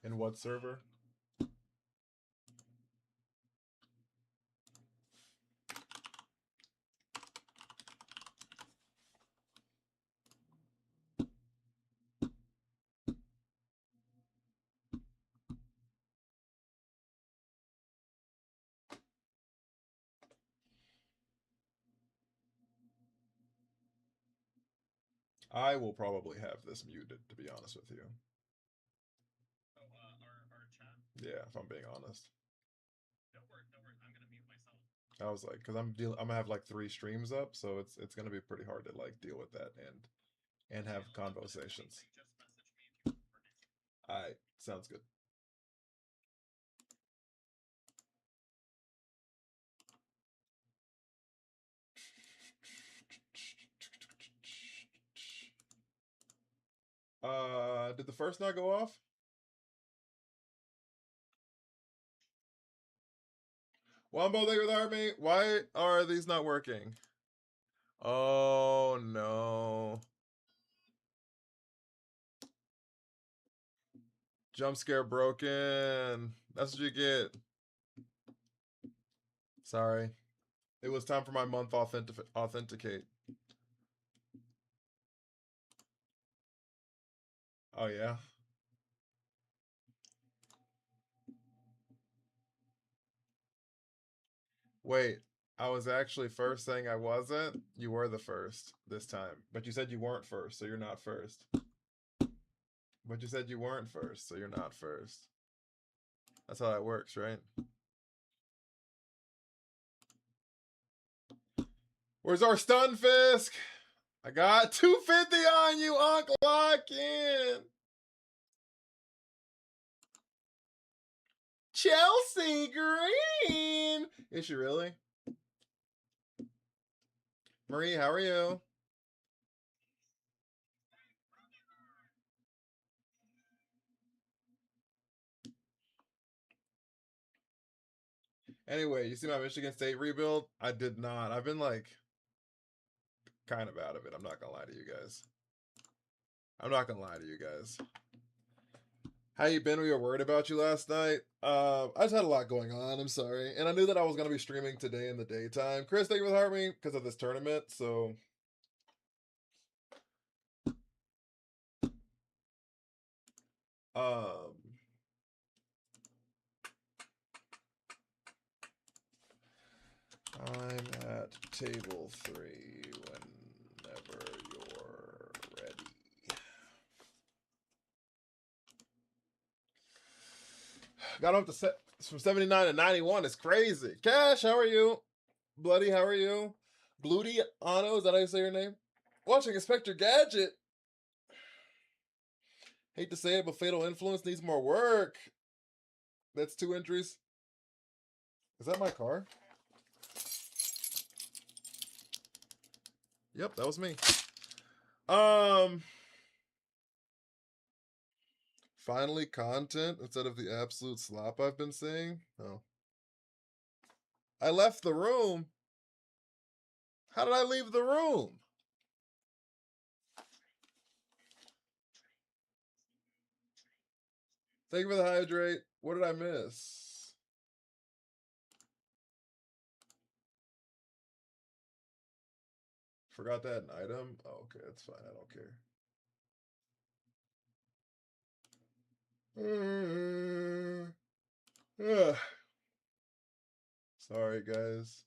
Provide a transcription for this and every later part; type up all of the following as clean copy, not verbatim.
In what server? I will probably have this muted, to be honest with you. Oh, our chat? Yeah, if I'm being honest. No worries. I'm gonna mute myself. I was like, because I'm gonna have like 3 streams up, so it's gonna be pretty hard to like deal with that and have conversations. Just message me if you prefer. Alright, sounds good. Did the first not go off? Wombo, thank you for the heart, mate. Why are these not working? Oh no. Jump scare broken. That's what you get. Sorry. It was time for my month authenticate. Oh yeah. Wait, I was actually first saying I wasn't. You were the first this time. But you said you weren't first, so you're not first. But you said you weren't first, so you're not first. That's how that works, right? Where's our stun Fisk? I got 250 on you, Uncle Lock-in. Chelsea Green. Is she really? Marie, how are you? Anyway, you see my Michigan State rebuild? I did not. I've been like kind of out of it. I'm not gonna lie to you guys. How you been? We were worried about you last night. I just had a lot going on. I'm sorry, and I knew that I was gonna be streaming today in the daytime. Chris, thank you for hiring me because of this tournament. So, I'm at table 3 whenever you're ready. Got up to from 79 to 91. It's crazy. Cash, how are you? Bloody, how are you? Bloody Ano, is that how you say your name? Watching Inspector Gadget. Hate to say it, but Fatal Influence needs more work. That's 2 entries. Is that my car? Yep, that was me. Finally content instead of the absolute slop I've been saying. Oh. I left the room. How did I leave the room? Thank you for the hydrate. What did I miss? Forgot that an item? Oh, okay, that's fine. I don't care. Sorry, guys.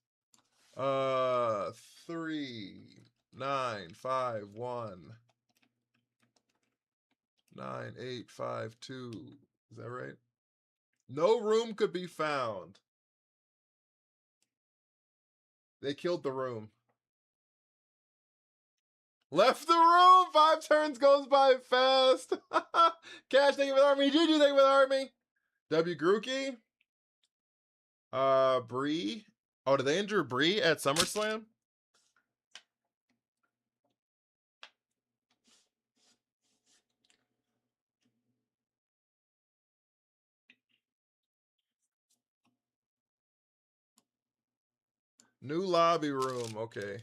3, 9, 5, 1, 9, 8, 5, 2. Is that right? No room could be found. They killed the room. Left the room. 5 turns goes by fast. Cash, thank you for the army. GG, thank you for the army. W. Grookey. Bree. Oh, did they injure Bree at SummerSlam? New lobby room. Okay.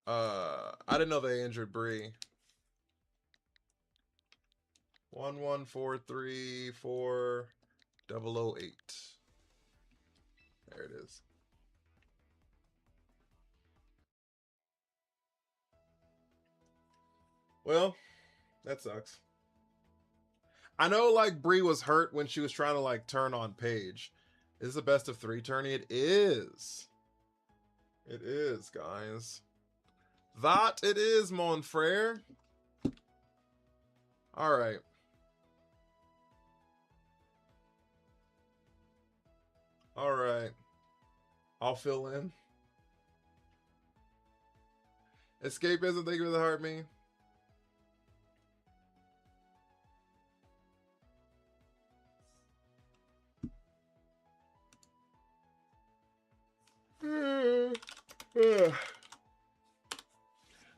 I didn't know they injured Bree. 11434 008. There it is. Well, that sucks. I know like Bree was hurt when she was trying to like turn on Paige. Is this a best of 3 tourney? It is. It is, guys. That it is, mon frere. All right. All right. I'll fill in. Escapism, thank you for the heart, me.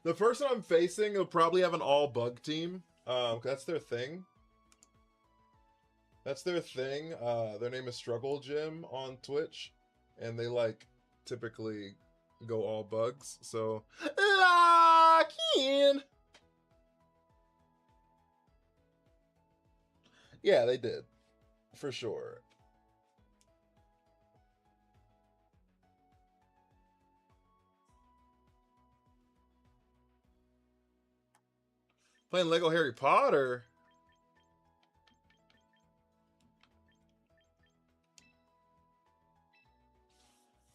The person I'm facing will probably have an all bug team. That's their thing. That's their thing. Their name is Struggle Gym on Twitch, and they like typically go all bugs. So, lock in. Yeah, they did, for sure. Playing Lego Harry Potter.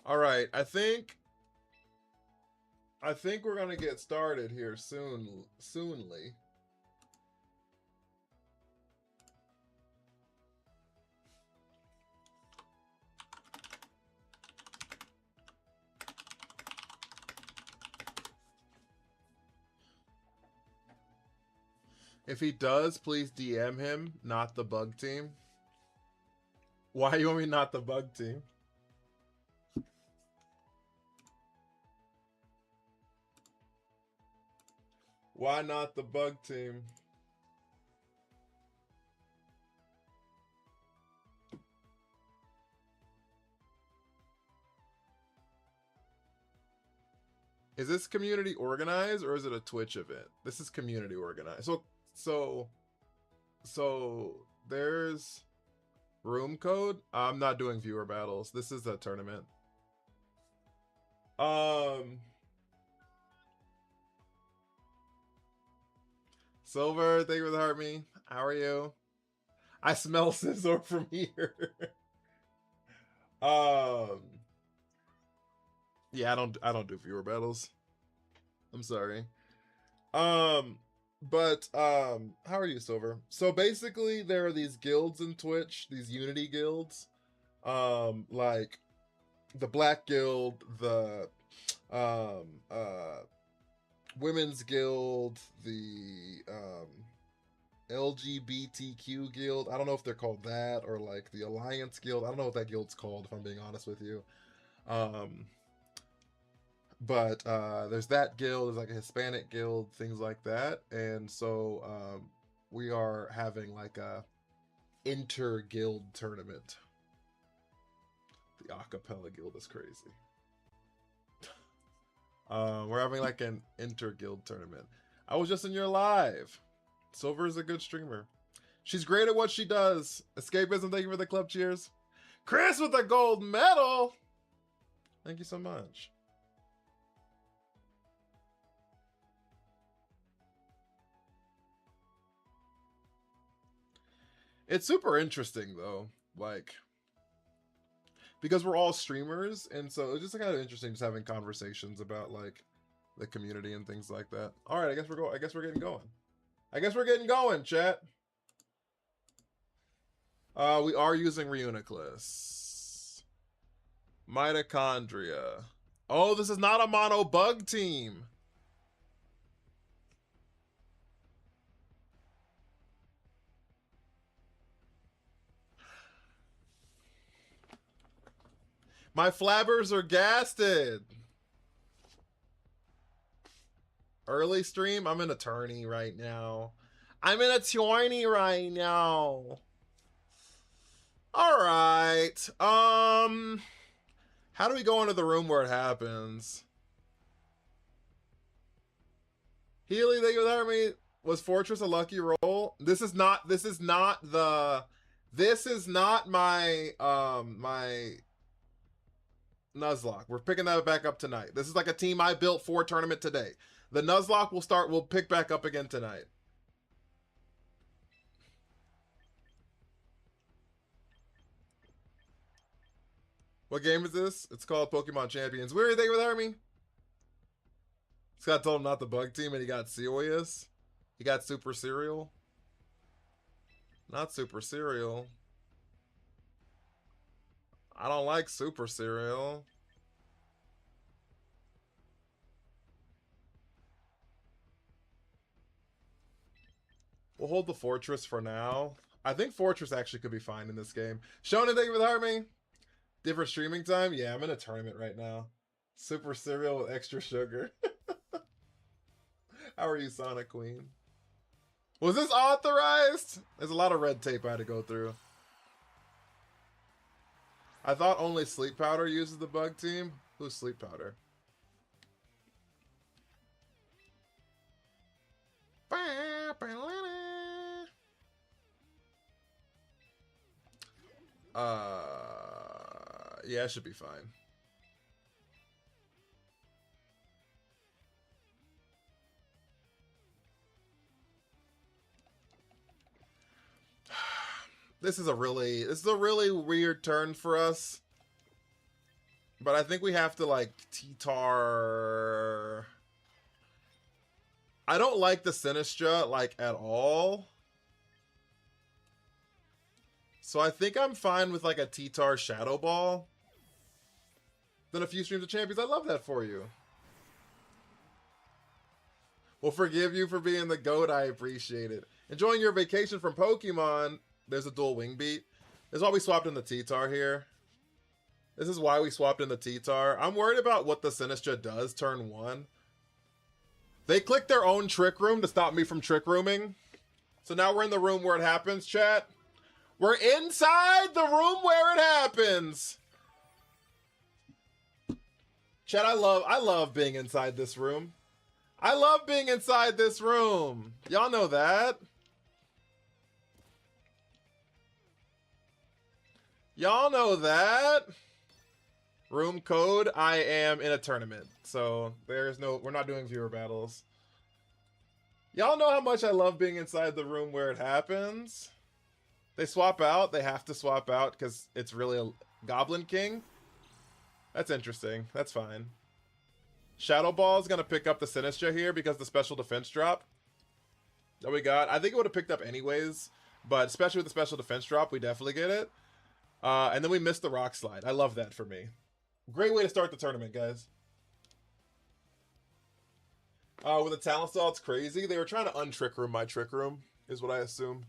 All right, I think we're gonna get started here soonly. If he does, please DM him, not the bug team. Why you want me not the bug team? Why not the bug team? Is this community organized or is it a Twitch event? This is community organized. So there's room code. I'm not doing viewer battles. This is a tournament. Silver, thank you for the heart, me. How are you? I smell scissor from here. Yeah, I don't do viewer battles. I'm sorry. But how are you, Silver? So basically there are these guilds in Twitch, these unity guilds. Like the Black Guild, the Women's Guild, the LGBTQ Guild. I don't know if they're called that or like the Alliance Guild. I don't know what that guild's called, if I'm being honest with you. But there's that guild, there's like a Hispanic guild, things like that. And so we are having like a inter-guild tournament. The acapella guild is crazy. We're having like an inter-guild tournament. I was just in your live. Silver is a good streamer. She's great at what she does. Escapism, thank you for the club cheers. Chris with the gold medal. Thank you so much. It's super interesting though, like because we're all streamers, and so it's just kind of interesting just having conversations about like the community and things like that. All right, I guess we're getting going. I guess we're getting going, chat. We are using Reuniclus. Mitochondria. Oh, this is not a mono bug team. My flabbers are gasted. Early stream? I'm in a tourney right now. I'm in a tourney right now. All right. How do we go into the room where it happens? Healy, thank you for me. Was Fortress a lucky roll? This is not my my Nuzlocke. We're picking that back up tonight. This is like a team I built for tournament today. The Nuzlocke we'll pick back up again tonight. What game is this? It's called Pokemon Champions. Where are they with Army? Scott told him not the bug team and he got serious. He got Super Cereal. Not Super Cereal. I don't like Super Cereal. We'll hold the Fortress for now. I think Fortress actually could be fine in this game. Shonen, thank you for the heart, me. Different streaming time? Yeah, I'm in a tournament right now. Super Cereal with extra sugar. How are you, Sonic Queen? Was this authorized? There's a lot of red tape I had to go through. I thought only Sleep Powder uses the bug team. Who's Sleep Powder? Yeah, it should be fine. This is a really weird turn for us. But I think we have to like T-Tar. I don't like the Sinistra like at all. So I think I'm fine with like a T-Tar Shadow Ball. Then a few streams of champions. I love that for you. We'll forgive you for being the GOAT. I appreciate it. Enjoying your vacation from Pokemon. There's a dual wing beat. This is why we swapped in the T-Tar here. This is why we swapped in the T-Tar. I'm worried about what the Sinistra does turn 1. They clicked their own trick room to stop me from trick rooming. So now we're in the room where it happens, chat. We're inside the room where it happens. Chat, I love being inside this room. I love being inside this room. Y'all know that. Y'all know that. Room code, I am in a tournament. So we're not doing viewer battles. Y'all know how much I love being inside the room where it happens. They swap out. They have to swap out because it's really a Goblin King. That's interesting. That's fine. Shadow Ball is going to pick up the Sinistra here because the special defense drop that we got. I think it would have picked up anyways, but especially with the special defense drop, we definitely get it. And then we missed the Rock Slide. I love that for me. Great way to start the tournament, guys. With the Talent Stall, it's crazy. They were trying to untrick room my trick room, is what I assume.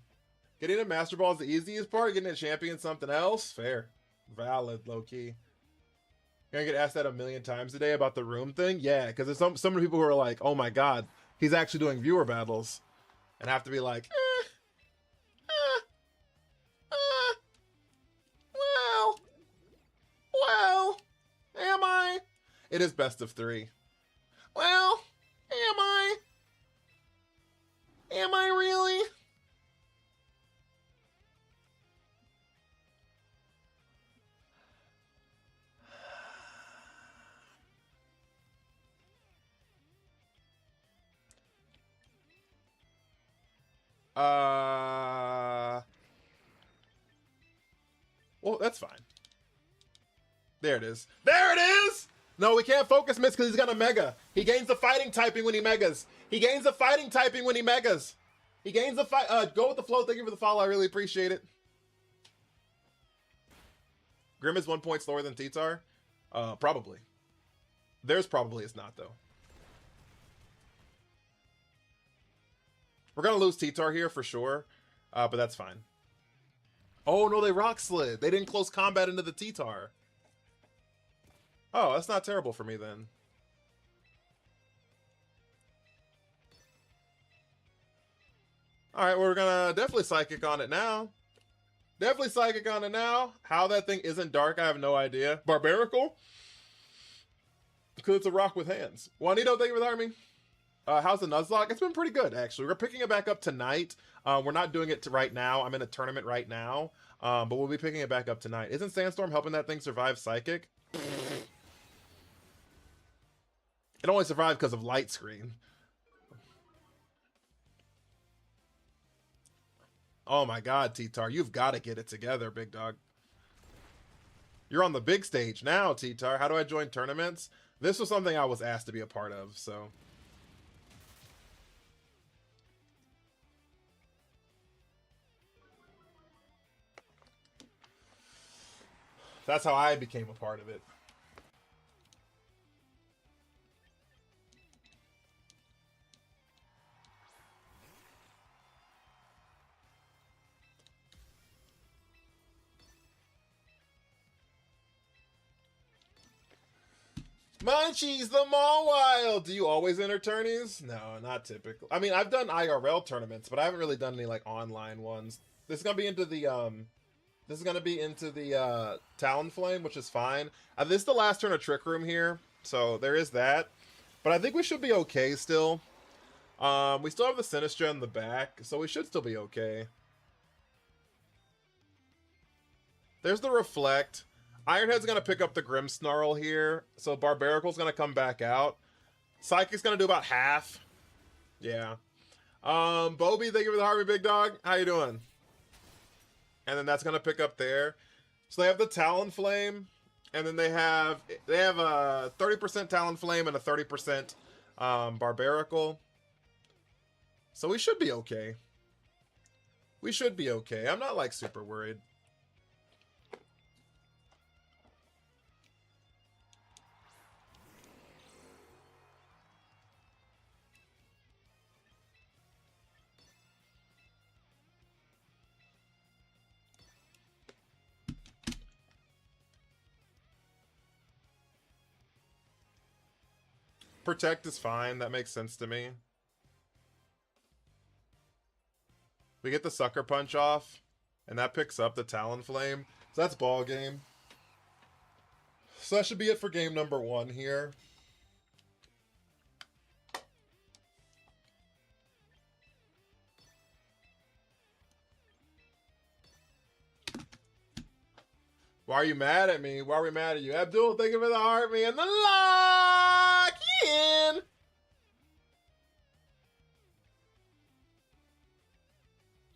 Getting a Master Ball is the easiest part. Getting a champion something else. Fair. Valid, low-key. You're gonna get asked that a million times a day about the room thing? Yeah, because there's some people who are like, oh my god, he's actually doing viewer battles. And have to be like, well, am I? It is best of 3. Well, am I? Am I really? Well, that's fine. There it is. There it is! No, we can't focus miss because he's gonna mega. He gains the fighting typing when he megas. He gains the fighting typing when he megas. He gains the fight. Go with the flow. Thank you for the follow. I really appreciate it. Grim is 1 point slower than T-Tar? Probably. Theirs probably is not, though. We're gonna lose T-Tar here for sure, but that's fine. Oh, no, they rock slid. They didn't close combat into the T-Tar. Oh, that's not terrible for me then. All right, we're gonna definitely Psychic on it now. Definitely Psychic on it now. How that thing isn't dark, I have no idea. Barbarical? Because it's a rock with hands. Juanito, thank you for the army. How's the Nuzlocke? It's been pretty good, actually. We're picking it back up tonight. We're not doing it right now. I'm in a tournament right now, but we'll be picking it back up tonight. Isn't Sandstorm helping that thing survive Psychic? It only survived because of Light Screen. Oh my god, T-Tar, you've got to get it together, big dog. You're on the big stage now, T-Tar. How do I join tournaments? This was something I was asked to be a part of, so... That's how I became a part of it. Munchies, the Mawile! Do you always enter tourneys? No, not typically. I mean, I've done IRL tournaments, but I haven't really done any like online ones. This is gonna be into the Talonflame, which is fine. This is the last turn of Trick Room here, so there is that. But I think we should be okay still. We still have the Sinistra in the back, so we should still be okay. There's the Reflect. Ironhead's going to pick up the Grimmsnarl here, so Barbaricle's going to come back out. Psychic's going to do about half. Yeah. Bobby, thank you for the Harvey, big dog. How you doing? And then that's going to pick up there. So they have the Talonflame, and then they have a 30% Talonflame and a 30% Barbaricle. So we should be okay. We should be okay. I'm not like super worried. Protect is fine. That makes sense to me. We get the Sucker Punch off, and that picks up the Talonflame. So that's ball game. So that should be it for game number 1 here. Why are you mad at me? Why are we mad at you? Abdul, thank you for the heart, man. The lock in.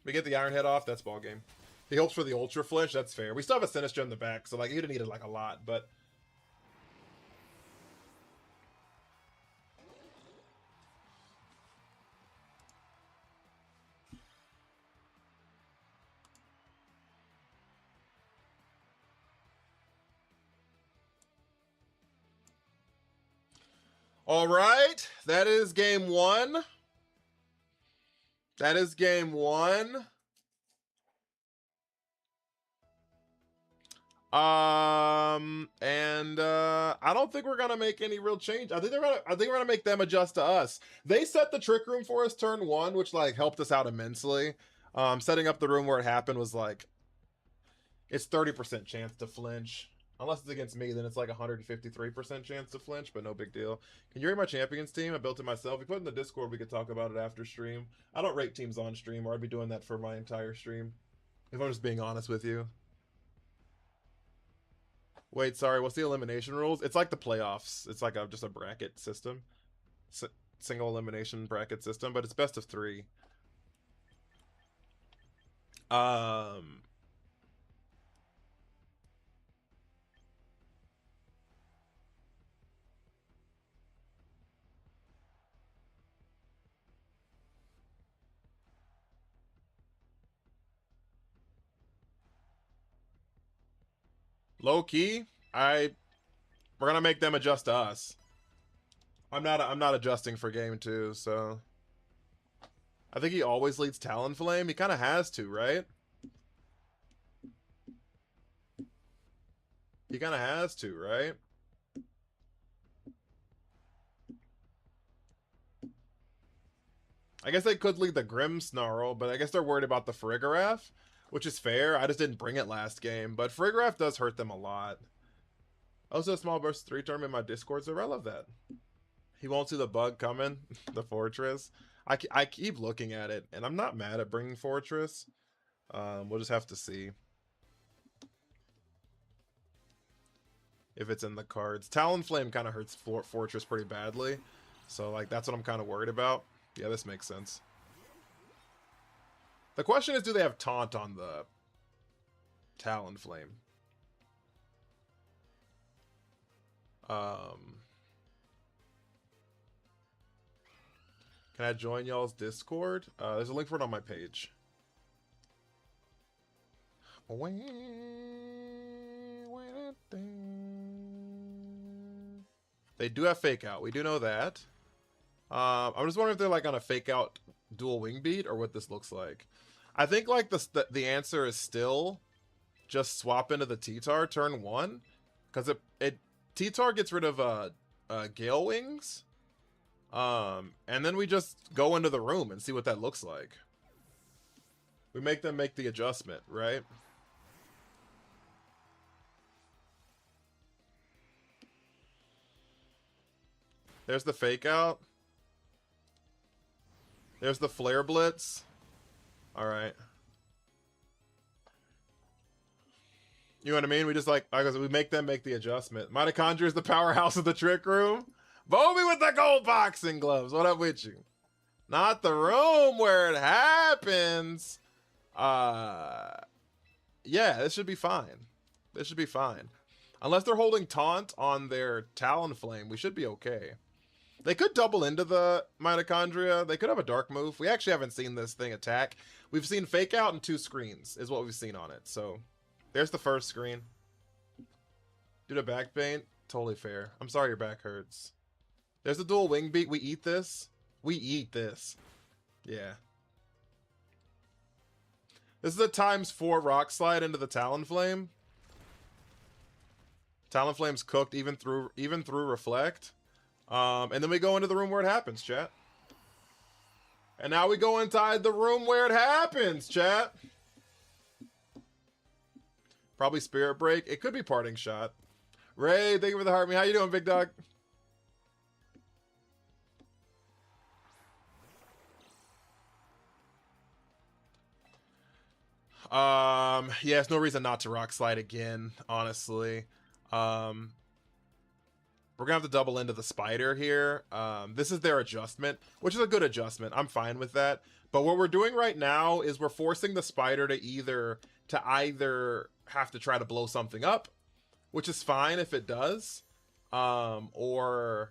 We get the Iron Head off. That's ball game. He hopes for the Ultra Flinch. That's fair. We still have a Sinistra in the back, so like he'd have needed like a lot, but. All right, that is game 1. That is game 1. I don't think we're gonna make any real change. I think we're gonna make them adjust to us. They set the Trick Room for us turn 1, which like helped us out immensely. Setting up the room where it happened was like, it's 30% chance to flinch. Unless it's against me, then it's like 153% chance to flinch, but no big deal. Can you rate my champions team? I built it myself. We put it in the Discord. We could talk about it after stream. I don't rate teams on stream, or I'd be doing that for my entire stream. If I'm just being honest with you. Wait, sorry. What's the elimination rules? It's like the playoffs. It's like just a bracket system. Single elimination bracket system, but it's best of 3. Low key, we're gonna make them adjust to us. I'm not adjusting for game 2, so I think he always leads Talonflame. He kind of has to, right? He kind of has to, right? I guess they could lead the Grimmsnarl, but I guess they're worried about the Farigiraf, which is fair. I just didn't bring it last game, but Farigiraf does hurt them a lot. Also, a small burst 3 term in my Discord, so I love that. He won't see the bug coming. The fortress. I keep looking at it, and I'm not mad at bringing fortress. We'll just have to see if it's in the cards. Talonflame kind of hurts fortress pretty badly, so like that's what I'm kind of worried about. Yeah, this makes sense. The question is, do they have taunt on the Talonflame? Can I join y'all's Discord? There's a link for it on my page. They do have fake out. We do know that. I'm just wondering if they're like on a fake out dual wing beat or what this looks like. I think like the answer is still just swap into the T-Tar turn 1, because it T-Tar gets rid of Gale Wings, and then we just go into the room and see what that looks like. We make them make the adjustment, right? There's the fake out. There's the flare blitz. All right. You know what I mean? We just like we make them make the adjustment. Mitochondria is the powerhouse of the trick room. Bobby with the gold boxing gloves. What up with you? Not the room where it happens. Yeah, this should be fine. This should be fine. Unless they're holding taunt on their Talonflame, we should be okay. They could double into the Mitochondria. They could have a dark move. We actually haven't seen this thing attack. We've seen fake out and 2 screens is what we've seen on it. So there's the first screen. Due to back pain, totally fair. I'm sorry your back hurts. There's a dual wing beat. We eat this. We eat this. Yeah. This is a ×4 rock slide into the Talonflame. Talonflame's cooked even through reflect. And then we go into the room where it happens, chat. And now we go inside the room where it happens, chat. Probably Spirit Break. It could be Parting Shot. Ray, thank you for the heart. How you doing, big dog? Yeah, there's no reason not to rock slide again, honestly. We're gonna have to double into the spider here. This is their adjustment, which is a good adjustment. I'm fine with that. But what we're doing right now is we're forcing the spider to either have to try to blow something up, which is fine if it does, or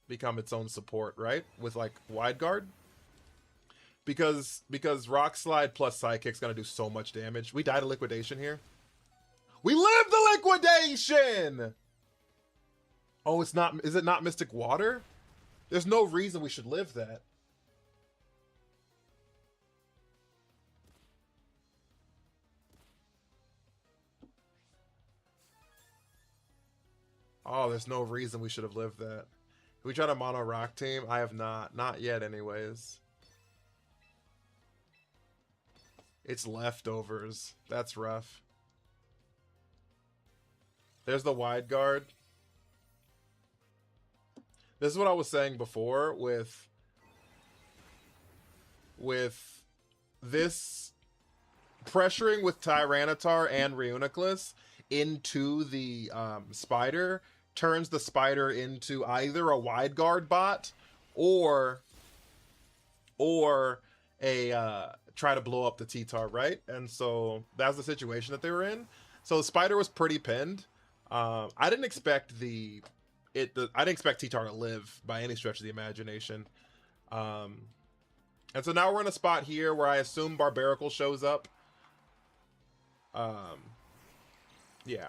become its own support, right? With like wide guard. Because rock slide plus sidekick's gonna do so much damage. We died of liquidation here. We live the liquidation! Oh, it's not, is it not Mystic Water? There's no reason we should live that. Oh, there's no reason we should have lived that. Have we tried a mono rock team? I have not. Not yet anyways. It's leftovers. That's rough. There's the wide guard. This is what I was saying before with this pressuring with Tyranitar and Reuniclus into the spider turns the spider into either a wide guard bot or a try to blow up the T-Tar, right? And so that's the situation that they were in. So the spider was pretty pinned. I didn't expect I didn't expect T-Tar to live by any stretch of the imagination. And so now we're in a spot here where I assume Barbarical shows up. Yeah.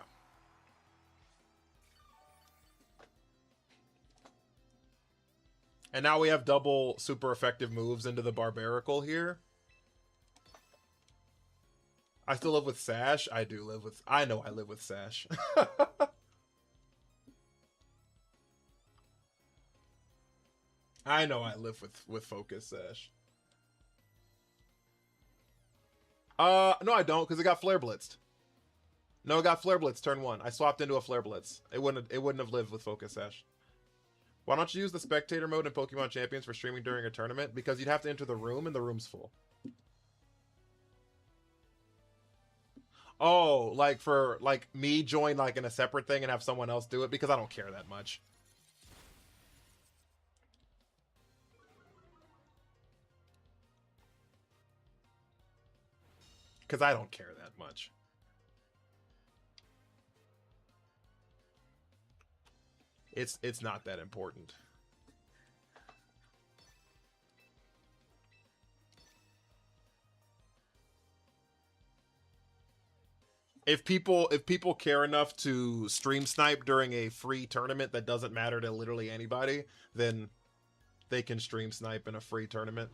And now we have double super effective moves into the Barbarical here. I still live with Sash. I do live with... I know I live with Sash. I know I live with Focus Sash. No, I don't, because it got Flare Blitzed. No, it got Flare Blitz turn 1. I swapped into a Flare Blitz. It wouldn't have lived with Focus Sash. Why don't you use the spectator mode in Pokemon Champions for streaming during a tournament? Because you'd have to enter the room and the room's full. Oh, like for like me join like in a separate thing and have someone else do it, because I don't care that much. Because I don't care that much. It's not that important. If people care enough to stream snipe during a free tournament that doesn't matter to literally anybody, then they can stream snipe in a free tournament.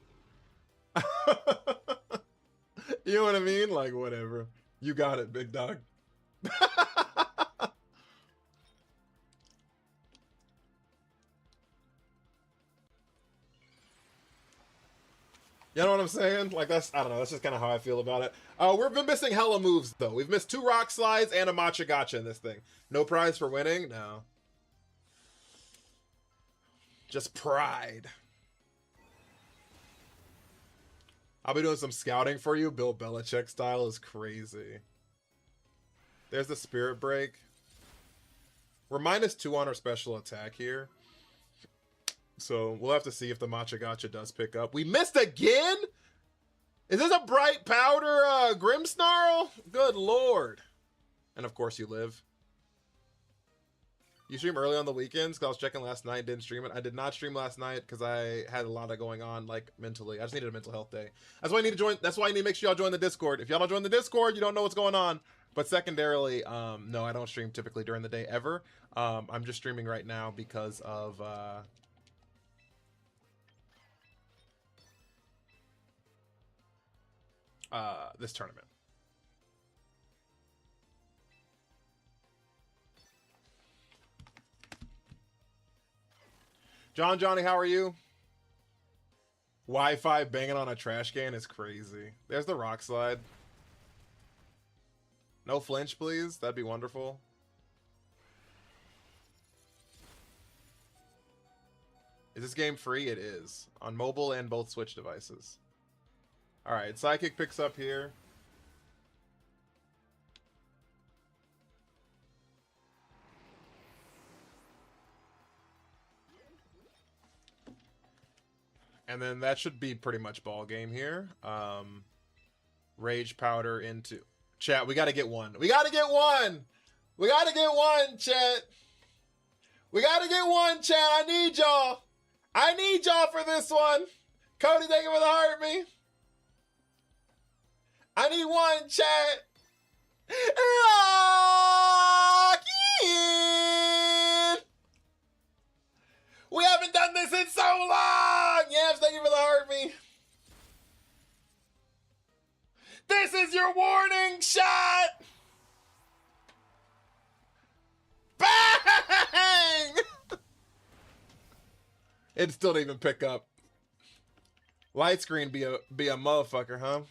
You know what I mean? Like, whatever. You got it, big dog. You know what I'm saying? Like, that's, I don't know, that's just kind of how I feel about it. We've been missing hella moves, though. We've missed 2 rock slides and a matcha gotcha in this thing. No prize for winning? No. Just pride. I'll be doing some scouting for you. Bill Belichick style is crazy. There's the Spirit Break. We're -2 on our special attack here. So we'll have to see if the matcha gotcha does pick up. We missed again? Is this a bright powder Grimmsnarl? Good lord. And of course you live. You stream early on the weekends? Because I was checking last night, didn't stream it. I did not stream last night because I had a lot of going on, like, mentally. I just needed a mental health day. That's why I need to join. That's why I need to make sure y'all join the Discord. If y'all don't join the Discord, you don't know what's going on. But secondarily, no, I don't stream typically during the day ever. I'm just streaming right now because of this tournament. Johnny, how are you? Wi-Fi banging on a trash can is crazy. There's the rock slide. No flinch, please. That'd be wonderful. Is this game free? It is. On mobile and both Switch devices. Alright, Psychic picks up here. And then that should be pretty much ball game here. Rage Powder into... Chat, we gotta get one. We gotta get one! We gotta get one, chat! We gotta get one, chat! I need y'all! I need y'all for this one! Cody, thank you for the heartbeat! I need one, chat! Lock in! We haven't done this in so long! Yes, thank you for the heartbeat! This is your warning shot! Bang! It still didn't even pick up. Light screen be a motherfucker, huh?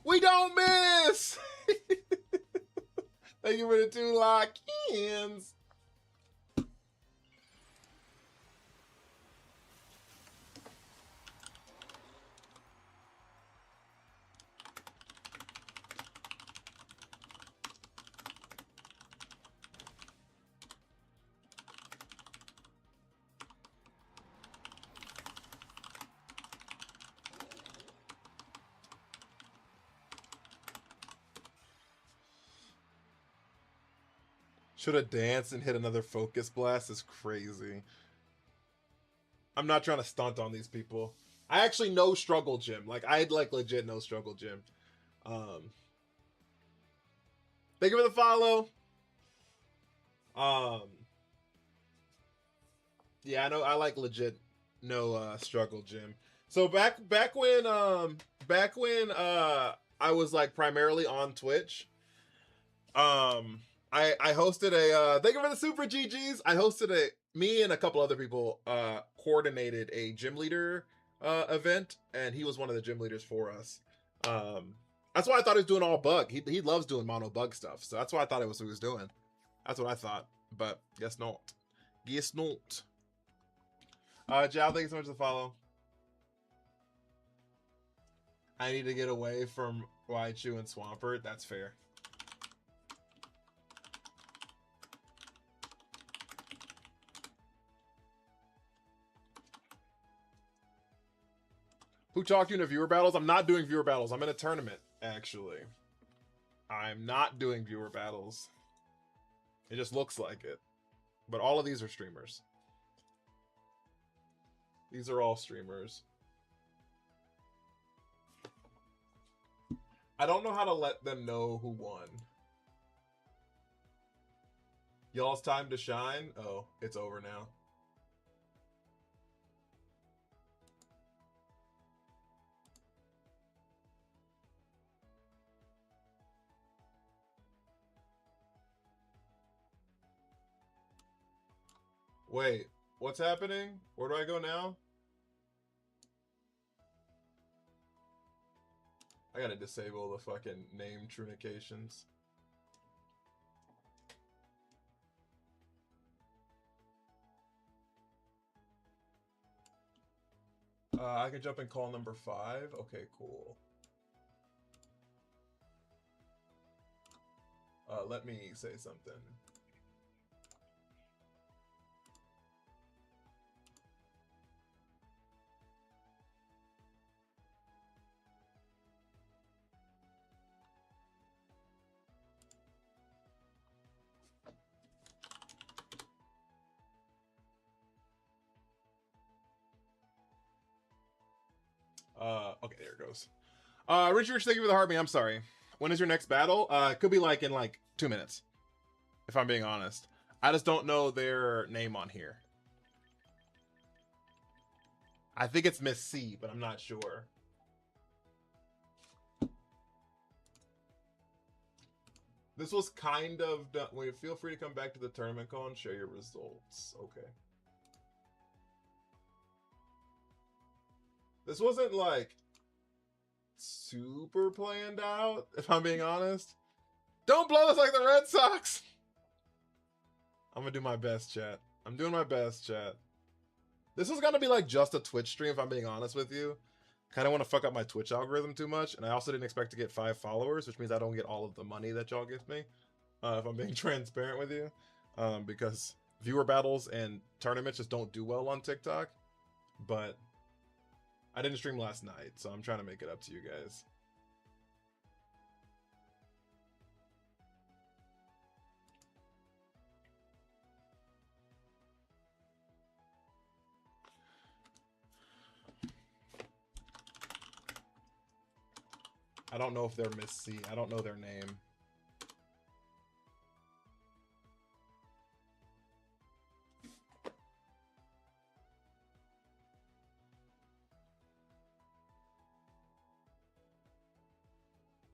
We don't miss! Thank you for the 2 lock-ins. Should have danced and hit another focus blast is crazy. I'm not trying to stunt on these people. I actually know Struggle Gym. Like, I'd like legit know Struggle Gym. Thank you for the follow. Yeah, I know. I like legit know Struggle Gym. So back when I was like primarily on Twitch, I hosted a thank you for the super GGs. I hosted me and a couple other people coordinated a gym leader event, and he was one of the gym leaders for us. That's why I thought he was doing all bug. He loves doing mono bug stuff, so that's why I thought it was what he was doing. That's what I thought, but guess not. Guess not. Jal, thank you so much for the follow. I need to get away from Raichu and Swampert. That's fair. Who talked you into viewer battles? I'm not doing viewer battles. I'm in a tournament, actually. I'm not doing viewer battles. It just looks like it. But all of these are streamers. These are all streamers. I don't know how to let them know who won. Y'all's time to shine? Oh, it's over now. Wait, what's happening? Where do I go now? I gotta disable the fucking name trunications. I can jump in call number 5. Okay, cool. Let me say something. Okay, there it goes. Richard, thank you for the heart me. I'm sorry. When is your next battle? It could be like in like 2 minutes. If I'm being honest. I just don't know their name on here. I think it's Miss C, but I'm not sure. This was kind of done. Wait, feel free to come back to the tournament call and share your results. Okay. This wasn't like super planned out, if I'm being honest. Don't blow us like the Red Sox. I'm gonna do my best, chat. I'm doing my best, chat. This was gonna be like just a Twitch stream, if I'm being honest with you. Kind of want to fuck up my Twitch algorithm too much, and I also didn't expect to get 5 followers, which means I don't get all of the money that y'all give me. If I'm being transparent with you, because viewer battles and tournaments just don't do well on TikTok. But I didn't stream last night, so I'm trying to make it up to you guys. I don't know if they're Miss C. I don't know their name.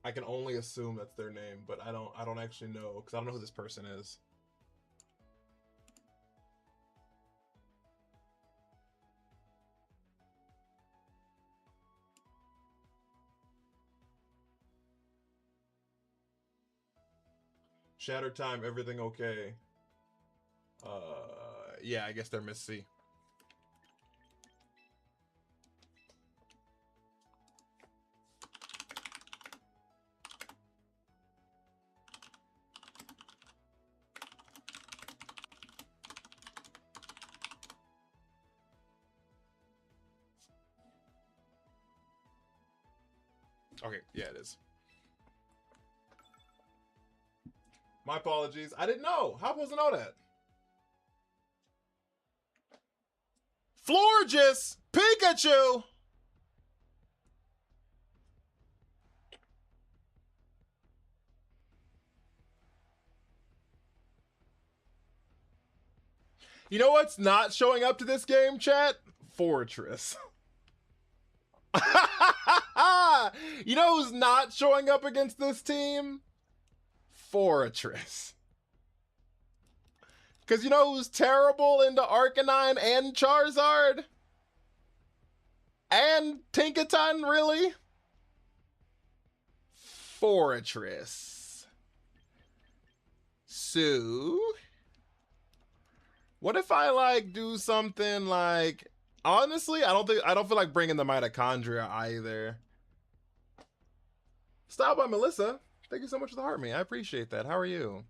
I can only assume that's their name, but I don't actually know because I don't know who this person is. Shatter time, everything okay? Yeah, I guess they're Miss C. Okay, yeah, it is. My apologies. I didn't know. How was I supposed to know that? Florges! Pikachu! You know what's not showing up to this game, chat? Fortress. You know who's not showing up against this team? Fortress. Because you know who's terrible into Arcanine and Charizard? And Tinkaton, really? Fortress. So, what if I like do something like? Honestly, I don't feel like bringing the mitochondria either. Style by Melissa. Thank you so much for the heart me. I appreciate that. How are you?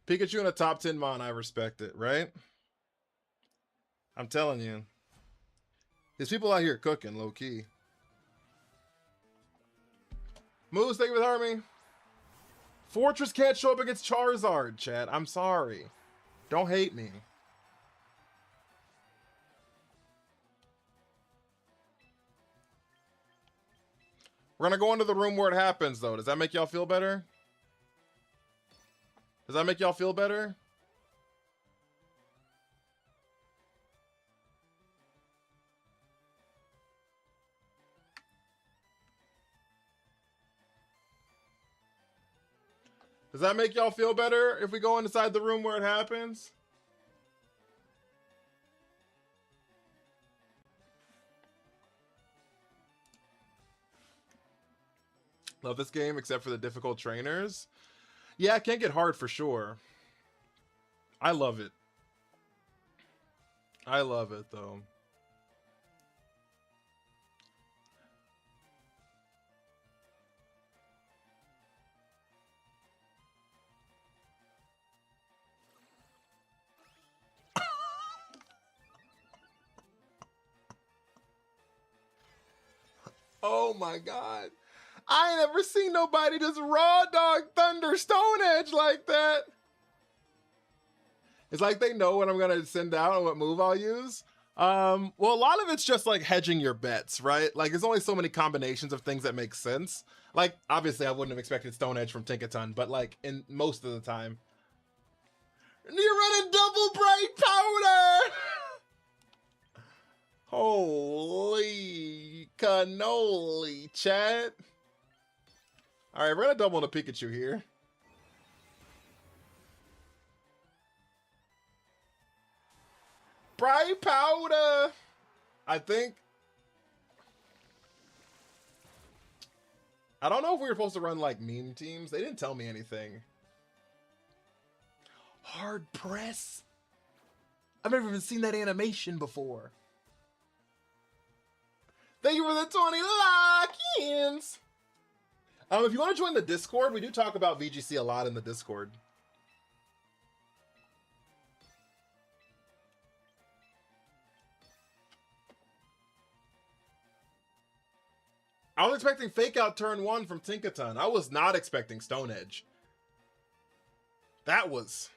Pikachu in a top 10 mon, I respect it, right? I'm telling you. There's people out here cooking, low key. Moves, thank you for the heart me. Fortress can't show up against Charizard, chat. I'm sorry. Don't hate me. We're gonna go into the room where it happens, though. Does that make y'all feel better? Does that make y'all feel better? Does that make y'all feel better if we go inside the room where it happens? Love this game except for the difficult trainers. Yeah, it can get hard for sure. I love it. I love it, though. Oh my god. I ain't ever seen nobody just raw dog Thunder Stone Edge like that. It's like they know what I'm gonna send out and what move I'll use. Well, a lot of it's just like hedging your bets, right? Like there's only so many combinations of things that make sense. Like obviously I wouldn't have expected Stone Edge from Tinkaton, but like in most of the time. You're running double bright powder! Holy cannoli, chat. All right, we're gonna double on a Pikachu here. Bright powder. I think. I don't know if we were supposed to run like meme teams. They didn't tell me anything. Hard press. I've never even seen that animation before. Thank you for the 20 lock-ins. If you want to join the Discord, we do talk about VGC a lot in the Discord. I was expecting Fake Out turn 1 from Tinkaton. I was not expecting Stone Edge. That was...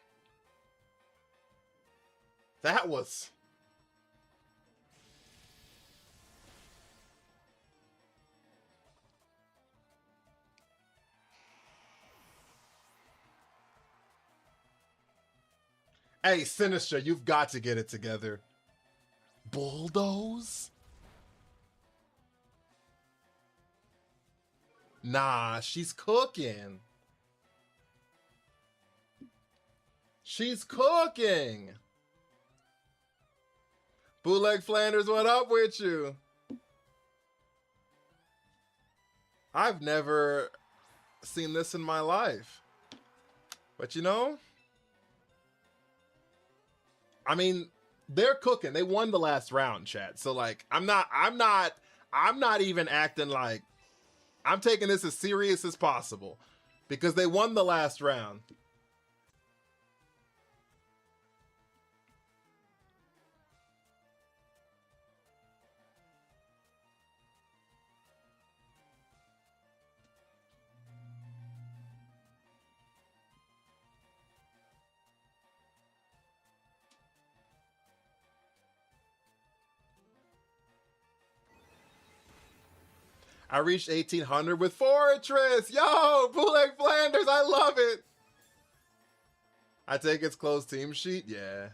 Hey, Sinister, you've got to get it together. Bulldoze? Nah, she's cooking. She's cooking. Bootleg Flanders, what up with you? I've never seen this in my life. But you know, I mean, they're cooking. They won the last round, chat. So like, I'm not even acting like I'm taking this as serious as possible because they won the last round. I reached 1800 with Fortress. Yo, Bootleg Flanders, I love it. I take its closed team sheet. Yeah.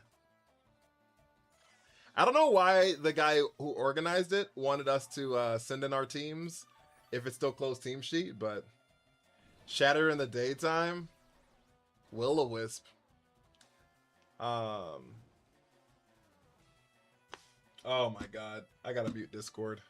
I don't know why the guy who organized it wanted us to send in our teams if it's still closed team sheet, but Shatter in the daytime. Will-o-wisp. Oh my god. I gotta mute Discord.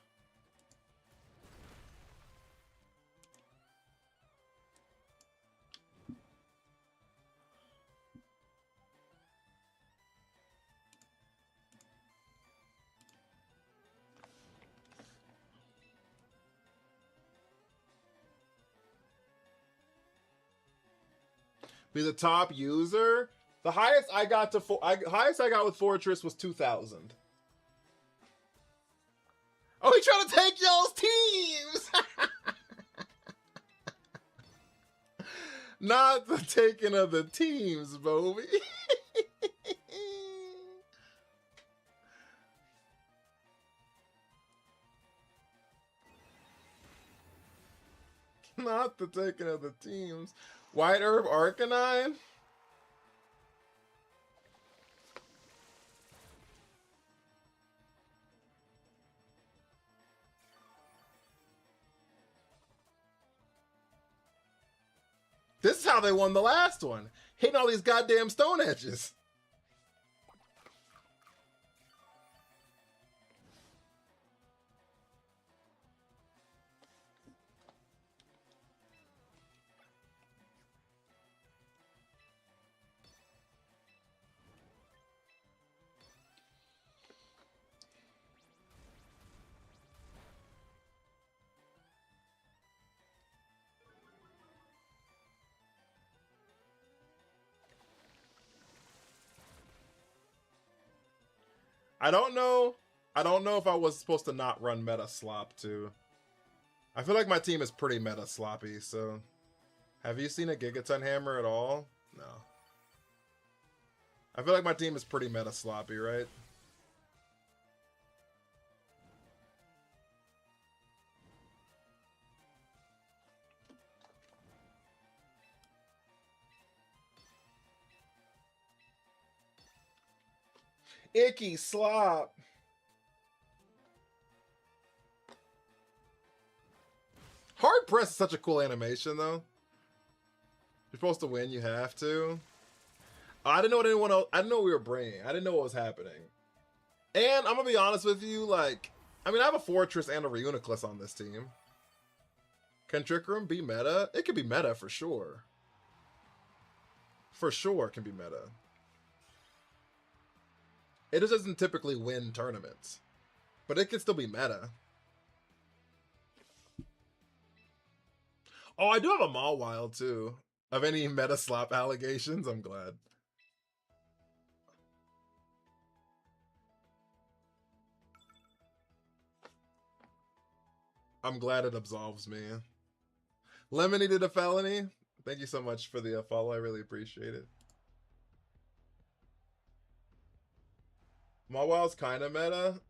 Be the top user. The highest I got to highest I got with Fortress was 2,000. Oh, he trying to take y'all's teams. Not the taking of the teams, Bobby. Not the taking of the teams. White Herb Arcanine? This is how they won the last one. Hitting all these goddamn stone edges. I don't know if I was supposed to not run meta slop too. I feel like my team is pretty meta sloppy, so. Have you seen a Gigaton Hammer at all? No. I feel like my team is pretty meta sloppy, right? Icky slop. Hard press is such a cool animation, though. You're supposed to win, you have to. I didn't know what anyone else. I didn't know what we were bringing. I didn't know what was happening. And I'm gonna be honest with you, like, I mean, I have a Fortress and a Reuniclus on this team. Can Trick Room be meta? It could be meta for sure. For sure, it can be meta. It just doesn't typically win tournaments, but it can still be meta. Oh, I do have a Mawile too. Of any meta slop allegations, I'm glad. I'm glad it absolves me. Lemony did a felony. Thank you so much for the follow. I really appreciate it. Mawile's kind of meta.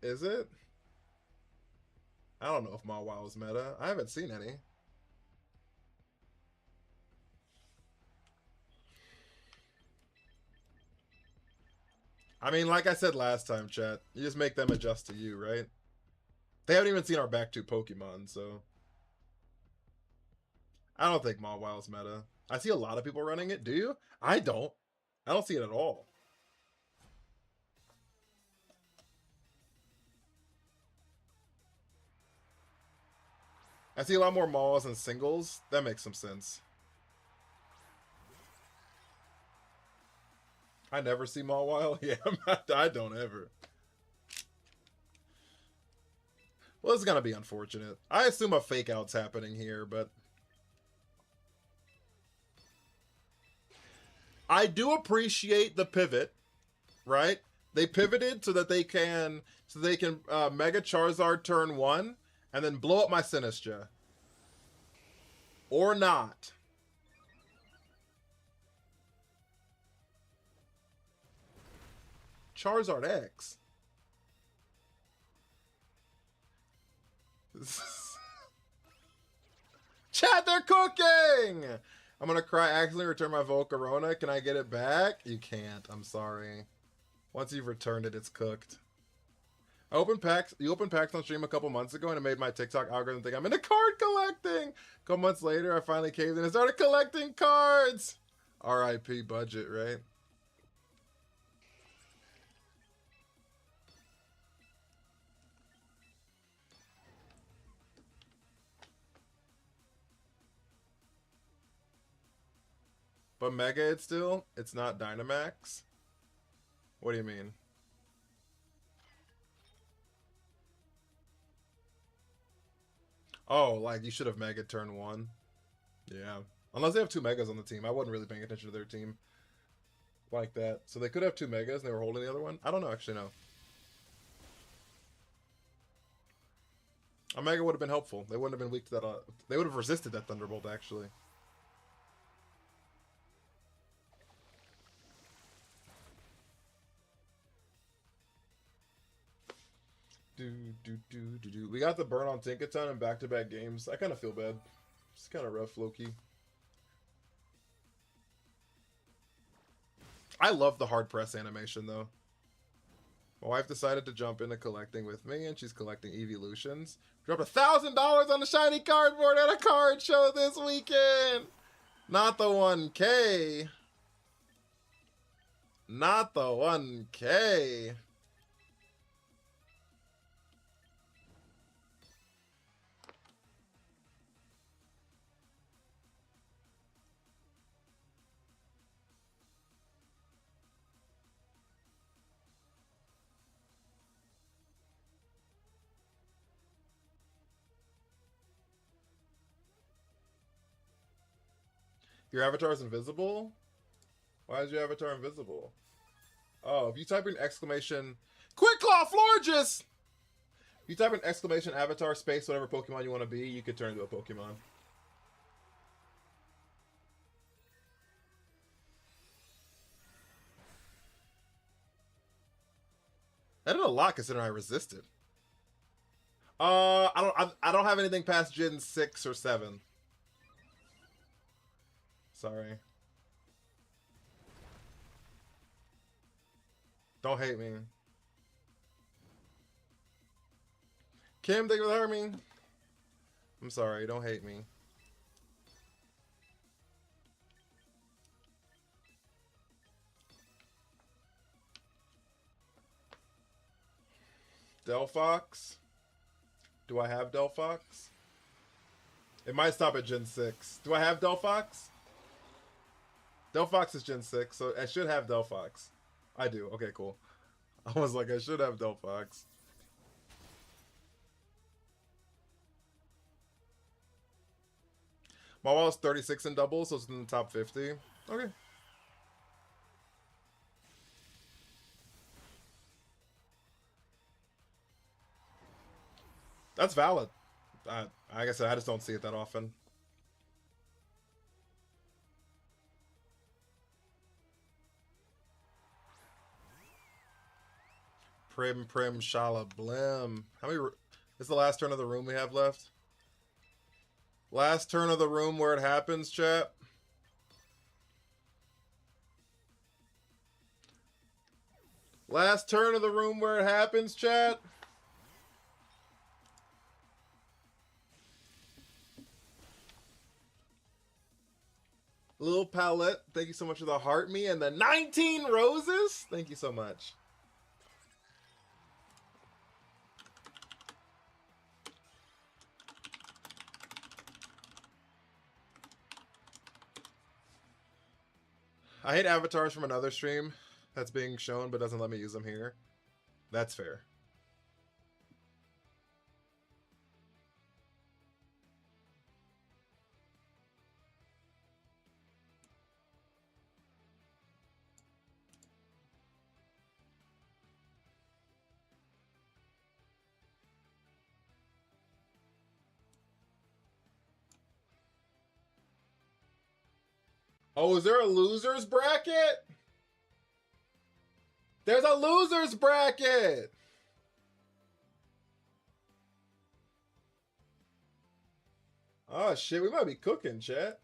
Is it? I don't know if Mawile is meta. I haven't seen any. I mean, like I said last time, chat, you just make them adjust to you, right? They haven't even seen our back two Pokemon, so. I don't think Mawile's meta. I see a lot of people running it. Do you? I don't. I don't see it at all. I see a lot more Maws and singles. That makes some sense. I never see Mawile. Yeah, I don't ever. Well, this is gonna be unfortunate. I assume a fake out's happening here, but I do appreciate the pivot, right? They pivoted so that they can Mega Charizard turn 1 and then blow up my Sinistcha. Or not. Charizard X. Chat, they're cooking! I'm gonna cry, accidentally return my Volcarona. Can I get it back? You can't. I'm sorry. Once you've returned it, it's cooked. I opened packs. You opened packs on stream a couple months ago, and it made my TikTok algorithm think I'm into card collecting. A couple months later, I finally caved in and started collecting cards. R.I.P. budget, right? But Mega, it's not Dynamax. What do you mean? Oh, like you should have Mega turn 1. Yeah. Unless they have 2 Megas on the team. I wasn't really paying attention to their team like that. So they could have 2 Megas and they were holding the other one. I don't know, actually, no. A Mega would have been helpful. They wouldn't have been weak to that. They would have resisted that Thunderbolt, actually. We got the burn on Tinkaton in back-to-back games. I kind of feel bad. It's kind of rough, low-key. I love the hard press animation, though. My wife decided to jump into collecting with me, and she's collecting Evolutions. Dropped $1,000 on the shiny cardboard at a card show this weekend. Not the 1K. Not the 1K. Your avatar's invisible? Why is your avatar invisible? Oh, if you type in exclamation Quick Claw Florges! If you type in exclamation avatar space whatever Pokemon you want to be, you could turn into a Pokemon. I did a lot considering I resisted. I don't have anything past Gen 6 or 7. Sorry. Don't hate me. Kim, thank you for the Hermie. I'm sorry, don't hate me. Delphox? Do I have Delphox? It might stop at Gen 6. Do I have Delphox? Delphox is Gen 6, so I should have Delphox. I do. Okay, cool. I was like, I should have Delphox. My wall is 36 in doubles, so it's in the top 50. Okay. That's valid. Like I said, I just don't see it that often. Prim Shala Blim. How many? This is the last turn of the room we have left. Last turn of the room where it happens, chat. Last turn of the room where it happens, chat. Little Palette, thank you so much for the heart me and the 19 roses. Thank you so much. I hate avatars from another stream that's being shown but doesn't let me use them here. That's fair. Oh, is there a losers bracket? There's a losers bracket. Oh shit, we might be cooking, chat.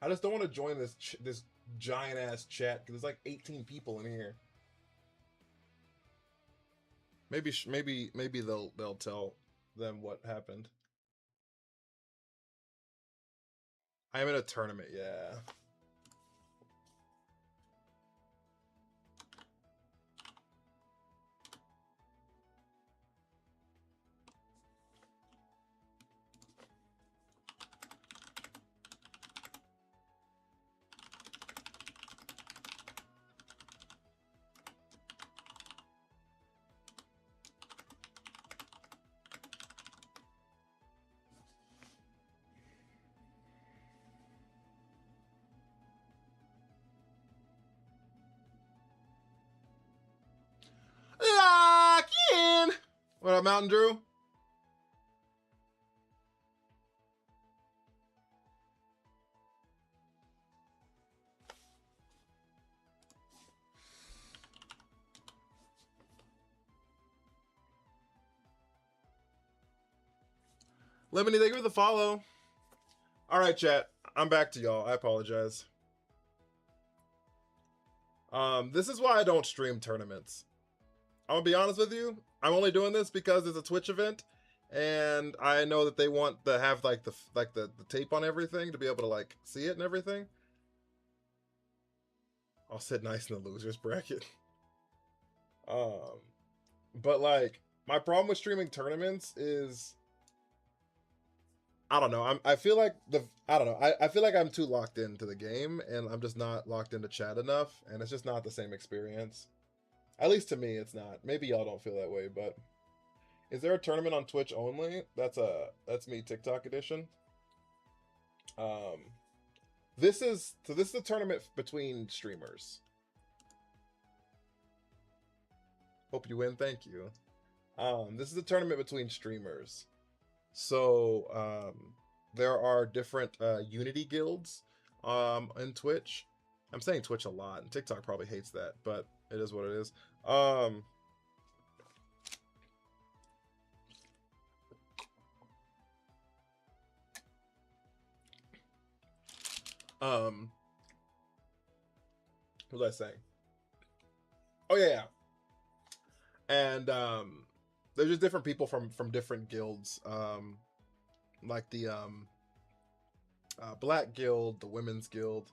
I just don't want to join this giant ass chat because there's like 18 people in here. Maybe they'll tell them what happened. I am in a tournament, yeah. Lock in. What up, Mountain Drew? Lemony, thank you for the follow. All right, chat. I'm back to y'all. I apologize. This is why I don't stream tournaments. I'm gonna be honest with you. I'm only doing this because it's a Twitch event, and I know that they want to have like the tape on everything to be able to like see it and everything. I'll sit nice in the losers bracket. But like my problem with streaming tournaments is I don't know. I feel like I don't know. I feel like I'm too locked into the game and I'm just not locked into chat enough, and it's just not the same experience. At least to me, it's not. Maybe y'all don't feel that way, but is there a tournament on Twitch only? That's me TikTok edition. This is a tournament between streamers. Hope you win. Thank you. This is a tournament between streamers. So there are different Unity guilds in Twitch. I'm saying Twitch a lot, and TikTok probably hates that, but it is what it is. What was I saying? Oh yeah. And there's just different people from different guilds. Like the Black Guild, the Women's Guild.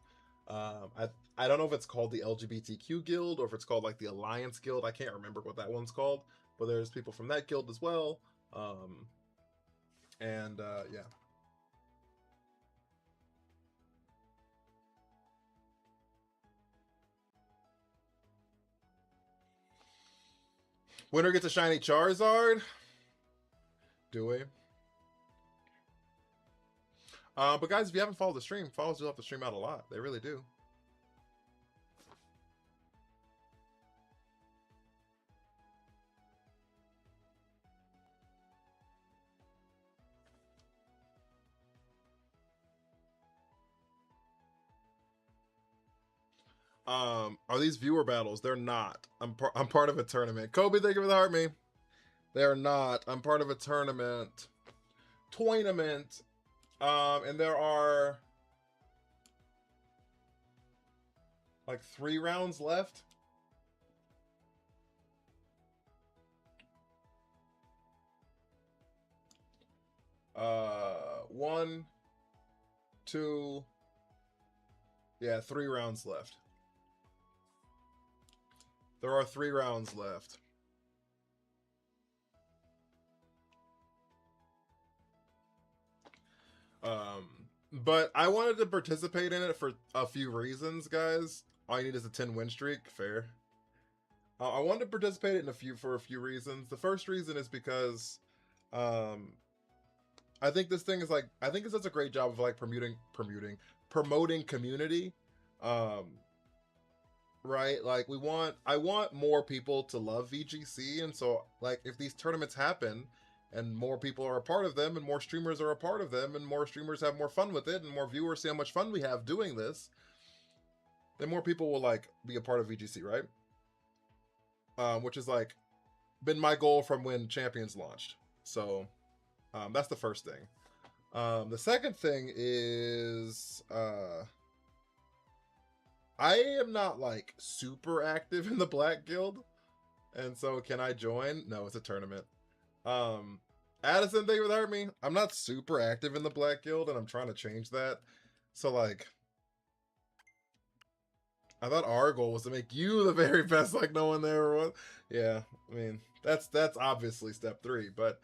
I don't know if it's called the LGBTQ Guild or if it's called like the Alliance Guild. I can't remember what that one's called, but there's people from that guild as well. Yeah. Winner gets a shiny Charizard. Do we? But guys, if you haven't followed the stream, follows will help the stream out a lot. They really do. Are these viewer battles? They're not. I'm part of a tournament. Kobe, thank you for the heart me. They're not. I'm part of a tournament. And there are like 3 rounds left. One, two, yeah, 3 rounds left. There are 3 rounds left. But I wanted to participate in it for a few reasons, guys. All you need is a 10 win streak. Fair. I wanted to participate in for a few reasons. The first reason is because I think this thing is like, I think it does a great job of like promoting community. Right? Like I want more people to love VGC, and so like if these tournaments happen and more people are a part of them and more streamers are a part of them and more streamers have more fun with it and more viewers see how much fun we have doing this, then more people will like be a part of VGC, right? Which is like been my goal from when Champions launched. So that's the first thing. The second thing is I am not like super active in the Black Guild, and so can I join? No, it's a tournament. Addison, thank you for me. I'm not super active in the Black Guild, and I'm trying to change that. So like, I thought our goal was to make you the very best, like no one there was. Yeah, I mean that's obviously step 3. But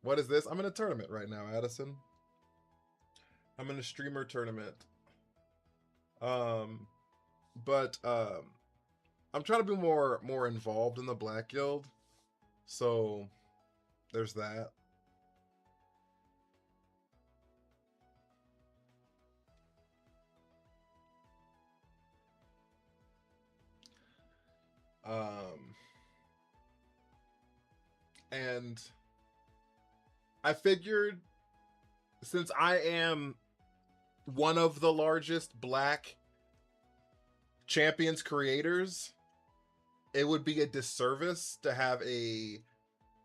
what is this? I'm in a tournament right now, Addison. I'm in a streamer tournament. Um, but I'm trying to be more involved in the Black Guild. So there's that. And I figured since I am one of the largest Black Champions creators, it would be a disservice to have a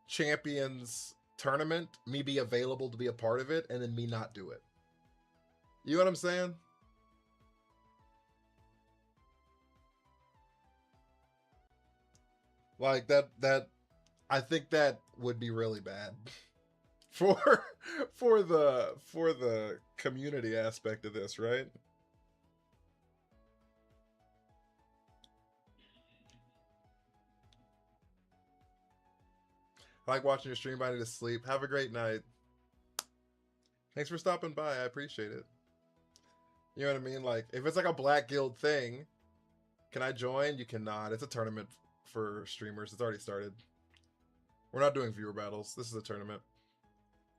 Champions tournament, me be available to be a part of it, and then me not do it. You know what I'm saying? Like that I think that would be really bad for the community aspect of this, right? I like watching your stream. I need to sleep. Have a great night. Thanks for stopping by. I appreciate it. You know what I mean? Like, if it's like a Black Guild thing, can I join? You cannot. It's a tournament for streamers. It's already started. We're not doing viewer battles. This is a tournament.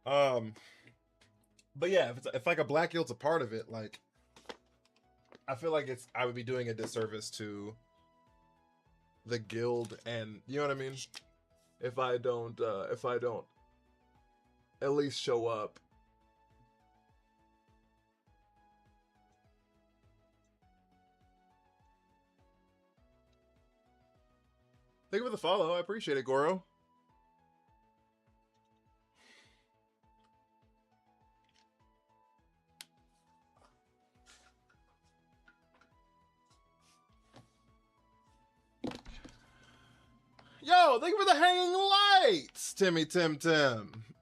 But yeah, if like a Black Guild's a part of it, like, I feel like I would be doing a disservice to the guild, and you know what I mean? If I don't at least show up. Thank you for the follow. I appreciate it, Goro. Yo, thank you for the hanging lights, Timmy Tim.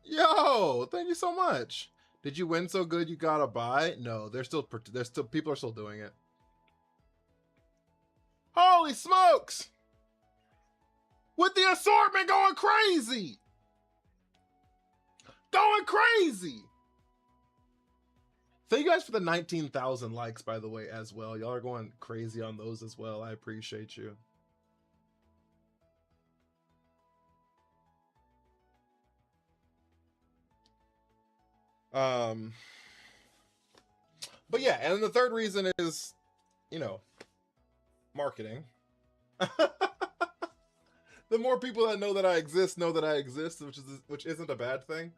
Yo, thank you so much. Did you win so good you gotta buy? No, there's still people are still doing it. Holy smokes! With the assortment going crazy! Going crazy! Thank you guys for the 19,000 likes, by the way, as well. Y'all are going crazy on those as well. I appreciate you. But yeah, and the third reason is, you know, marketing. The more people that know that I exist, which isn't a bad thing,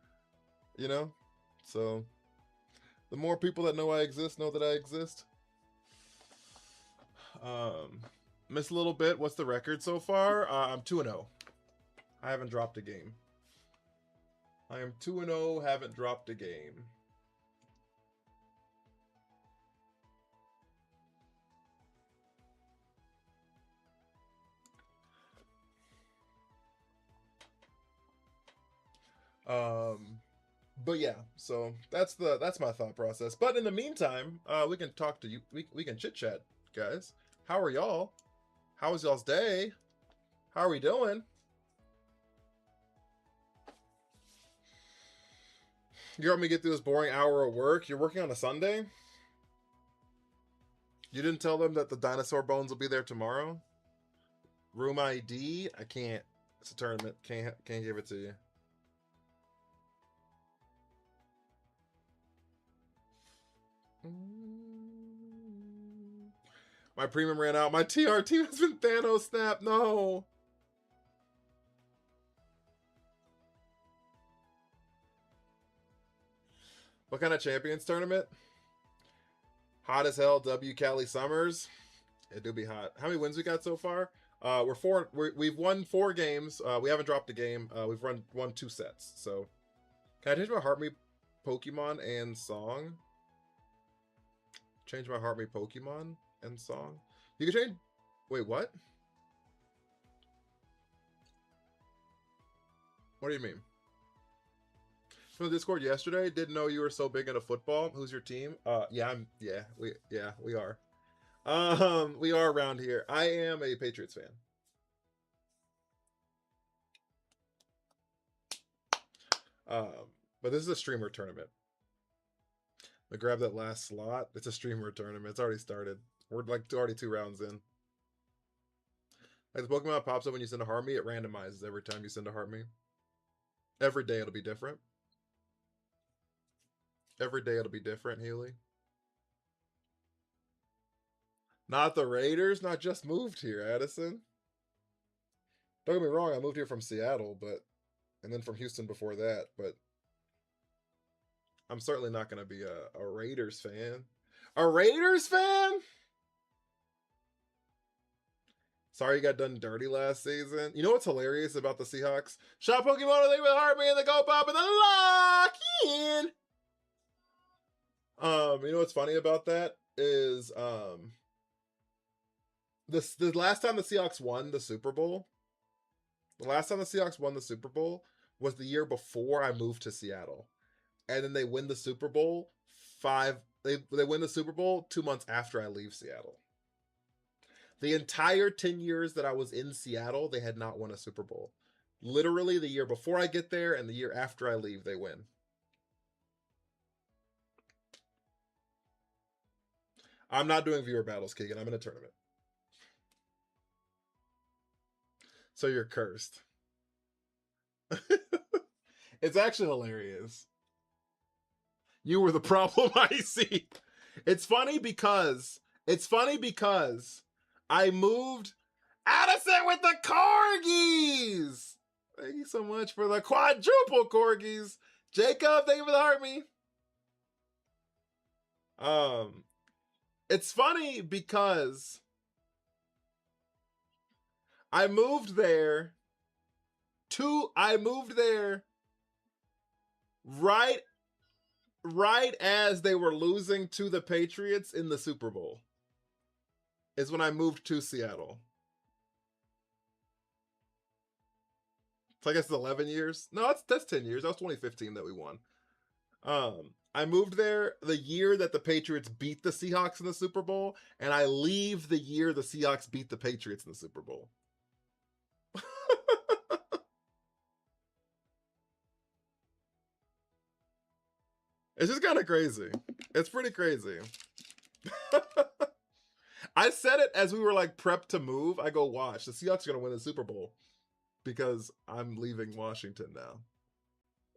you know. So, the more people that know I exist know that I exist. Missed a little bit. What's the record so far? I'm 2-0. I haven't dropped a game. I am 2-0. Haven't dropped a game. But yeah, so that's my thought process. But in the meantime, we can talk to you. We can chit chat, guys. How are y'all? How was y'all's day? How are we doing? You helped me get through this boring hour of work. You're working on a Sunday? You didn't tell them that the dinosaur bones will be there tomorrow? Room ID? I can't. It's a tournament. Can't give it to you. My premium ran out. My TRT has been Thanos snapped. No. What kind of champions tournament? Hot as hell. W Cali Summers. It do be hot. How many wins we got so far? We've won 4 games. We haven't dropped a game. We've won 2 sets. So, can I change my Heart Me Pokemon and song? Change my Heart Me Pokemon. and song. You can change. Wait, what? What do you mean? From the Discord yesterday, didn't know you were so big into football. Who's your team? We are. We are around here. I am a Patriots fan. But this is a streamer tournament. I grab that last slot. It's a streamer tournament. It's already started. We're like already 2 rounds in. Like the Pokemon pops up when you send a heart me, it randomizes every time you send a heart me. Every day it'll be different. Every day it'll be different, Healy. Not the Raiders, not just moved here, Addison. Don't get me wrong, I moved here from Seattle, and then from Houston before that, but I'm certainly not going to be a Raiders fan. A Raiders fan? Sorry you got done dirty last season. You know what's hilarious about the Seahawks? Shot Pokemon, they will heart me, and the go pop, and the lock in. You know what's funny about that is the last time the Seahawks won the Super Bowl, was the year before I moved to Seattle. And then they win the Super Bowl they win the Super Bowl 2 months after I leave Seattle. The entire 10 years that I was in Seattle, they had not won a Super Bowl. Literally the year before I get there and the year after I leave, they win. I'm not doing viewer battles, Keegan. I'm in a tournament. So you're cursed. It's actually hilarious. You were the problem, I see. It's funny because I moved Addison with the corgis. Thank you so much for the quadruple corgis. Jacob, thank you for the heart me. It's funny because I moved there right as they were losing to the Patriots in the Super Bowl. Is when I moved to Seattle. So I guess it's 11 years. No, that's 10 years. That was 2015 that we won. I moved there the year that the Patriots beat the Seahawks in the Super Bowl, and I leave the year the Seahawks beat the Patriots in the Super Bowl. It's just kind of crazy. It's pretty crazy. I said it as we were like prepped to move. I go, watch, the Seahawks are going to win the Super Bowl because I'm leaving Washington now,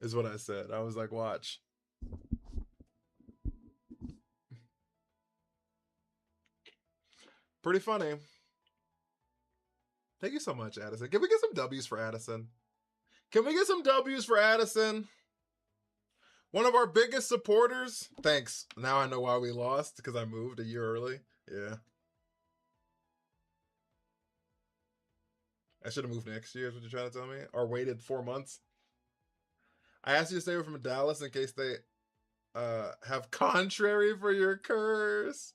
is what I said. I was like, watch. Pretty funny. Thank you so much, Addison. Can we get some W's for Addison? One of our biggest supporters. Thanks. Now I know why we lost, because I moved a year early. Yeah. I should have moved next year, is what you're trying to tell me? Or waited 4 months? I asked you to stay away from Dallas in case they have contrary for your curse.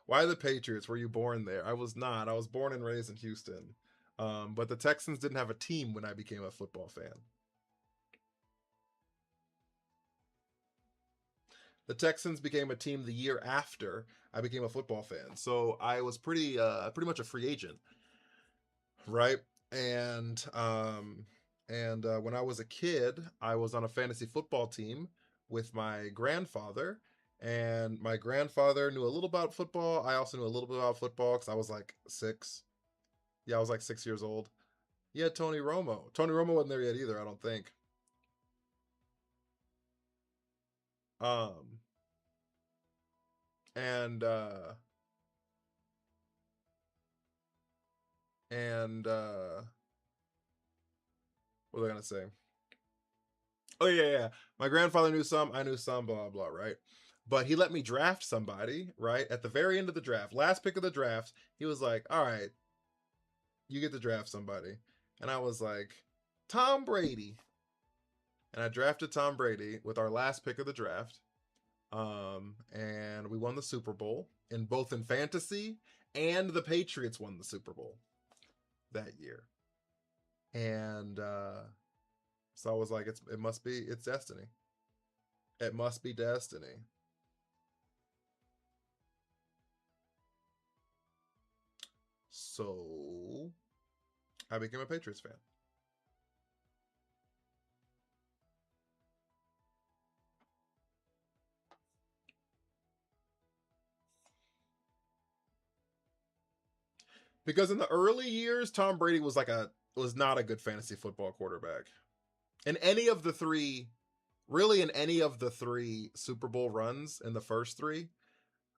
Why the Patriots? Were you born there? I was not. I was born and raised in Houston. But the Texans didn't have a team when I became a football fan. The Texans became a team the year after I became a football fan. So I was pretty much a free agent, right? And when I was a kid, I was on a fantasy football team with my grandfather, and my grandfather knew a little about football. I also knew a little bit about football because I was like 6. Yeah, I was like 6 years old. Yeah, Tony Romo. Tony Romo wasn't there yet either, I don't think. And what was I gonna say? Oh yeah. My grandfather knew some, I knew some, blah blah, right? But he let me draft somebody, right? At the very end of the draft, last pick of the draft, he was like, all right, you get to draft somebody. And I was like, Tom Brady. And I drafted Tom Brady with our last pick of the draft. And we won the Super Bowl in both in fantasy, and the Patriots won the Super Bowl that year. And so I was like, it's destiny. It must be destiny. So I became a Patriots fan. Because in the early years, Tom Brady was not a good fantasy football quarterback. In any of the three, really in any of the three Super Bowl runs in the first three,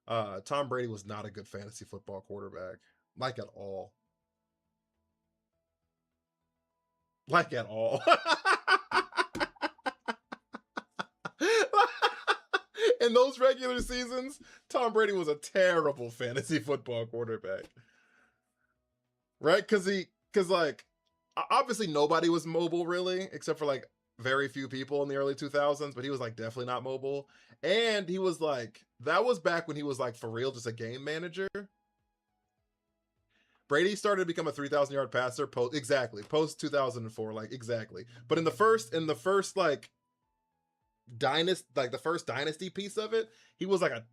Tom Brady was not a good fantasy football quarterback. Like at all. Like at all. In those regular seasons, Tom Brady was a terrible fantasy football quarterback. Right? Because like, obviously nobody was mobile really, except for like very few people in the early 2000s, but he was like definitely not mobile. And he was like, that was back when he was like for real just a game manager. Brady started to become a 3,000 yard passer post 2004, like exactly. But in the first like the first dynasty piece of it, he was a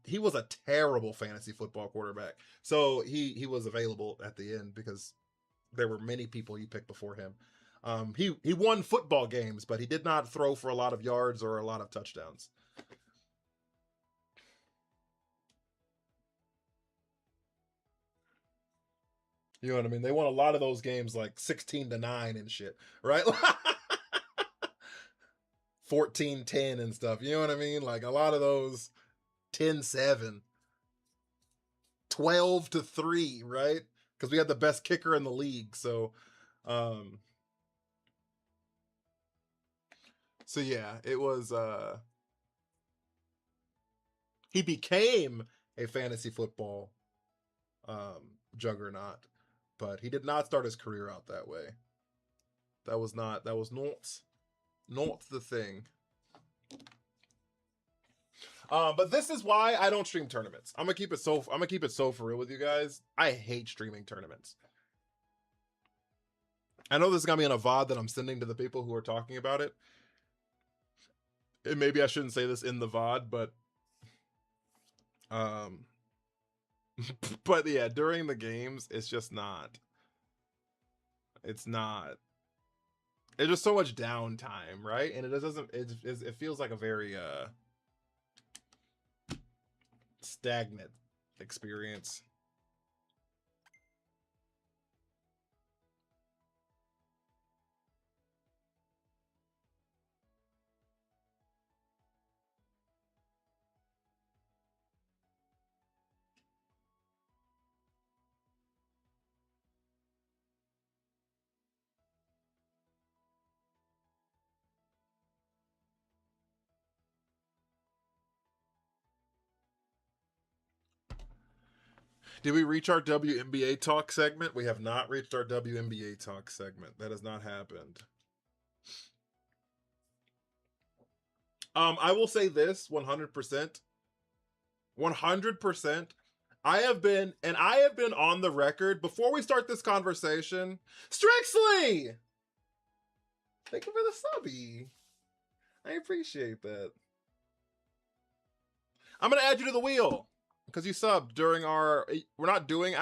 terrible fantasy football quarterback. So he was available at the end because there were many people you picked before him. He won football games, but he did not throw for a lot of yards or a lot of touchdowns. You know what I mean? They won a lot of those games like 16-9 and shit, right? 14-10 and stuff. You know what I mean? Like a lot of those 10-7, 12-3, right? Because we had the best kicker in the league. So yeah, it was he became a fantasy football juggernaut, but he did not start his career out that way. That was not the thing. But this is why I don't stream tournaments. I'm gonna keep it so for real with you guys. I hate streaming tournaments. I know this is gonna be on a VOD that I'm sending to the people who are talking about it. And maybe I shouldn't say this in the VOD, but but yeah, during the games, it's just not. It's not. It's just so much downtime, right? And it doesn't. It feels like a very stagnant experience. Did we reach our WNBA talk segment? We have not reached our WNBA talk segment. That has not happened. I will say this 100%. 100%. I have been on the record before we start this conversation. Strixley! Thank you for the subby. I appreciate that. I'm going to add you to the wheel because you subbed during our. We're not doing the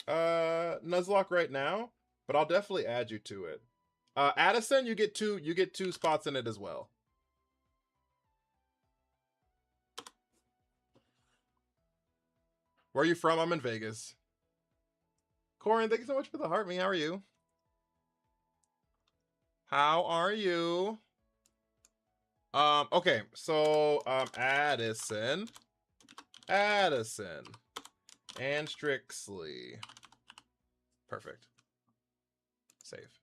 Nuzlocke right now, but I'll definitely add you to it. Addison, you get two spots in it as well. Where are you from? I'm in Vegas. Corin, thank you so much for the heart. Me, how are you? How are you? Okay, so Addison, and Strixley. Perfect. Save.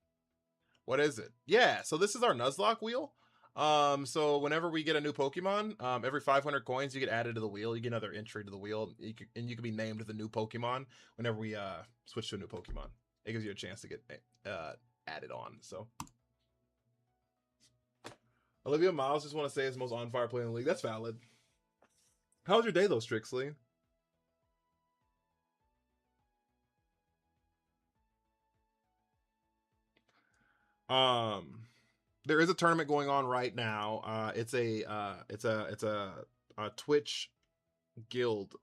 What is it? Yeah, so this is our Nuzlocke wheel. So whenever we get a new Pokemon, every 500 coins you get added to the wheel. You get another entry to the wheel, and you can be named the new Pokemon whenever we switch to a new Pokemon. It gives you a chance to get added on. So Olivia Miles just want to say is the most on fire player in the league. That's valid. How was your day though, Strixley? There is a tournament going on right now. It's a Twitch guild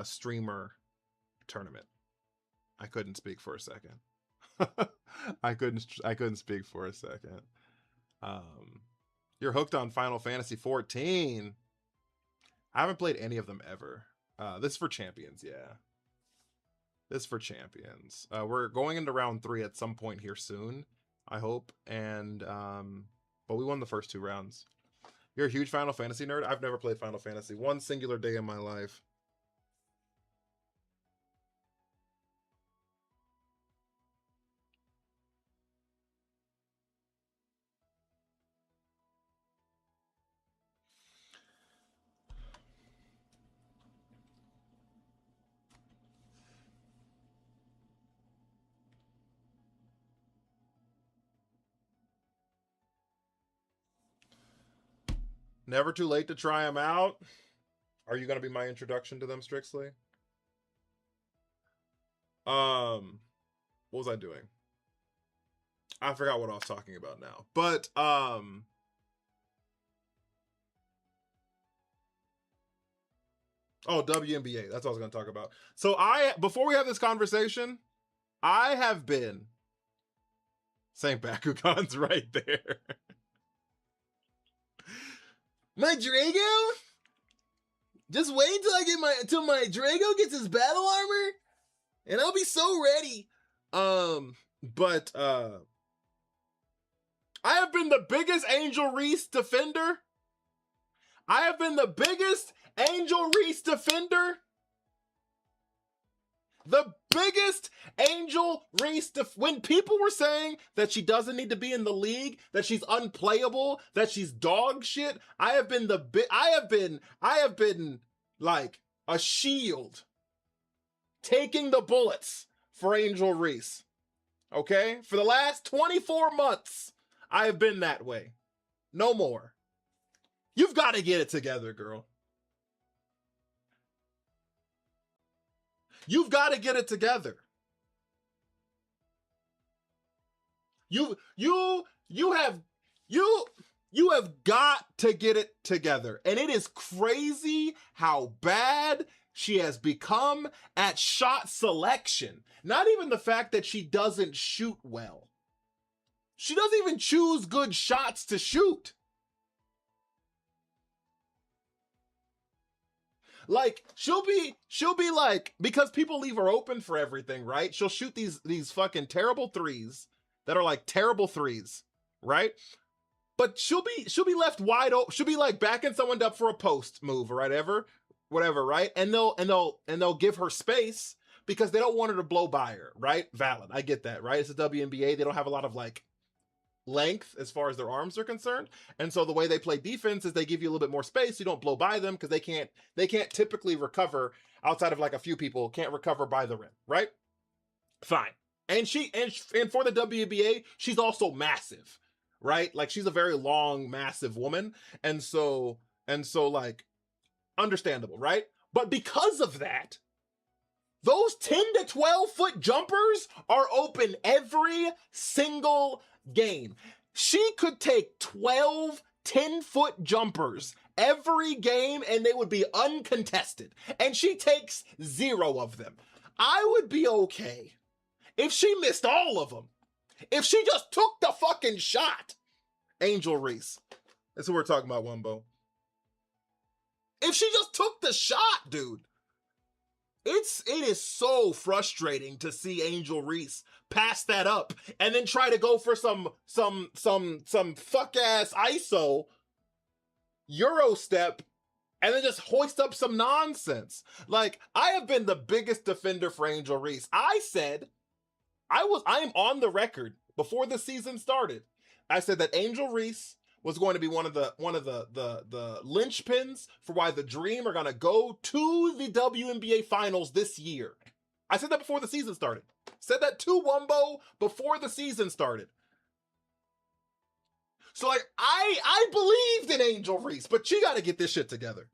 streamer tournament. I couldn't speak for a second. I couldn't speak for a second. You're hooked on Final Fantasy 14. I haven't played any of them ever. This is for champions, yeah. This is for champions. We're going into round 3 at some point here soon, I hope. And but we won the first 2 rounds. You're a huge Final Fantasy nerd? I've never played Final Fantasy one singular day in my life. Never too late to try them out. Are you going to be my introduction to them, Strixley? What was I doing? I forgot what I was talking about now. But oh, WNBA. That's what I was going to talk about. So before we have this conversation, I have been St. Bakugan's right there. My Drago? Just wait until my Drago gets his battle armor, and I'll be so ready. But I have been the biggest Angel Reese defender. I have been the biggest Angel Reese defender. The biggest Angel Reese when people were saying that she doesn't need to be in the league, that she's unplayable, that she's dog shit, I have been like a shield taking the bullets for Angel Reese. Okay? For the last 24 months, I have been that way. No more. You've got to get it together, girl. You've got to get it together. You have got to get it together. And it is crazy how bad she has become at shot selection. Not even the fact that she doesn't shoot well. She doesn't even choose good shots to shoot. Like, she'll be like, because people leave her open for everything, right? She'll shoot these fucking terrible threes that are like terrible threes, right? But she'll be left wide open. She'll be like backing someone up for a post move or whatever, right? And they'll give her space because they don't want her to blow by her, right? Valid. I get that, right? It's a WNBA. They don't have a lot of like length as far as their arms are concerned, and so the way they play defense is they give you a little bit more space. You don't blow by them because they can't typically recover outside of like a few people can't recover by the rim, right? Fine. And for the WNBA, she's also massive, right? Like she's a very long, massive woman, and so like understandable, right? But because of that, those 10 to 12 foot jumpers are open every single game. She could take 12 10-foot jumpers every game and they would be uncontested. And she takes 0 of them. I would be okay if she missed all of them. If she just took the fucking shot. Angel Reese. That's what we're talking about, Wumbo. If she just took the shot, dude. It is so frustrating to see Angel Reese pass that up and then try to go for some fuck ass ISO Euro step and then just hoist up some nonsense. Like, I have been the biggest defender for Angel Reese. I am on the record before the season started. I said that Angel Reese was going to be one of the linchpins for why the Dream are going to go to the WNBA finals this year. I said that before the season started. Said that to Wumbo before the season started. So like I believed in Angel Reese, but she got to get this shit together.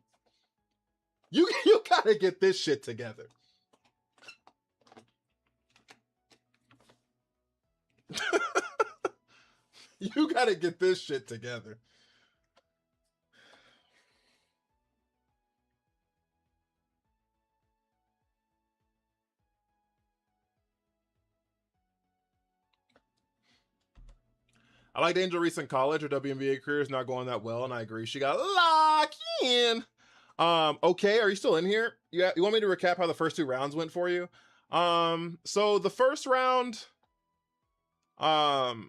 You got to get this shit together. You got to get this shit together. I liked Angel Reese in college. Her WNBA career is not going that well, and I agree. She got locked in. Okay, are you still in here? You want me to recap how the first 2 rounds went for you? So the first round, the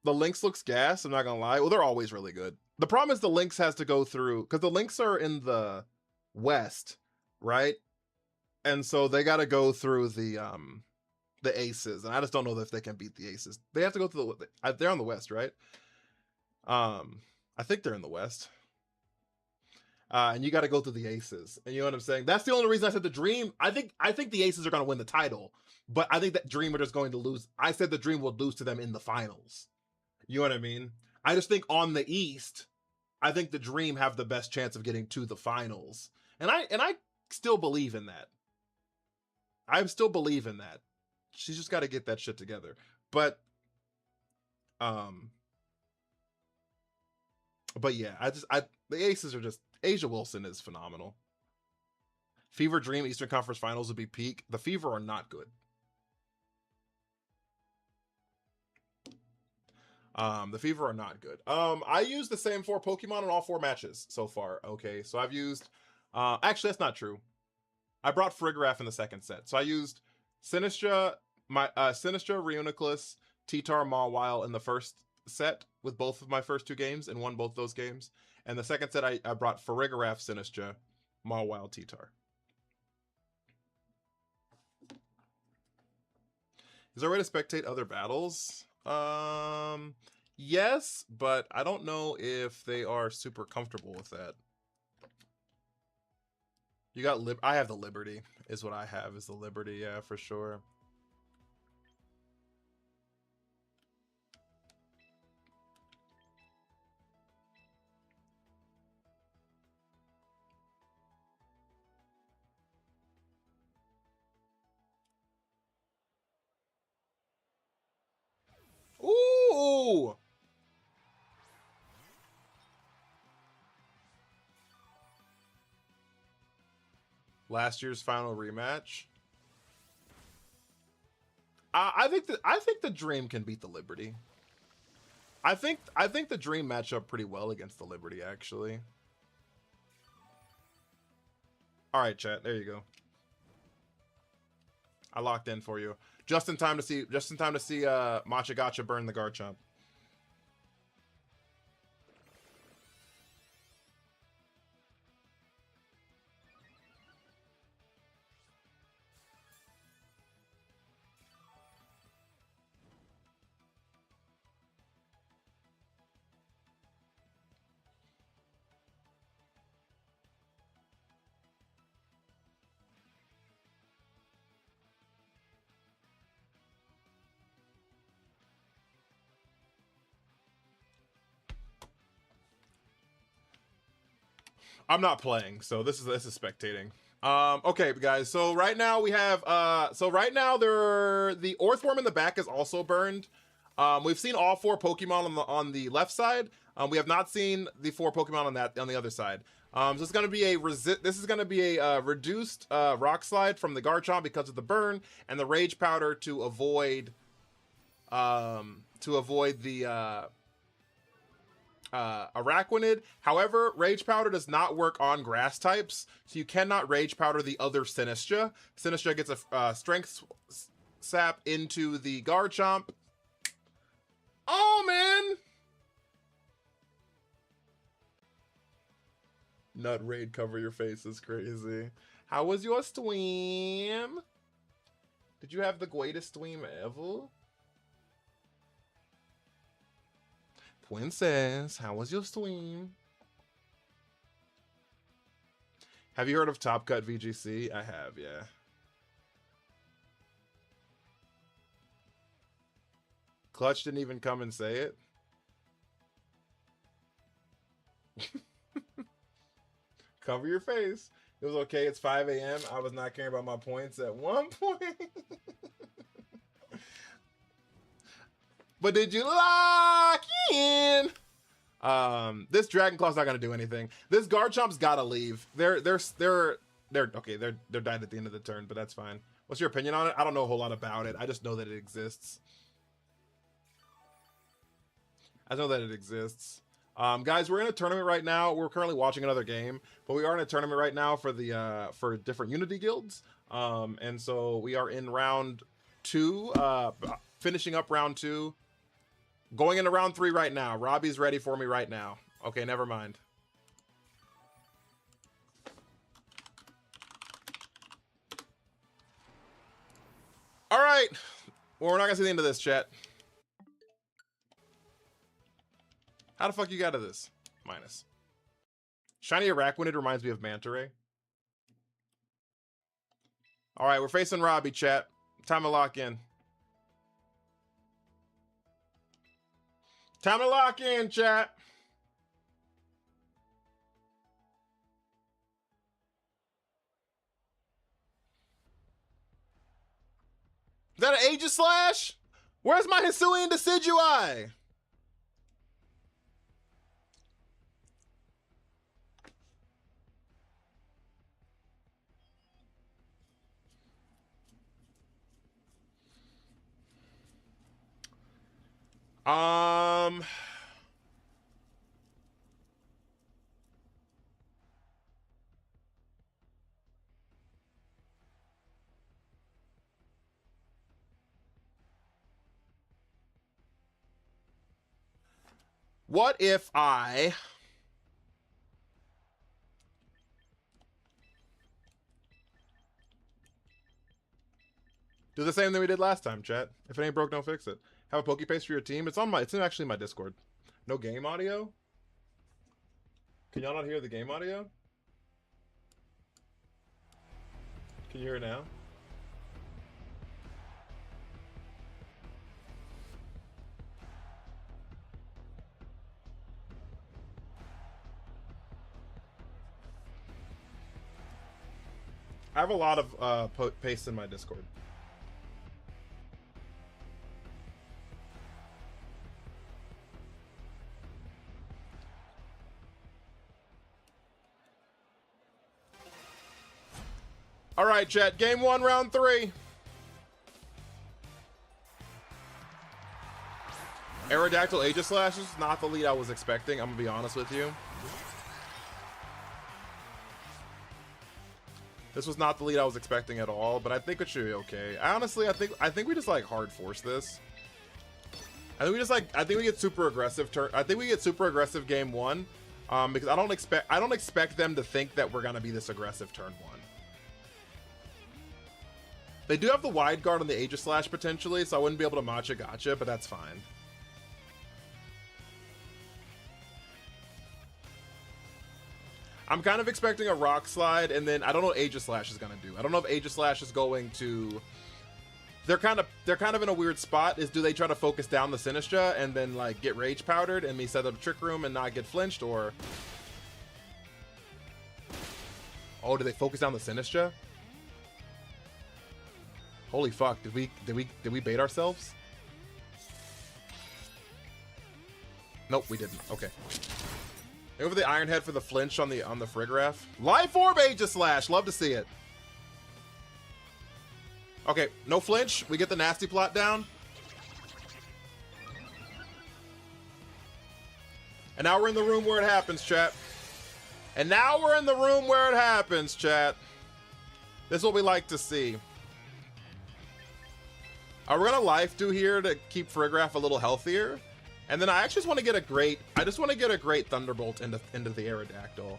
Lynx looks gas. I'm not gonna lie. Well, they're always really good. The problem is the Lynx has to go through because the Lynx are in the West, right? And so they got to go through the Aces, and I just don't know if they can beat the Aces. They have to go through they're on the West, right? I think they're in the West. And you got to go through the Aces, and you know what I'm saying? That's the only reason I said the Dream. I think the Aces are going to win the title, but I think that Dream are just going to lose. I said the Dream will lose to them in the finals. You know what I mean? I just think on the East, I think the Dream have the best chance of getting to the finals, and I still believe in that. I still believe in that. She's just got to get that shit together. But yeah, the Aces are just, Asia Wilson is phenomenal. Fever Dream Eastern Conference Finals would be peak. The Fever are not good. The Fever are not good. I used the same 4 Pokemon in all 4 matches so far. Okay, so I've used actually that's not true. I brought Farigiraf in the second set. So I used Sinistra, Reuniclus, T-Tar, Mawile in the first set with both of my first 2 games and won both those games. And the second set, I brought Farigiraf, Sinistra, Mawile, T-Tar. Is there a way to spectate other battles? Yes, but I don't know if they are super comfortable with that. You got I have the Liberty, is what I have, is the Liberty, yeah, for sure. Ooh! Last year's final rematch. I think the Dream can beat the Liberty. I think the Dream match up pretty well against the Liberty, actually. All right, chat. There you go. I locked in for you. Just in time to see Matcha Gotcha burn the Garchomp. I'm not playing, so this is spectating. Okay, guys. So right now we have the Orthworm in the back is also burned. We've seen all 4 Pokemon on the left side. We have not seen the 4 Pokemon on the other side. So it's gonna be a reduced Rock Slide from the Garchomp because of the burn, and the Rage Powder to avoid the Araquanid. However, Rage Powder does not work on grass types, so you cannot Rage Powder the other Sinistra. Sinistra gets a Strength Sap into the Garchomp. Oh, man! Nut Raid cover your face is crazy. How was your stream? Did you have the greatest stream ever? Princess, how was your stream? Have you heard of Top Cut VGC? I have, yeah. Clutch didn't even come and say it. Cover your face. It was okay. It's 5 a.m. I was not caring about my points at one point. But did you lock in? This Dragon Claw's not gonna do anything. This Garchomp's gotta leave. They're okay. They're died at the end of the turn, but that's fine. What's your opinion on it? I don't know a whole lot about it. I just know that it exists. Guys, we're in a tournament right now. We're currently watching another game, but we are in a tournament right now for the for different Unity guilds. And so we are in round 2, finishing up round 2, going into round 3 right now. Robbie's ready for me right now. Okay, never mind. All right. Well, we're not gonna see the end of this, chat. How the fuck you got to this? Minus. Shiny Araquanid reminds me of Manta Ray. All right, we're facing Robbie, chat. Time to lock in. Time to lock in, chat. Is that an Aegislash? Where's my Hisuian Decidueye? What if I do the same thing we did last time, chat? If it ain't broke, don't fix it. Have a Pokepaste for your team. It's actually my Discord. No game audio? Can y'all not hear the game audio? Can you hear it now? I have a lot of pastes in my Discord. All right, chat. Game 1, round 3. Aerodactyl Aegislash is not the lead I was expecting. I'm gonna be honest with you. This was not the lead I was expecting at all, but I think it should be okay. I think we just like hard force this. I think we get super aggressive I think we get super aggressive game 1, because I don't expect them to think that we're gonna be this aggressive turn 1. They do have the wide guard on the Aegislash potentially, so I wouldn't be able to matcha gotcha, but that's fine. I'm kind of expecting a Rock Slide, and then I don't know what Aegislash is gonna do. I don't know if Aegislash is going to. They're kind of in a weird spot. Do they try to focus down the Sinistra and then like get Rage Powdered and me set up Trick Room and not get flinched, or? Oh, do they focus down the Sinistra? Holy fuck! Did we bait ourselves? Nope, we didn't. Okay. Over the Iron Head for the flinch on the Frigraph. Life Orb Aegislash. Love to see it. Okay, no flinch. We get the nasty plot down. And now we're in the room where it happens, chat. And now we're in the room where it happens, chat. This is what we like to see. We're gonna life do here to keep Frigraph a little healthier. And then I actually just want to get a great Thunderbolt into the Aerodactyl.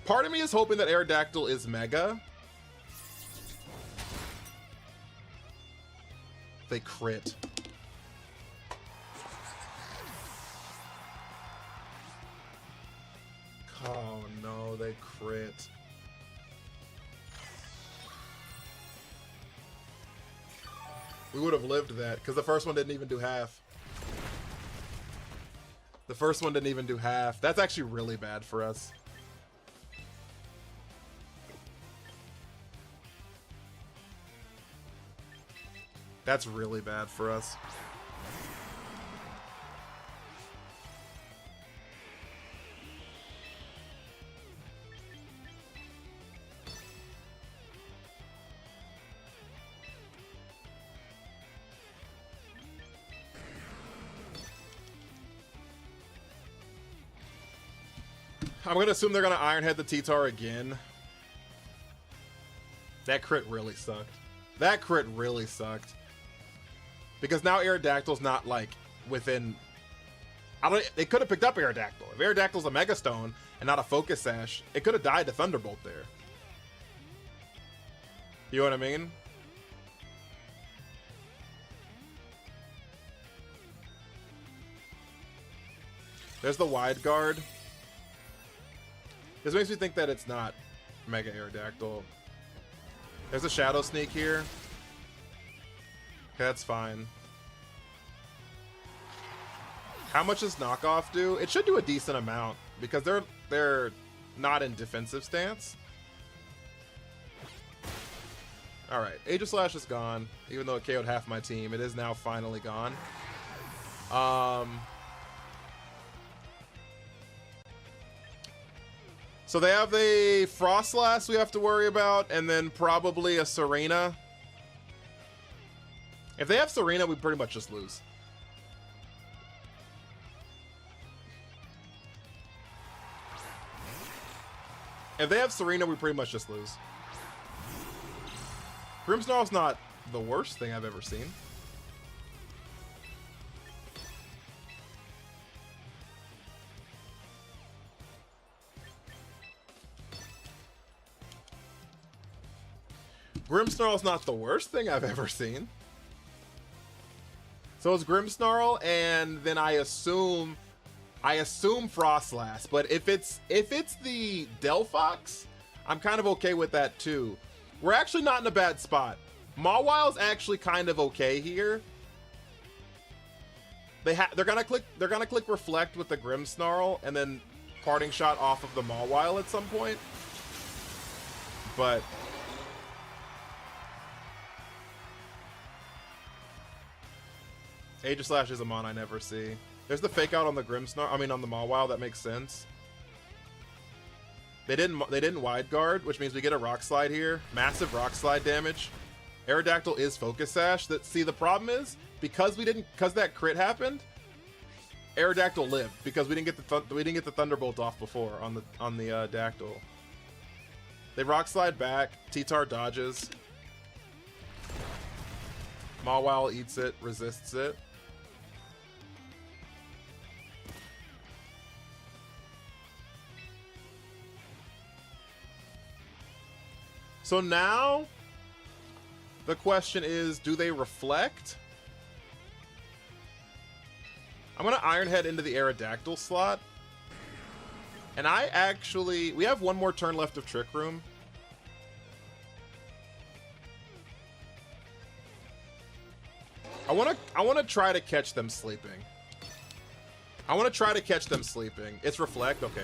Part of me is hoping that Aerodactyl is Mega. They crit. Oh no, they crit. We would have lived that, because the first one didn't even do half. The first one didn't even do half. That's actually really bad for us. That's really bad for us. I'm gonna assume they're gonna Ironhead the T-Tar again. That crit really sucked. That crit really sucked. Because now Aerodactyl's not like within. They could have picked up Aerodactyl. If Aerodactyl's a Mega Stone and not a Focus Sash, it could have died to Thunderbolt there. You know what I mean? There's the Wide Guard. This makes me think that it's not Mega Aerodactyl. There's a Shadow Sneak here. Okay, that's fine. How much does Knockoff do? It should do a decent amount because they're not in defensive stance. Alright, Aegislash is gone. Even though it KO'd half my team, it is now finally gone. So they have a Frostlass we have to worry about, and then probably a Serena. If they have Serena, we pretty much just lose. If they have Serena, we pretty much just lose. Grimmsnarl's not the worst thing I've ever seen. Grimmsnarl's not the worst thing I've ever seen. So it's Grimmsnarl, and then I assume Frostlass. But if it's the Delphox, I'm kind of okay with that too. We're actually not in a bad spot. Mawile's actually kind of okay here. They're gonna click Reflect with the Grimmsnarl, and then Parting Shot off of the Mawile at some point. But Aegislash is a mon I never see. There's the Fake Out on the Grimmsnarl. I mean, on the Mawile. That makes sense. They didn't Wide Guard, which means we get a Rock Slide here. Massive Rock Slide damage. Aerodactyl is Focus Sash. The problem is because that crit happened, Aerodactyl lived because we didn't get the Thunderbolt off before on the Dactyl. They Rock Slide back. T-Tar dodges. Mawile eats it, resists it. So now, the question is, do they Reflect? I'm going to Ironhead into the Aerodactyl slot. And we have one more turn left of Trick Room. I want to try to catch them sleeping. It's Reflect? Okay.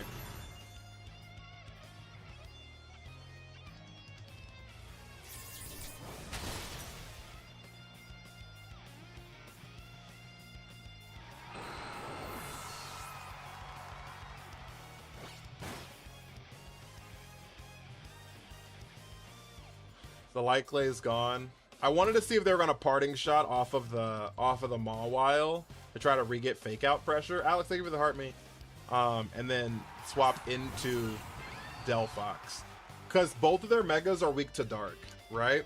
The Light Clay is gone. I wanted to see if they were going to Parting Shot off of the Mawile to try to re-get Fake Out pressure. Alex, thank you for the heart me. And then swap into Delphox. Because both of their Megas are weak to Dark, right?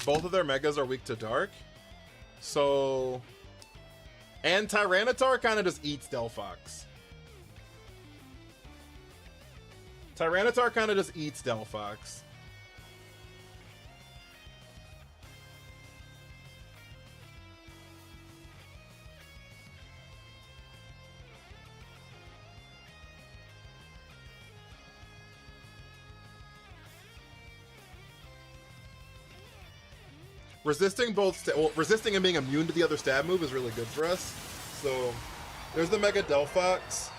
Both of their Megas are weak to Dark. So... And Tyranitar kind of just eats Delphox. resisting resisting and being immune to the other stab move is really good for us. So there's the Mega Delphox.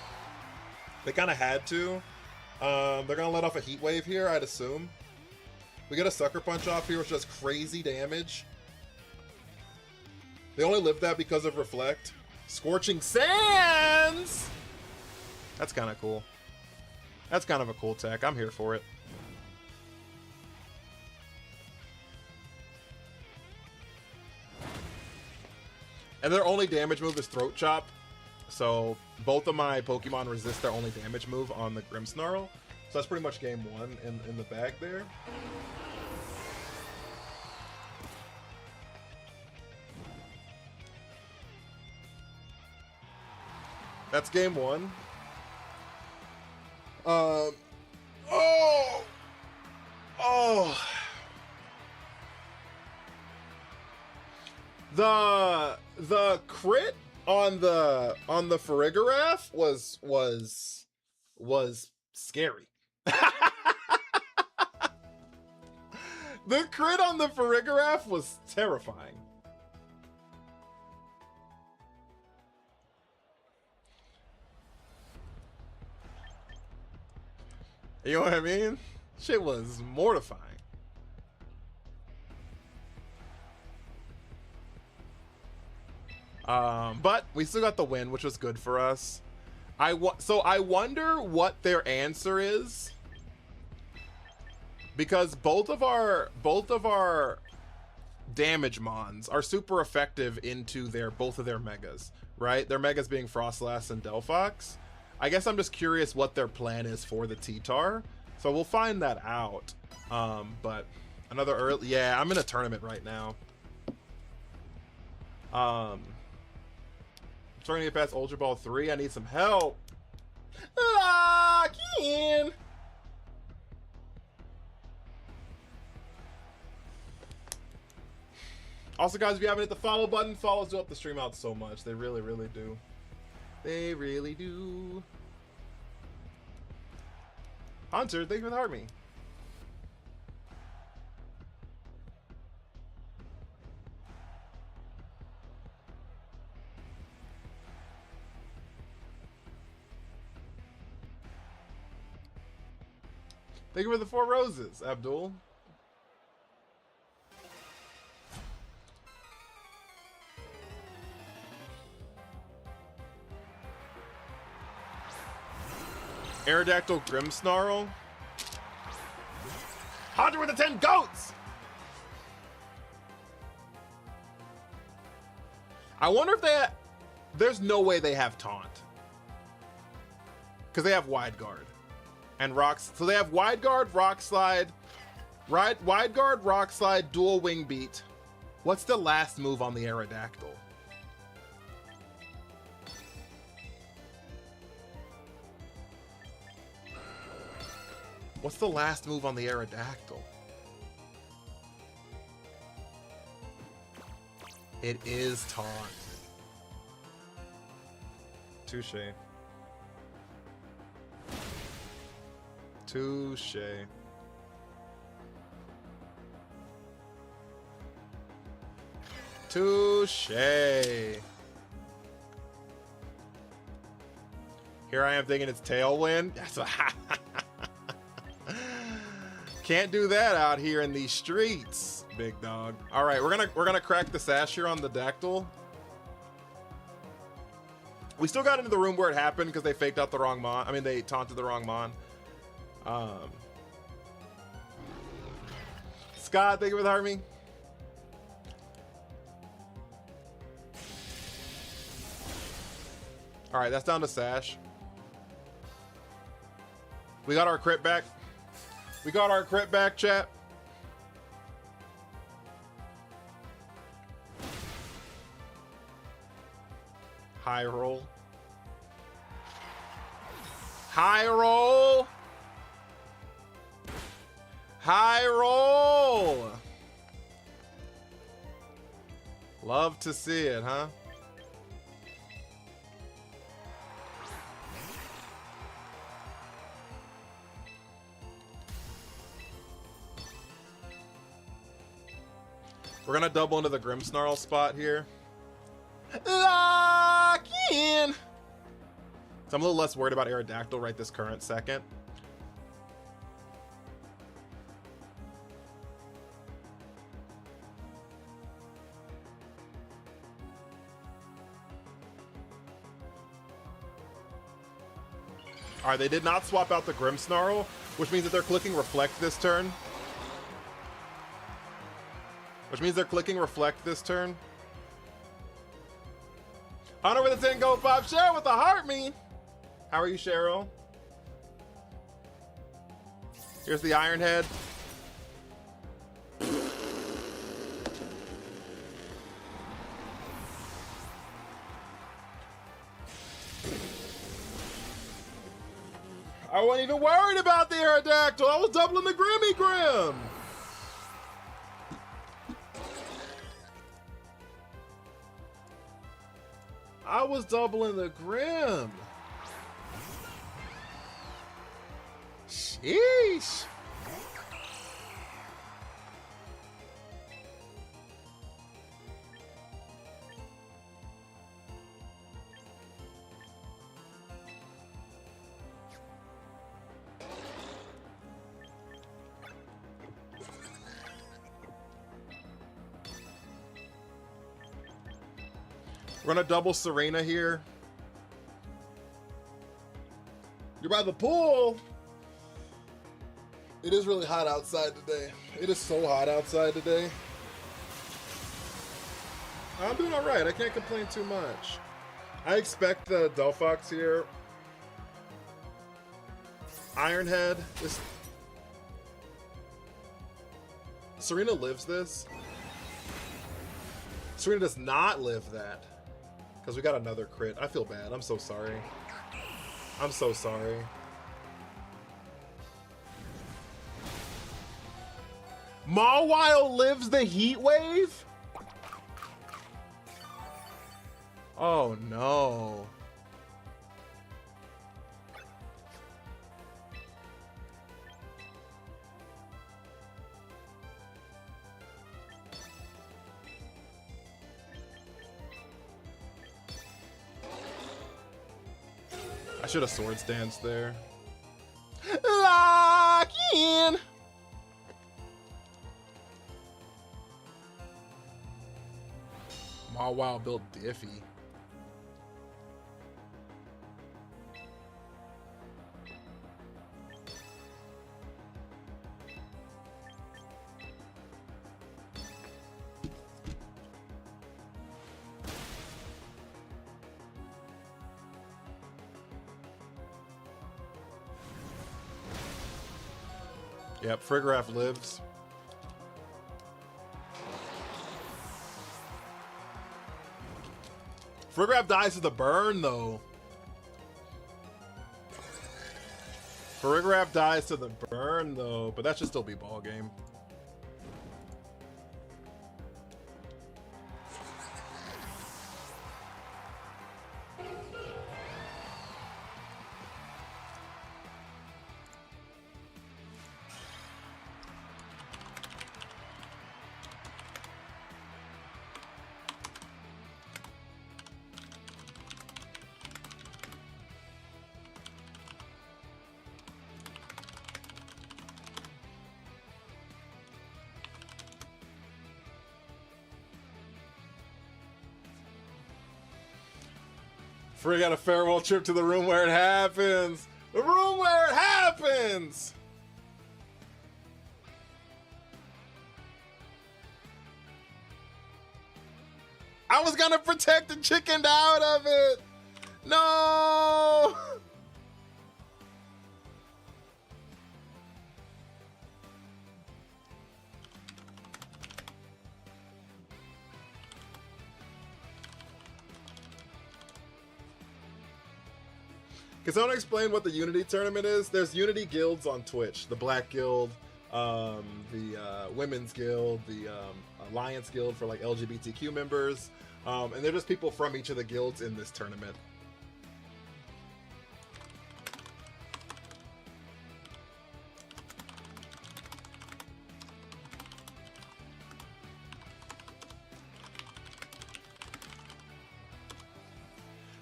They kind of had to. They're gonna let off a Heat Wave here, I'd assume. We get a Sucker Punch off here, which does crazy damage. They only live that because of Reflect. Scorching Sands! That's kind of cool. That's kind of a cool tech. I'm here for it. And their only damage move is Throat Chop. So both of my Pokemon resist their only damage move on the Grimmsnarl. So that's pretty much game one in the bag there. That's game one. Oh! The crit on the Farigiraf was scary. The crit on the Farigiraf was terrifying. You know what I mean? Shit was mortifying. But we still got the win, which was good for us. So I wonder what their answer is, because both of our damage mons are super effective into both of their megas, right? Their megas being Frostlass and Delphox. I guess I'm just curious what their plan is for the T-Tar. So we'll find that out. But another early... Yeah, I'm in a tournament right now. I'm trying to get past Ultra Ball 3. I need some help. Lock in! Also, guys, if you haven't hit the follow button, follows do help the stream out so much. They really, really do. They really do. Hunter, thank you for the heart me. Thank you for the 4 roses, Abdul. Aerodactyl Grimmsnarl. Hunter with the 10 goats! I wonder if there's no way they have Taunt. Because they have Wide Guard. And Rocks. So they have Wide Guard, Rock Slide. Wide Guard, Rock Slide, Dual Wing Beat. What's the last move on the Aerodactyl? What's the last move on the Aerodactyl? It is Taunt. Touche. Touche. Touche. Here I am thinking it's Tailwind. That's a can't do that out here in these streets, big dog. All right, we're gonna crack the sash here on the Dactyl. We still got into the room where it happened because they faked out the wrong mon. I mean, they taunted the wrong mon. Scott, thank you for the heart me. All right, that's down to sash. We got our crit back. We got our crit back, chat. High roll. High roll. High roll. Love to see it, huh? We're gonna double into the Grimmsnarl spot here. Lock in! So I'm a little less worried about Aerodactyl right this current second. Alright, they did not swap out the Grimmsnarl, which means that they're clicking Reflect this turn. Which means they're clicking Reflect this turn. Hunter with a 10 gold 5 share with a heart me. How are you, Cheryl? Here's the Iron Head. I wasn't even worried about the Aerodactyl. I was doubling the Grimmy Grim. I was doubling the Grim. Sheesh. We're gonna double Serena here. You're by the pool. It is really hot outside today. It is so hot outside today. I'm doing all right. I can't complain too much. I expect the Delphox here. Ironhead. This Serena lives this. Serena does not live that. Because we got another crit. I feel bad. I'm so sorry. I'm so sorry. Mawile lives the heat wave? Oh no. I should have Swords Dance there. Lock in! Mawile built Diffie. Yep, Frigoraph lives. Frigoraph dies to the burn, though. Frigoraph dies to the burn, though, but that should still be ball game. Free got a farewell trip to the room where it happens. The room where it happens. I was gonna protect the chicken out of it. No. Can someone explain what the Unity tournament is? There's Unity guilds on Twitch. The Black Guild, the Women's Guild, the Alliance Guild for like LGBTQ members. And they're just people from each of the guilds in this tournament.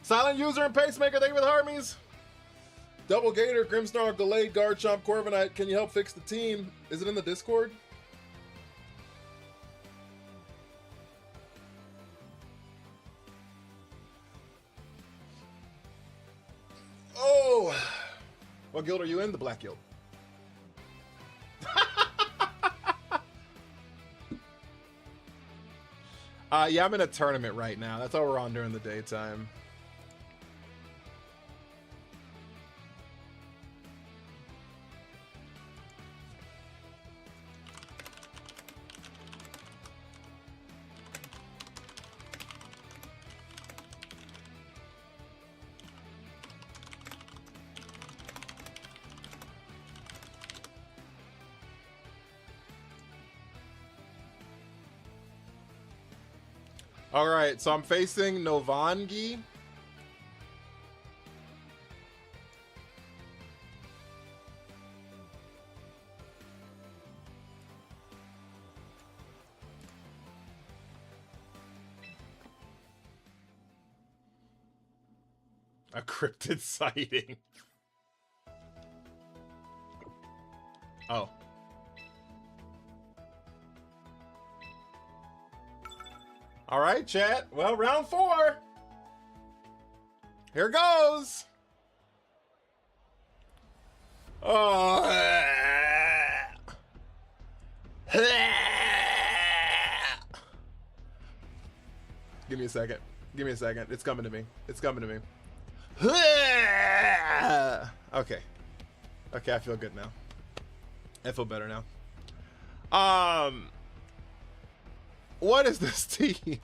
Silent User and Pacemaker, thank you for the Harmies. Double Gator, Grimsnarl, Delayed, Garchomp, Corviknight, can you help fix the team? Is it in the Discord? Oh! What guild are you in? The Black Guild. Yeah, I'm in a tournament right now. That's all we're on during the daytime. All right, so I'm facing Novangi. A cryptid sighting. Oh. All right, chat. Well, round 4. Here goes. Oh. Give me a second. Give me a second. It's coming to me. It's coming to me. Okay. Okay, I feel good now. I feel better now. What is this team?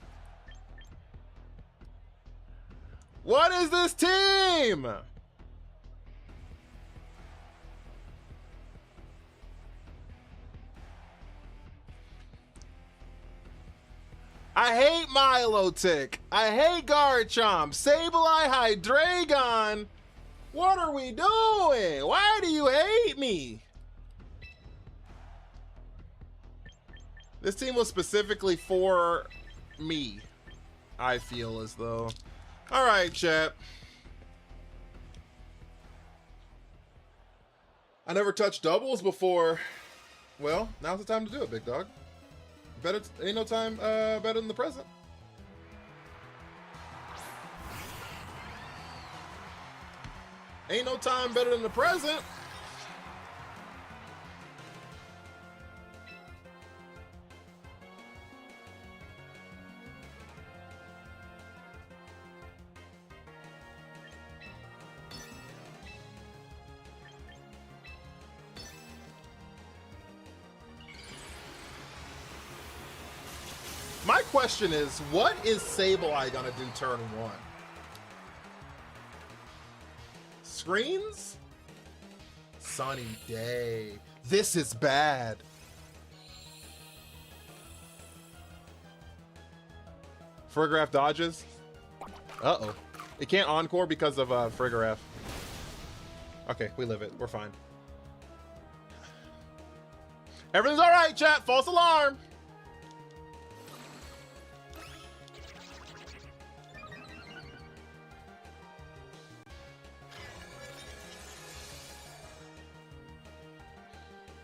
What is this team? I hate Milotic. I hate Garchomp. Sableye, Hydreigon. What are we doing? Why do you hate me? This team was specifically for me. I feel as though. All right, chat. I never touched doubles before. Well, now's the time to do it, big dog. Better, ain't no time better than the present. Ain't no time better than the present. My question is, what is Sableye gonna do turn 1? Screens? Sunny day. This is bad. Frigoraph dodges. Uh-oh. It can't encore because of Frigoraph. Okay, we live it. We're fine. Everything's all right, chat. False alarm.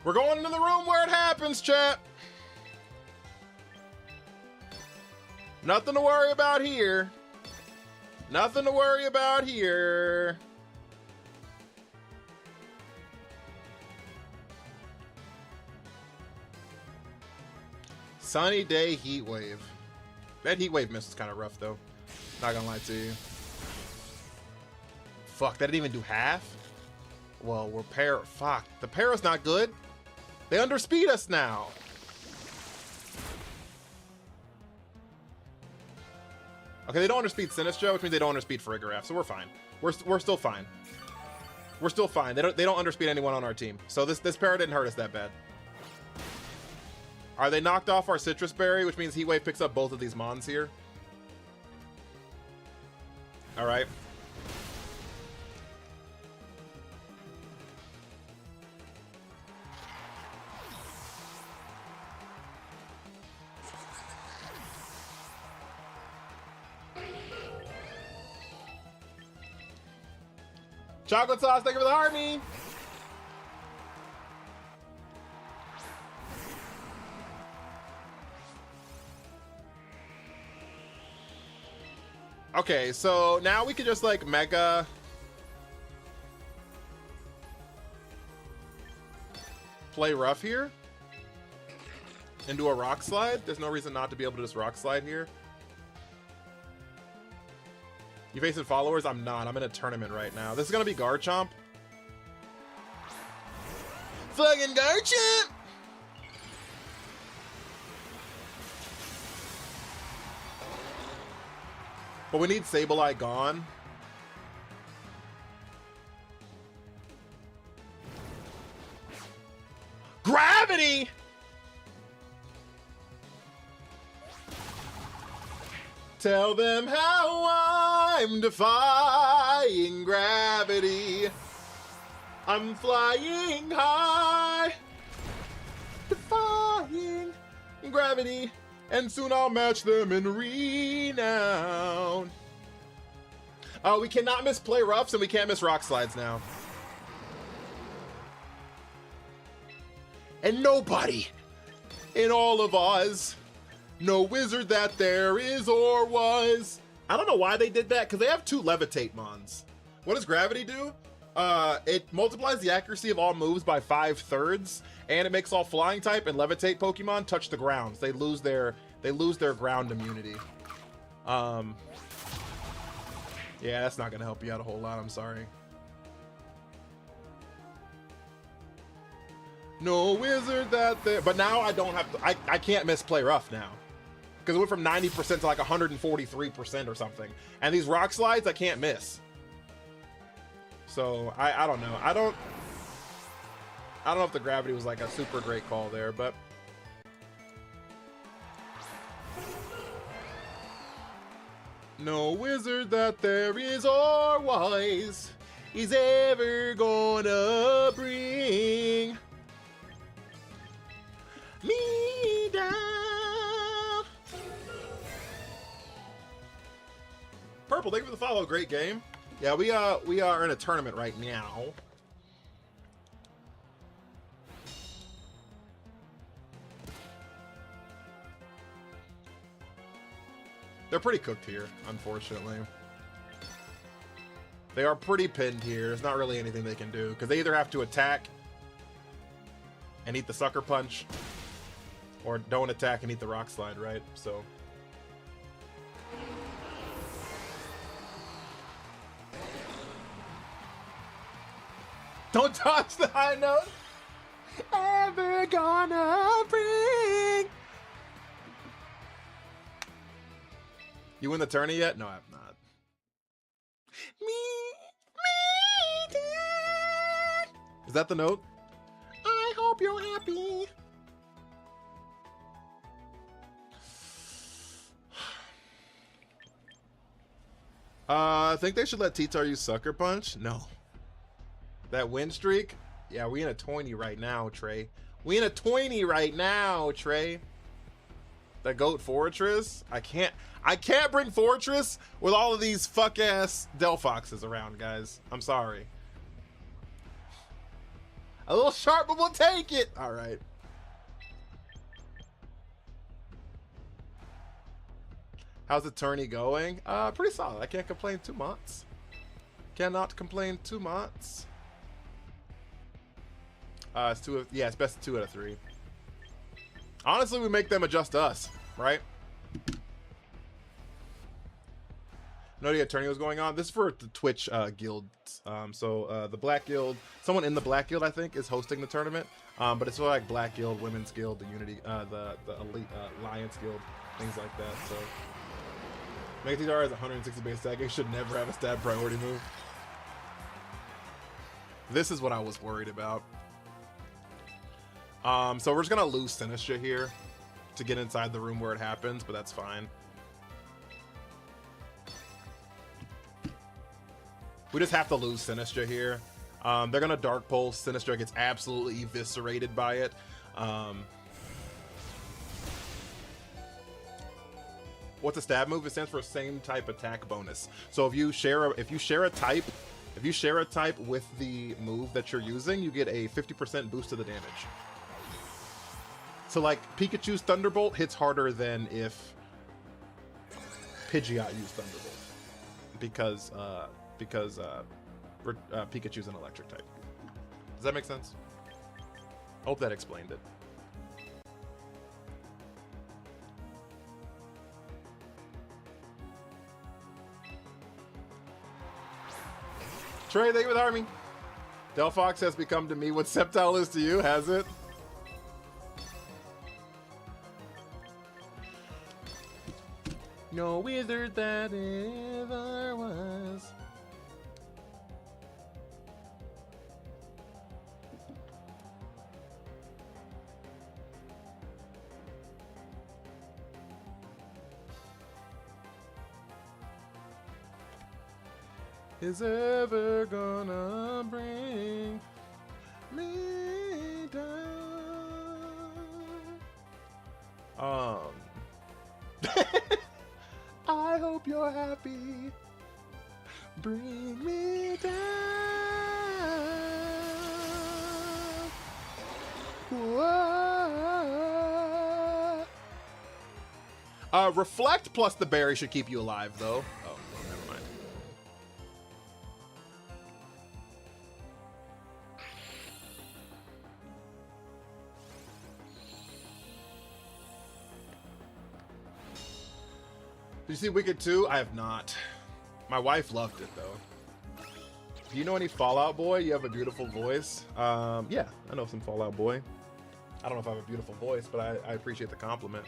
We're going into the room where it happens, chat. Nothing to worry about here. Nothing to worry about here. Sunny day heat wave. That heat wave miss is kind of rough, though. Not gonna lie to you. Fuck, that didn't even do half? Well, we're pair. Fuck, the para's not good. They underspeed us now. Okay, they don't underspeed Sinistcha, which means they don't underspeed Frigoraph, so we're fine. We're still fine. We're still fine. They don't underspeed anyone on our team. So this para didn't hurt us that bad. Are they knocked off our Citrus Berry, which means Heat Wave picks up both of these Mons here? All right. Chocolate sauce, thank you for the army. Okay, so now we can just like mega play rough here and do a rock slide. There's no reason not to be able to just rock slide here. You facing followers? I'm not. I'm in a tournament right now. This is gonna be Garchomp. Fucking Garchomp! But we need Sableye gone. Gravity! Tell them how I'm defying gravity. I'm flying high, defying gravity, and soon I'll match them in renown. Oh, we cannot miss play roughs and we can't miss rock slides now. And nobody in all of Oz, no wizard that there is or was. I don't know why they did that, because they have 2 levitate mons. What does gravity do? It multiplies the accuracy of all moves by 5/3, and it makes all flying type and levitate Pokemon touch the ground. They lose their ground immunity. Yeah, that's not gonna help you out a whole lot. I'm sorry. No wizard that there, but now I don't have to. I can't misplay rough now, because it went from 90% to like 143% or something. And these rock slides I can't miss. So I don't know. I don't know if the gravity was like a super great call there, but no wizard that there is or was is ever gonna bring me down. Purple, thank you for the follow. Great game. Yeah, we are in a tournament right now. They're pretty cooked here, unfortunately. They are pretty pinned here. There's not really anything they can do, because they either have to attack and eat the sucker punch, or don't attack and eat the rock slide, right? So don't touch the high note. Ever gonna bring. You win the tourney yet? No, I have not. Is that the note? I hope you're happy. I think they should let T-Tar use Sucker Punch. No. That win streak? Yeah, we in a 20 right now, Trey. We in a 20 right now, Trey. That Goat Fortress? I can't bring Fortress with all of these fuck-ass Delphoxes around, guys. I'm sorry. A little sharp, but we'll take it. All right. How's the tourney going? Pretty solid. I can't complain too much. Cannot complain too much. It's it's best of 2 out of 3. Honestly, we make them adjust to us, right? No idea tourney was going on. This is for the Twitch guild. The Black Guild, someone in the Black Guild, I think, is hosting the tournament. But it's for like Black Guild, Women's Guild, the Unity, the Elite Alliance Guild, things like that. So Mega T-Dar has 160 base attack. It should never have a stab priority move. This is what I was worried about. So we're just gonna lose Sinistra here to get inside the room where it happens, but that's fine. We just have to lose Sinistra here. They're gonna Dark Pulse. Sinistra gets absolutely eviscerated by it. What's a stab move? It stands for same type attack bonus. So if you share a type If you share a type with the move that you're using, you get a 50% boost to the damage. So like Pikachu's Thunderbolt hits harder than if Pidgeot used Thunderbolt, because Pikachu's an electric type. Does that make sense? Hope that explained it. Trey, thank you for the army. Delphox has become to me what Sceptile is to you, has it? No wizard that ever was. Is ever gonna bring me down. I hope you're happy. Bring me down. Whoa. Reflect plus the berry should keep you alive, though. Oh, never mind. Did you see Wicked 2? I have not. My wife loved it, though. Do you know any Fallout Boy? You have a beautiful voice. Yeah, I know some Fallout Boy. I don't know if I have a beautiful voice, but I appreciate the compliment.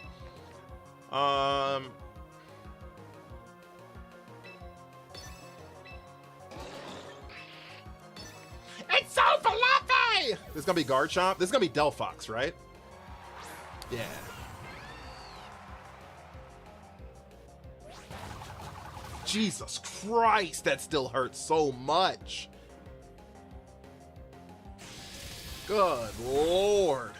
It's so fluffy! This is gonna be Garchomp. This is gonna be Delphox, right? Yeah. Jesus Christ, that still hurts so much. Good Lord.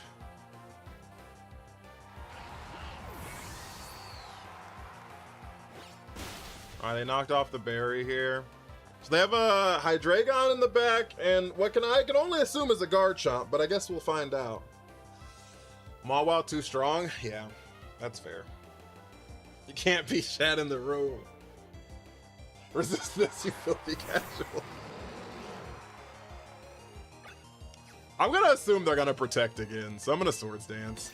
All right, they knocked off the berry here. So they have a Hydreigon in the back, and what I can only assume is a Garchomp, but I guess we'll find out. Mawile too strong? Yeah, that's fair. You can't be Shad in the room. Resist this, you filthy casual. I'm gonna assume they're gonna protect again, so I'm gonna Swords Dance.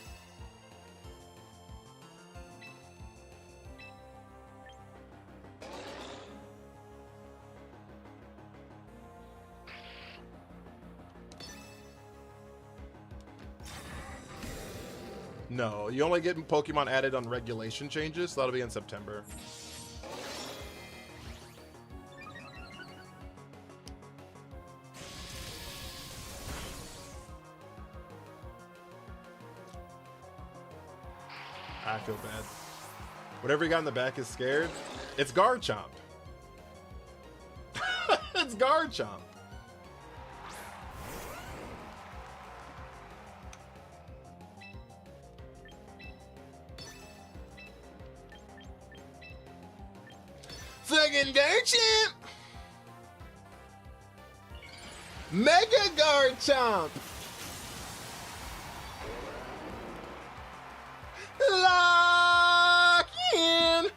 No, you only get Pokemon added on regulation changes, so that'll be in September. I feel bad. Whatever you got in the back is scared. It's Garchomp. It's Garchomp. Fucking Garchomp! Mega Garchomp! Lock in!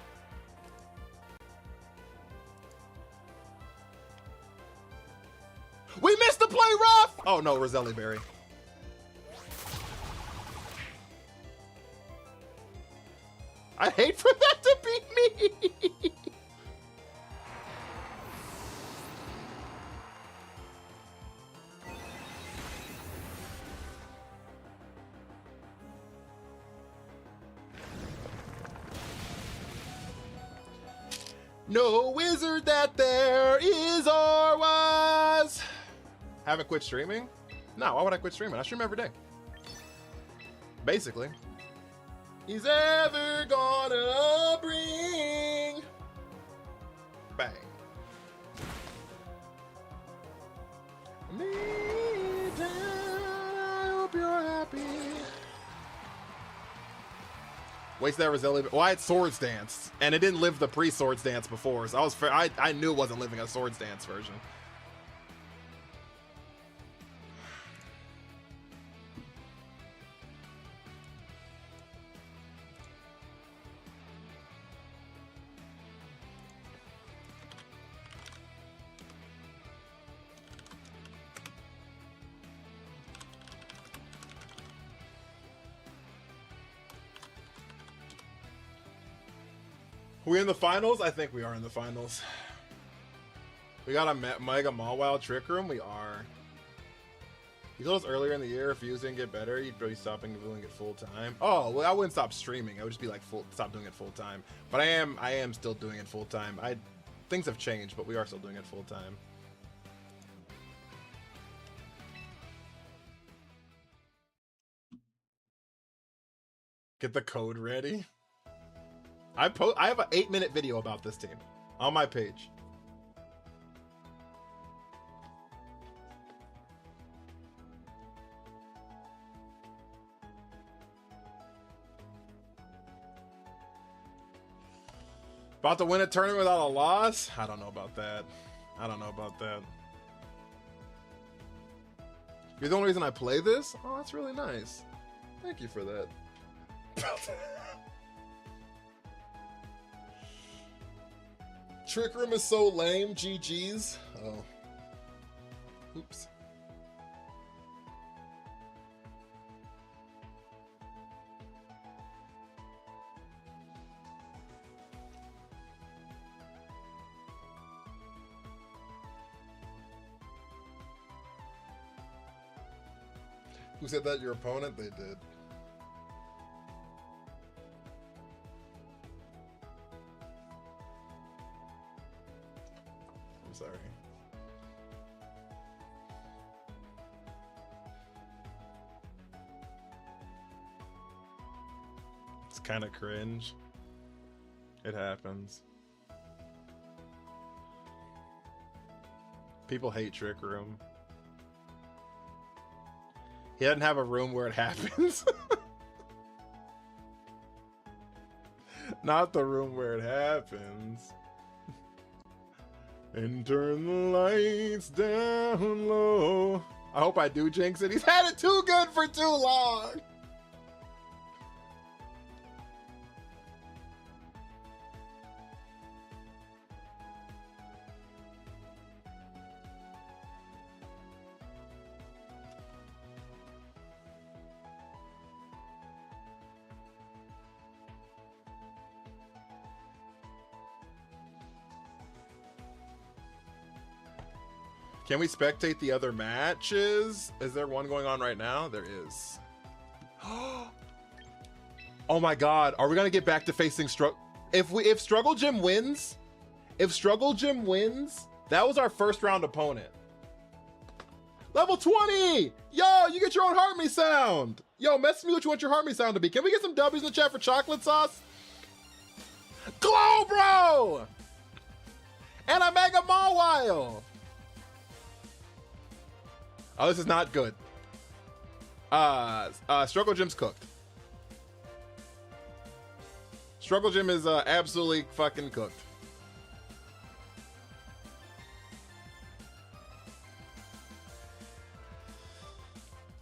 We missed the play rough! Oh no, Roselli Berry. I'd hate for that to be me! No wizard that there is or was. Haven't quit streaming? No, why would I quit streaming? I stream every day. Basically. He's ever gonna bring. Bang. Me down, I hope you're happy. Waste that Roselli. Well, I had Swords Dance, and it didn't live the pre-Swords Dance before, so I knew it wasn't living a Swords Dance version. We in the finals? I think we are in the finals. We got a Mega Mawile Trick Room? We are. You told us earlier in the year if views didn't get better, you'd be stopping doing it full time. Oh, well, I wouldn't stop streaming. I would just be like stop doing it full time. But I am still doing it full time. Things have changed, but we are still doing it full time. Get the code ready. I have an 8-minute video about this team on my page. About to win a tournament without a loss? I don't know about that. I don't know about that. You're the only reason I play this? Oh, that's really nice. Thank you for that. Trick Room is so lame. GG's. Oh. Oops. Who said that? Your opponent? They did. I'm sorry. It's kind of cringe. It happens. People hate Trick Room. He doesn't have a room where it happens. Not the room where it happens. And turn the lights down low. I hope I do jinx it. He's had it too good for too long. Can we spectate the other matches? Is there one going on right now? There is. Oh my god, are we gonna get back to facing if Struggle Gym wins? If Struggle Gym wins, that was our first round opponent. Level 20! Yo, you get your own Heart Me sound! Yo, message me what you want your Heart Me sound to be. Can we get some W's in the chat for chocolate sauce? Glow, bro! And a Mega Mawile! Oh, this is not good. Struggle Gym's cooked. Struggle Gym is absolutely fucking cooked.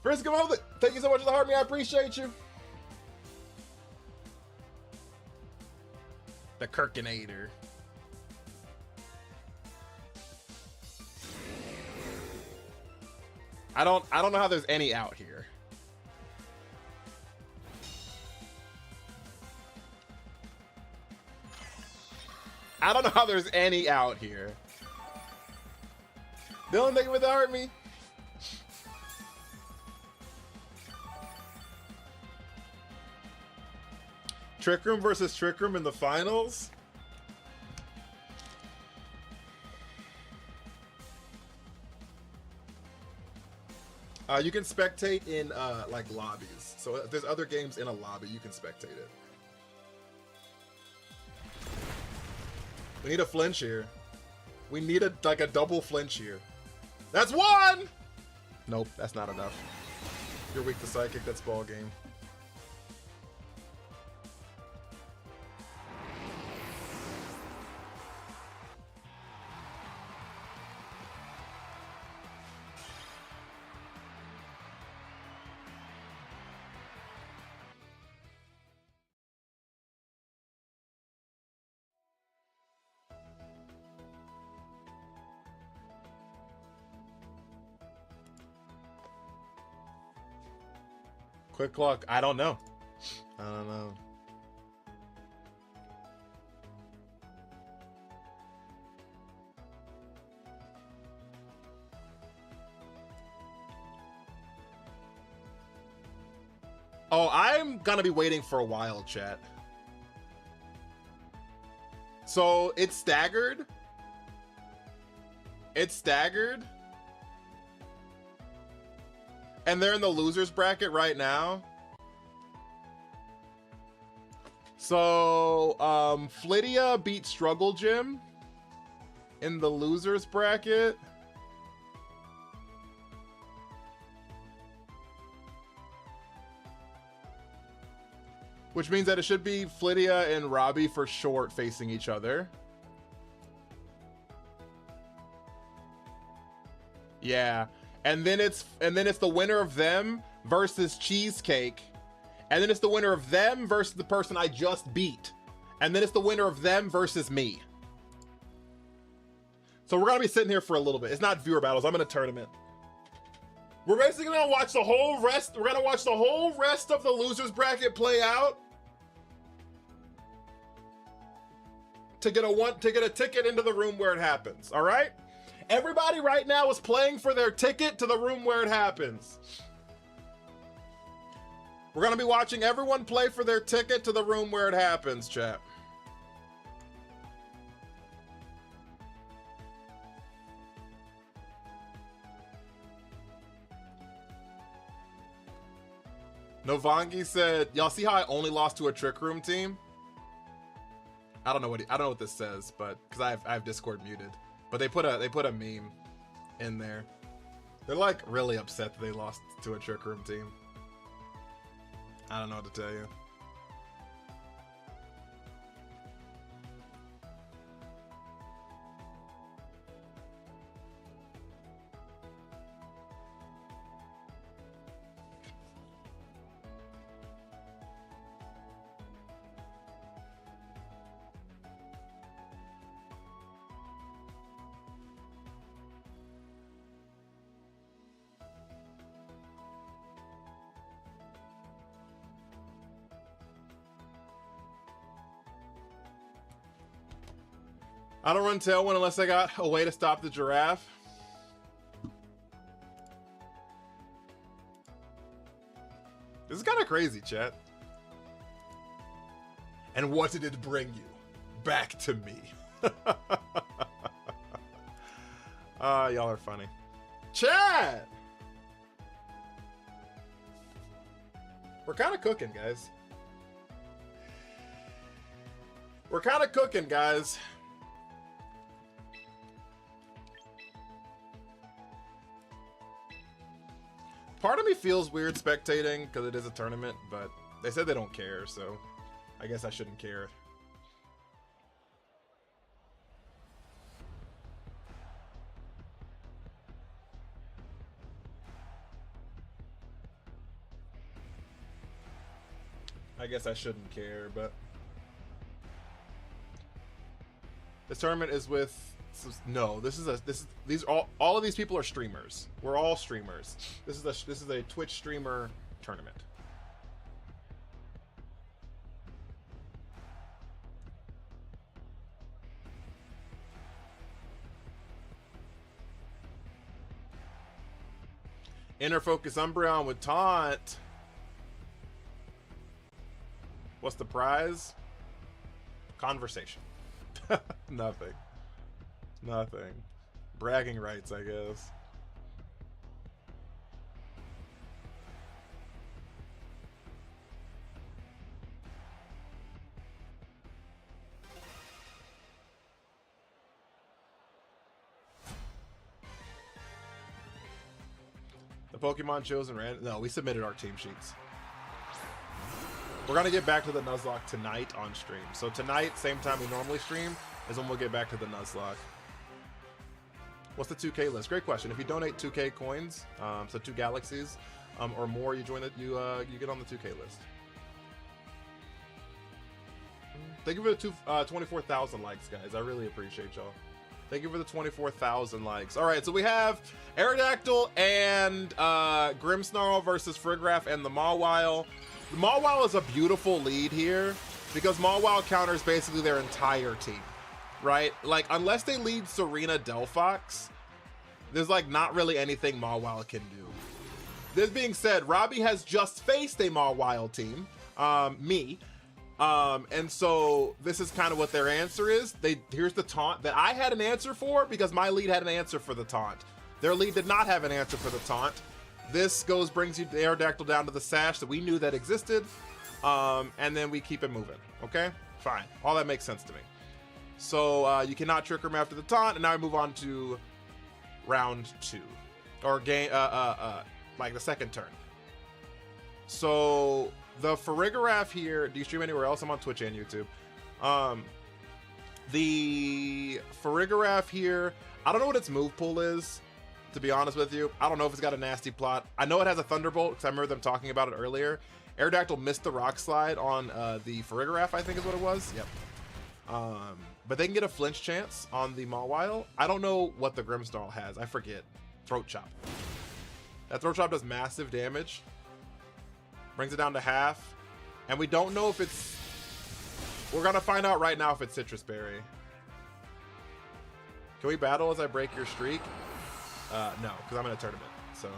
Frisk, thank you so much for the heart me. I appreciate you. The Kirkinator. I don't know how there's any out here. I don't know how there's any out here. Dylan, thank you for the heart me. Trick Room versus Trick Room in the finals. You can spectate in like lobbies. So if there's other games in a lobby, you can spectate it. We need a flinch here. We need a double flinch here. That's one! Nope, that's not enough. You're weak to psychic, that's ball game. Quick luck. I don't know. I don't know. Oh, I'm gonna be waiting for a while, chat. So it's staggered. It's staggered. And they're in the losers bracket right now. So Flydia beat Struggle Gym in the losers bracket. Which means that it should be Flydia and Robbie for short facing each other. Yeah. And then it's the winner of them versus Cheesecake. And then it's the winner of them versus the person I just beat. And then it's the winner of them versus me. So we're gonna be sitting here for a little bit. It's not viewer battles, I'm in a tournament. We're basically gonna watch the whole rest. We're gonna watch the whole rest of the losers bracket play out. To get a ticket into the room where it happens, all right? Everybody right now is playing for their ticket to the room where it happens. We're gonna be watching everyone play for their ticket to the room where it happens, chat. Novangi said, y'all see how I only lost to a Trick Room team? I don't know what this says, but because I have Discord muted. But they put a meme in there. They're like really upset that they lost to a Trick Room team. I don't know what to tell you. I don't run Tailwind unless I got a way to stop the giraffe. This is kind of crazy, chat. And what did it bring you? Back to me. Y'all are funny. Chat! We're kind of cooking, guys. We're kind of cooking, guys. Part of me feels weird spectating because it is a tournament, but they said they don't care, so I guess I shouldn't care. I guess I shouldn't care, but this tournament is with no. These all of these people are streamers. We're all streamers. This is a Twitch streamer tournament. Inner Focus Umbreon with taunt. What's the prize? Conversation. Nothing. Nothing. Bragging rights, I guess. The Pokemon chosen ran. No, we submitted our team sheets. We're gonna get back to the Nuzlocke tonight on stream. So tonight, same time we normally stream, is when we'll get back to the Nuzlocke. What's the 2K list? Great question. If you donate 2K coins, so 2 galaxies or more, you join it. You get on the 2K list. Thank you for the 24,000 likes, guys. I really appreciate y'all. Thank you for the 24,000 likes. All right, so we have Aerodactyl and Grimmsnarl versus Friggraff and the Mawile. The Mawile is a beautiful lead here because Mawile counters basically their entire team, right? Like, unless they lead Serena Delphox, there's like not really anything Mawile can do. This being said, Robbie has just faced a Mawile team, me. And so this is kind of what their answer is. Here's the taunt that I had an answer for because my lead had an answer for the taunt. Their lead did not have an answer for the taunt. This brings you the Aerodactyl down to the sash that we knew that existed. And then we keep it moving. Okay, fine. All that makes sense to me. So you cannot trick him after the taunt, and now we move on to round 2, or game, like the second turn. So the Farigiraf here. Do you stream anywhere else? I'm on Twitch and YouTube. The Farigiraf here. I don't know what its move pool is, to be honest with you. I don't know if it's got a nasty plot. I know it has a Thunderbolt because I remember them talking about it earlier. Aerodactyl missed the Rock Slide on the Farigiraf, I think is what it was. Yep. But they can get a flinch chance on the Mawile. I don't know what the Grimmsnarl has. I forget. Throat Chop. That Throat Chop does massive damage. Brings it down to half. And we don't know if it's... We're going to find out right now if it's Citrus Berry. Can we battle as I break your streak? No, because I'm in a tournament. So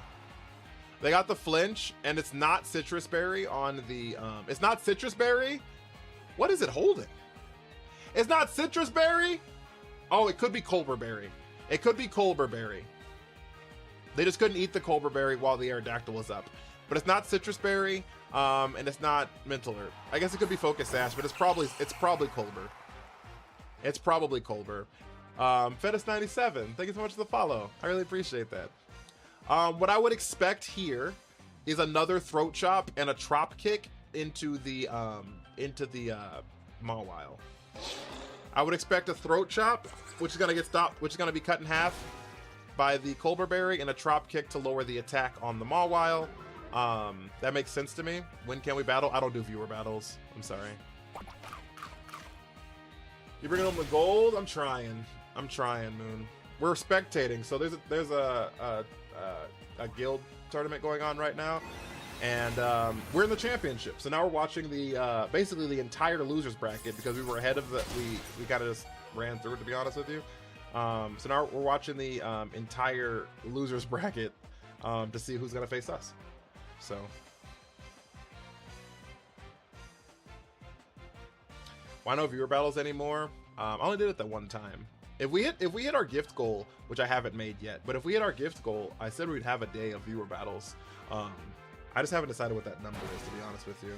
they got the flinch, and it's not Citrus Berry on the... it's not Citrus Berry? What is it holding? It's not Citrus Berry? Oh, it could be Colbur Berry. It could be Colbur Berry. They just couldn't eat the Colbur Berry while the Aerodactyl was up. But it's not Citrus Berry, and it's not Mental Herb. I guess it could be Focus Sash, but it's probably Colbur. It's probably Colbur. Fedus97, thank you so much for the follow. I really appreciate that. What I would expect here is another Throat Chop and a Trop Kick into the Mawile. I would expect a Throat Chop, which is gonna get stopped, which is gonna be cut in half by the Colbur Berry, and a Trop Kick to lower the attack on the Mawile. That makes sense to me. When can we battle? I don't do viewer battles. I'm sorry. You bringing home the gold? I'm trying, Moon. We're spectating, so there's a guild tournament going on right now, and we're in the championship. So now we're watching the basically the entire losers bracket because we were ahead of the we kind of just ran through it, to be honest with you. So now we're watching the entire losers bracket to see who's gonna face us. So why no viewer battles anymore? I only did it that one time. If we hit our gift goal, which I haven't made yet, but if we hit our gift goal, I said we'd have a day of viewer battles. I just haven't decided what that number is, to be honest with you.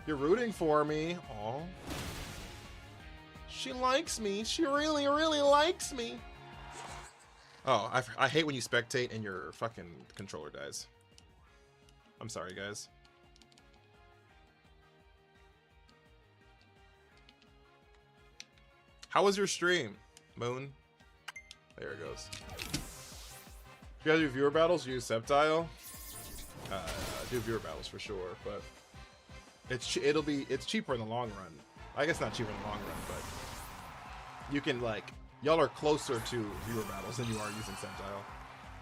You're rooting for me. Aw. She likes me. She really, really likes me. Oh, I hate when you spectate and your fucking controller dies. I'm sorry, guys. How was your stream, Moon? There it goes. If you guys do viewer battles, use Sceptile. Do viewer battles for sure, but it's cheaper in the long run. I guess not cheaper in the long run, but you can, like, y'all are closer to viewer battles than you are using Sceptile.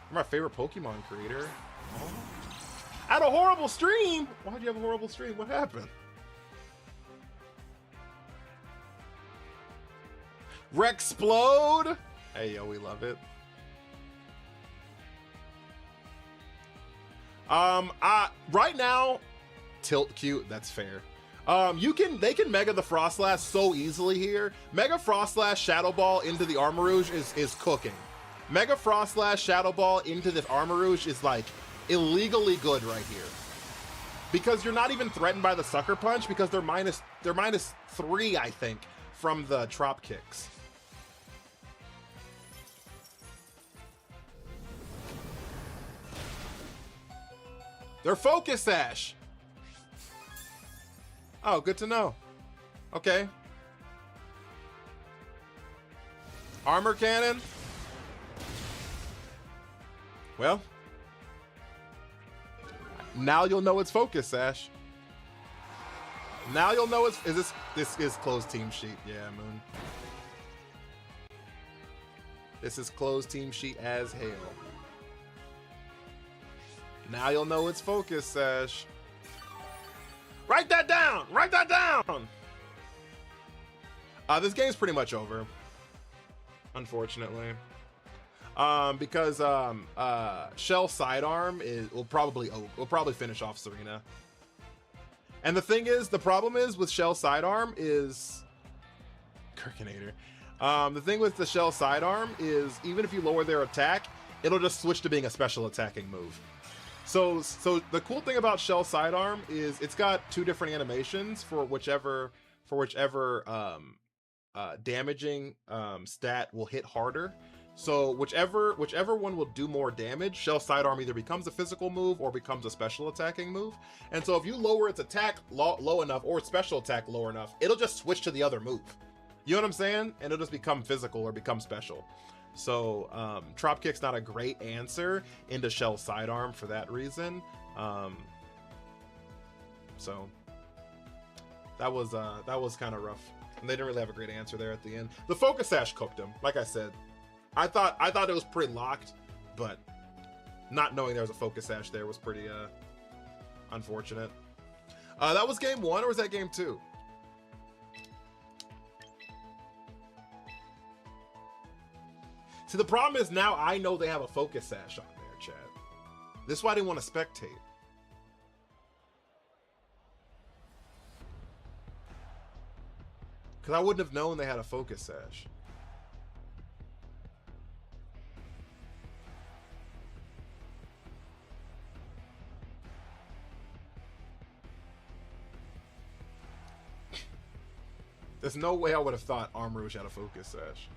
You're my favorite Pokemon creator. Oh. I had a horrible stream. Why'd you have a horrible stream? What happened? Rexplode! Hey, yo, we love it. Right now, Tilt Cute, that's fair. They can Mega the Frostlass so easily here. Mega Frostlass Shadow Ball into the Armarouge is cooking. Mega Frostlass Shadow Ball into the Armarouge is like illegally good right here. Because you're not even threatened by the Sucker Punch because they're minus 3, I think, from the Trop Kicks. They're Focus Sash. Oh, good to know. Okay. Armor Cannon. Well, now you'll know it's Focus Sash. Now you'll know it's this is closed team sheet. Yeah, Moon. This is closed team sheet as hell. Now you'll know it's Focus Sash. Write that down! Write that down! This game's pretty much over. Unfortunately. Because Shell sidearm will probably finish off Serena. And the thing is, the problem is with Shell sidearm is Kirkinator. The thing with the Shell sidearm is even if you lower their attack, it'll just switch to being a special attacking move. So the cool thing about Shell sidearm is it's got two different animations for whichever damaging stat will hit harder. So whichever one will do more damage, Shell sidearm either becomes a physical move or becomes a special attacking move. And so if you lower its attack low enough or its special attack low enough, it'll just switch to the other move. You know what I'm saying? And it'll just become physical or become special. So Trop Kick's not a great answer into Shell sidearm for that reason. So that was kind of rough. And they didn't really have a great answer there at the end. The Focus Sash cooked him. Like I said, I thought it was pretty locked, but not knowing there was a Focus Sash there was pretty unfortunate. That was game 1, or was that game 2? See, the problem is now I know they have a Focus Sash on there, Chad. This is why I didn't want to spectate. Because I wouldn't have known they had a Focus Sash. There's no way I would have thought Arm Rouge had a Focus Sash.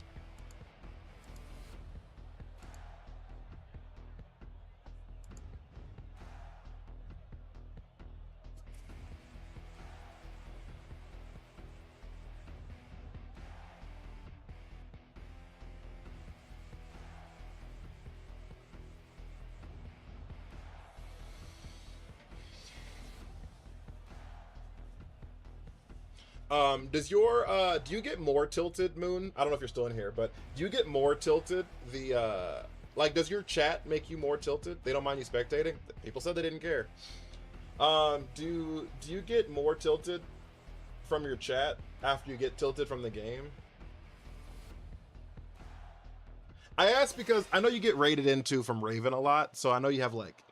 Does your do you get more tilted, Moon? I don't know if you're still in here, but do you get more tilted? Like, does your chat make you more tilted? They don't mind you spectating? People said they didn't care. Do you get more tilted from your chat after you get tilted from the game? I ask because I know you get raided into from Raven a lot, so I know you have like,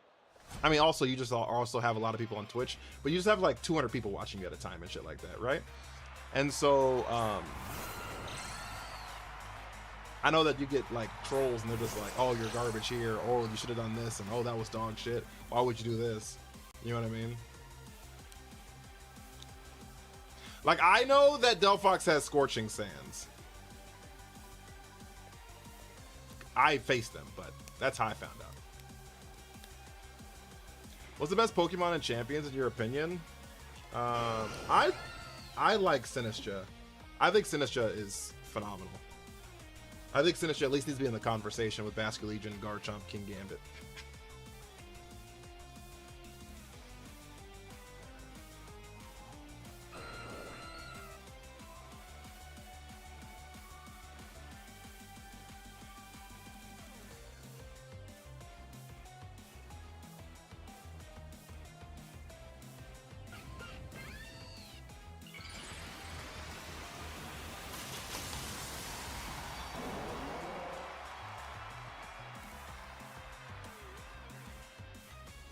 I mean, also you just also have a lot of people on Twitch, but you just have like 200 people watching you at a time and shit like that, right? And so I know that you get like trolls and they're just like, oh, you're garbage here, oh, you should have done this, and oh, that was dog shit, why would you do this? You know what I mean? Like, I know that Delphox has Scorching Sands. I faced them, but that's how I found out. What's the best Pokemon in Champions in your opinion? I like Sinistcha. I think Sinistcha is phenomenal. I think Sinistcha at least needs to be in the conversation with Basculegion, Garchomp, King Gambit.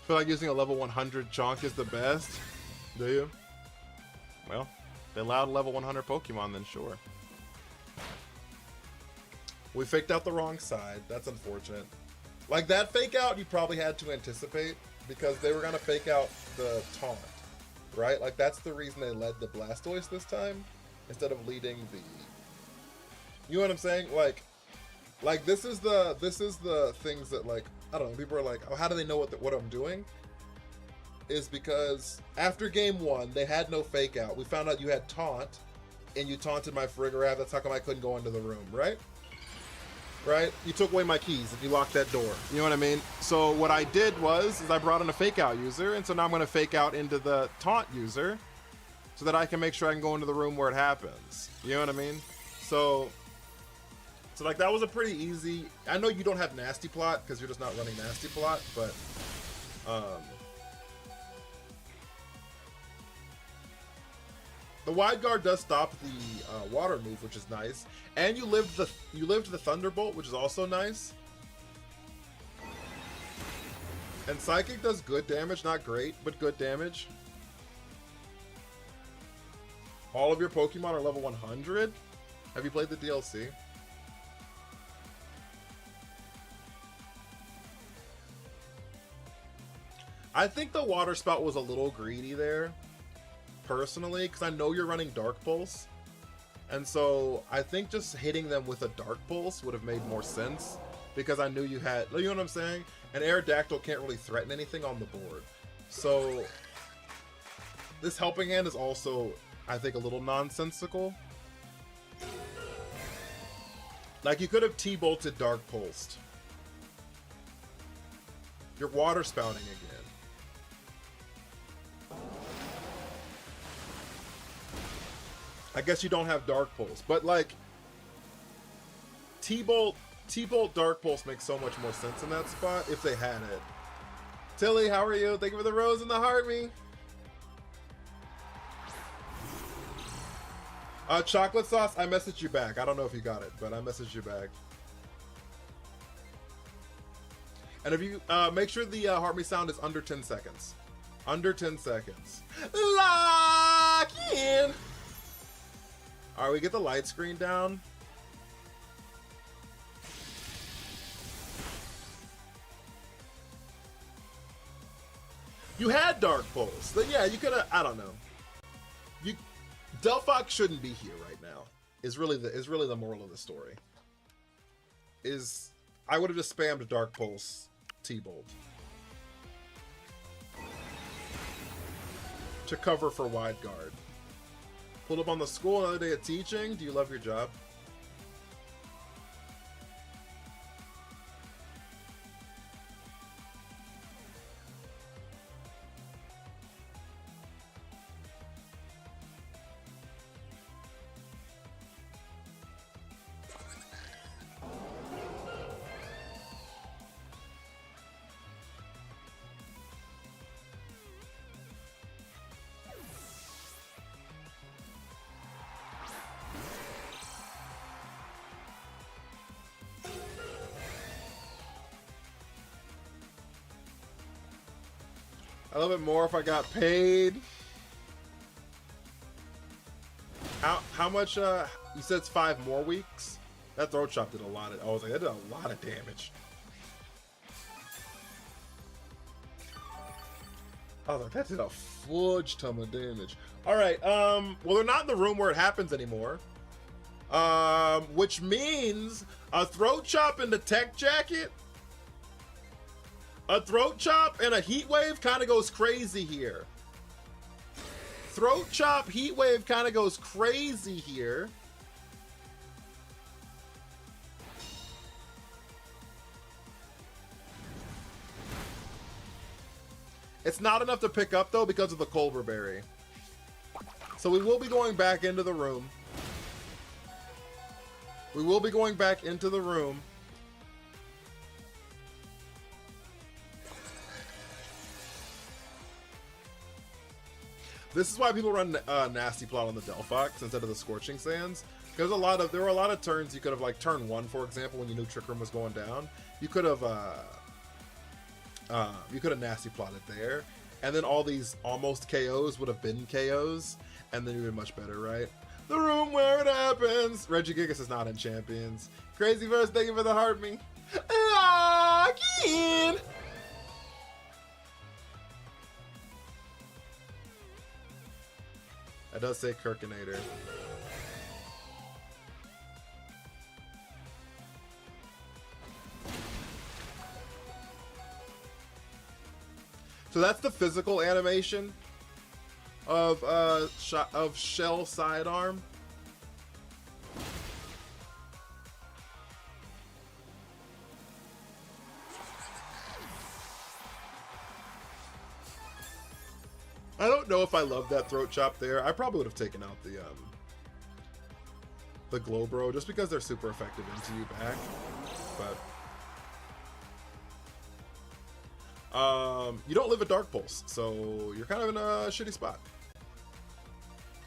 Feel like using a level 100 Chonk is the best? Do you? Well, they allowed level 100 Pokemon, then sure. We faked out the wrong side. That's unfortunate. Like, that fake out you probably had to anticipate because they were going to fake out the taunt, right? Like, that's the reason they led the Blastoise this time instead of leading the... You know what I'm saying? Like this is the things that, like, I don't know, people are like, oh, how do they know what I'm doing? Is because after game 1, they had no fake out. We found out you had taunt, and you taunted my Farigiraf. That's how come I couldn't go into the room, right? Right? You took away my keys if you locked that door. You know what I mean? So what I did is I brought in a fake out user, and so now I'm going to fake out into the taunt user so that I can make sure I can go into the room where it happens. You know what I mean? So like, that was a pretty easy... I know you don't have Nasty Plot because you're just not running Nasty Plot, but the Wide Guard does stop the water move, which is nice, and you lived the Thunderbolt, which is also nice. And Psychic does good damage, not great, but good damage. All of your Pokemon are level 100? Have you played the DLC? I think the Water Spout was a little greedy there, personally, because I know you're running Dark Pulse. And so I think just hitting them with a Dark Pulse would have made more sense, because I knew you had, you know what I'm saying? An Aerodactyl can't really threaten anything on the board. So this Helping Hand is also, I think, a little nonsensical. Like, you could have T-bolted Dark Pulsed. You're Water Spouting again. I guess you don't have Dark Pulse, but like T-Bolt Dark Pulse makes so much more sense in that spot if they had it. Tilly, how are you? Thank you for the rose and the heart me. Chocolate sauce, I messaged you back. I don't know if you got it, but I messaged you back. And if you make sure the heart me sound is under 10 seconds. Under 10 seconds. Lock in. All right, we get the light screen down. You had Dark Pulse. Then yeah, you could have. I don't know. Delphox shouldn't be here right now. Is really the moral of the story. I would have just spammed Dark Pulse, T-Bolt to cover for wide guard. Pulled up on the school, another day of teaching. Do you love your job? I love it more if I got paid. How much, you said it's 5 more weeks? That throat chop did a lot of, I was like, that did a lot of damage. I was like, that did a fudge ton of damage. Alright, well, they're not in the room where it happens anymore. Which means a throat chop in the tech jacket. A throat chop and a heat wave kind of goes crazy here. Throat chop, heat wave kind of goes crazy here. It's not enough to pick up though because of the Culver Berry. So we will be going back into the room. We will be going back into the room. This is why people run Nasty Plot on the Delphox instead of the Scorching Sands. Because there were a lot of turns you could have, like turn 1, for example, when you knew Trick Room was going down. You could have Nasty Plotted there, and then all these almost KOs would have been KOs, and then you'd be much better, right? The room where it happens. Reggie Gigas is not in Champions. Crazy Verse, thank you for the heart me. Lock in. That does say Kirkinator. So that's the physical animation of Shell Sidearm. I don't know if I love that throat chop there. I probably would have taken out the Glowbro just because they're super effective into you back. But you don't live a Dark Pulse, so you're kind of in a shitty spot.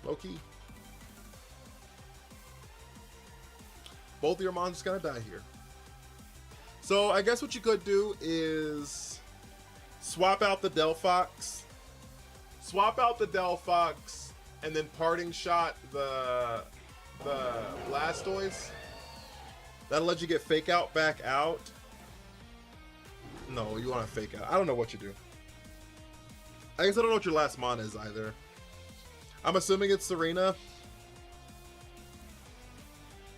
Low key. Both of your mons just gonna die here. So I guess what you could do is Swap out the Delphox. Swap out the Delphox, and then parting shot the Blastoise. That'll let you get fake out back out. No, you want to fake out. I don't know what you do. I guess I don't know what your last mon is either. I'm assuming it's Serena.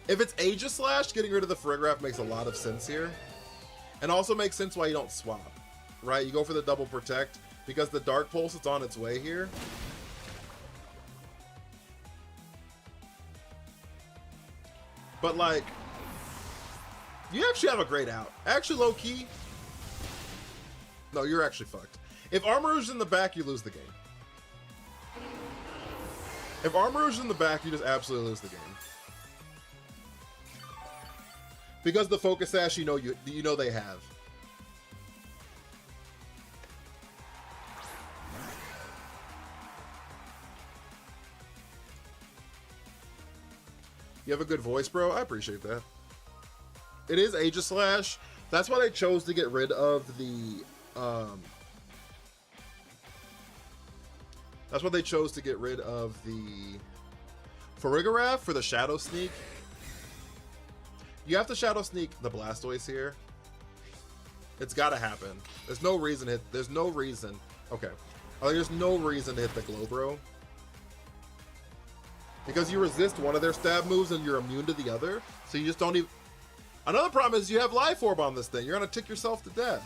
If it's Aegislash, getting rid of the Farigiraf makes a lot of sense here. And also makes sense why you don't swap. Right? You go for the double protect because the Dark Pulse is on its way here. But like, you actually have a great out. Actually, low key. No, you're actually fucked. If Armarouge is in the back, you lose the game. If Armarouge is in the back, you just absolutely lose the game. Because the Focus Sash, you know they have. You have a good voice, bro. I appreciate that. It is Aegislash. That's why they chose to get rid of the that's why they chose to get rid of the Farigiraf for the Shadow Sneak. You have to Shadow Sneak the Blastoise here. It's got to happen. There's no reason there's no reason. Okay. There's no reason to hit the Glowbro. Because you resist one of their stab moves and you're immune to the other. So you just don't even... Another problem is you have Life Orb on this thing. You're going to tick yourself to death.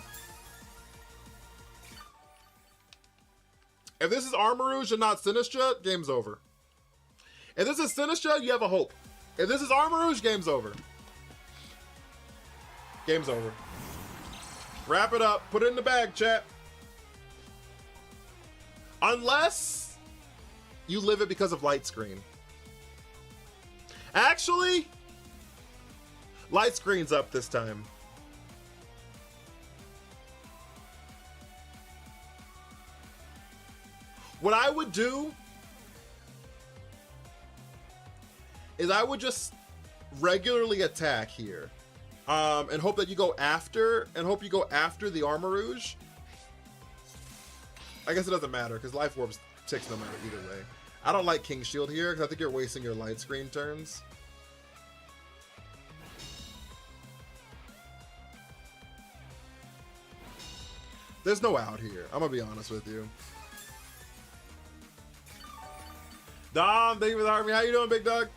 If this is Armarouge and not Sinistcha, game's over. If this is Sinistcha, you have a hope. If this is Armarouge, game's over. Game's over. Wrap it up. Put it in the bag, chat. Unless you live it because of Light Screen. Actually, Light Screen's up this time. What I would do is I would just regularly attack here. And hope that you go after, the Armarouge. I guess it doesn't matter, because Life Orbs ticks no matter either way. I don't like King Shield here, because I think you're wasting your Light Screen turns. There's no out here, I'm gonna be honest with you. Dom, thank you for the army. How you doing, big dog?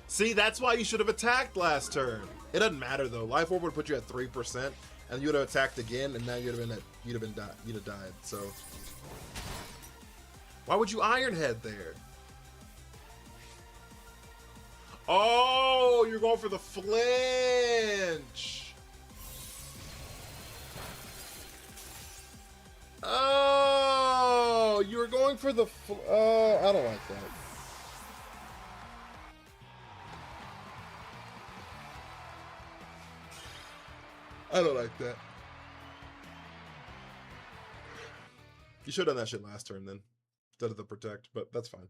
See, that's why you should have attacked last turn. It doesn't matter though. Life Orb would put you at 3%, and you would have attacked again, and now you'd have died. So why would you Iron Head there? Oh, you're going for the flinch. Oh, you were going for the. I don't like that. I don't like that. You should have done that shit last turn then, instead of the protect, but that's fine.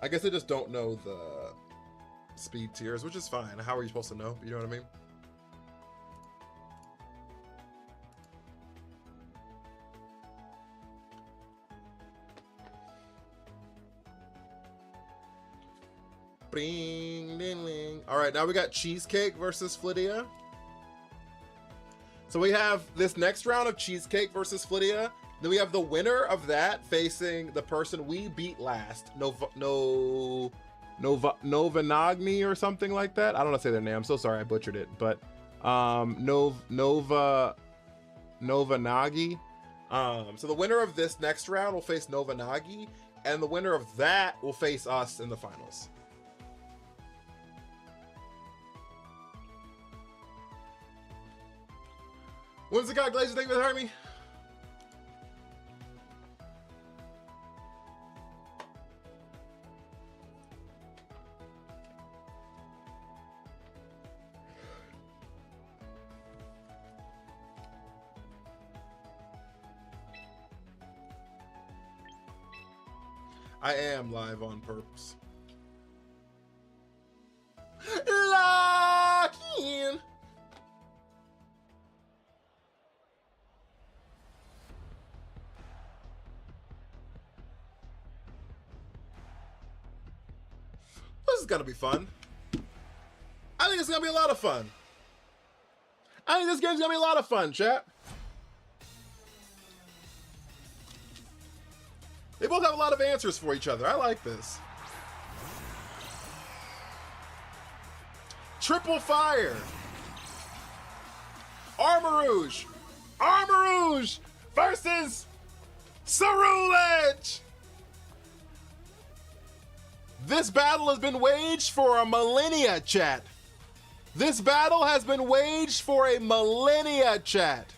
I guess they just don't know the speed tiers, which is fine. How are you supposed to know? You know what I mean? Bing, ding, ding. All right, now we got Cheesecake versus Flydia. So we have this next round of Cheesecake versus Flydia. Then we have the winner of that facing the person we beat last, Novanagni or something like that. I don't know how to say their name. I'm so sorry, I butchered it. But Novanagi. So the winner of this next round will face Novanagi, and the winner of that will face us in the finals. When's the God Glazer? Thank you for having me. I am live on purpose. Lock in. This is gonna be fun. I think it's gonna be a lot of fun. I think this game's gonna be a lot of fun, chat. They both have a lot of answers for each other. I like this. Triple fire. Armor Rouge. Armor Rouge versus Cerulege. This battle has been waged for a millennia, chat. This battle has been waged for a millennia, chat.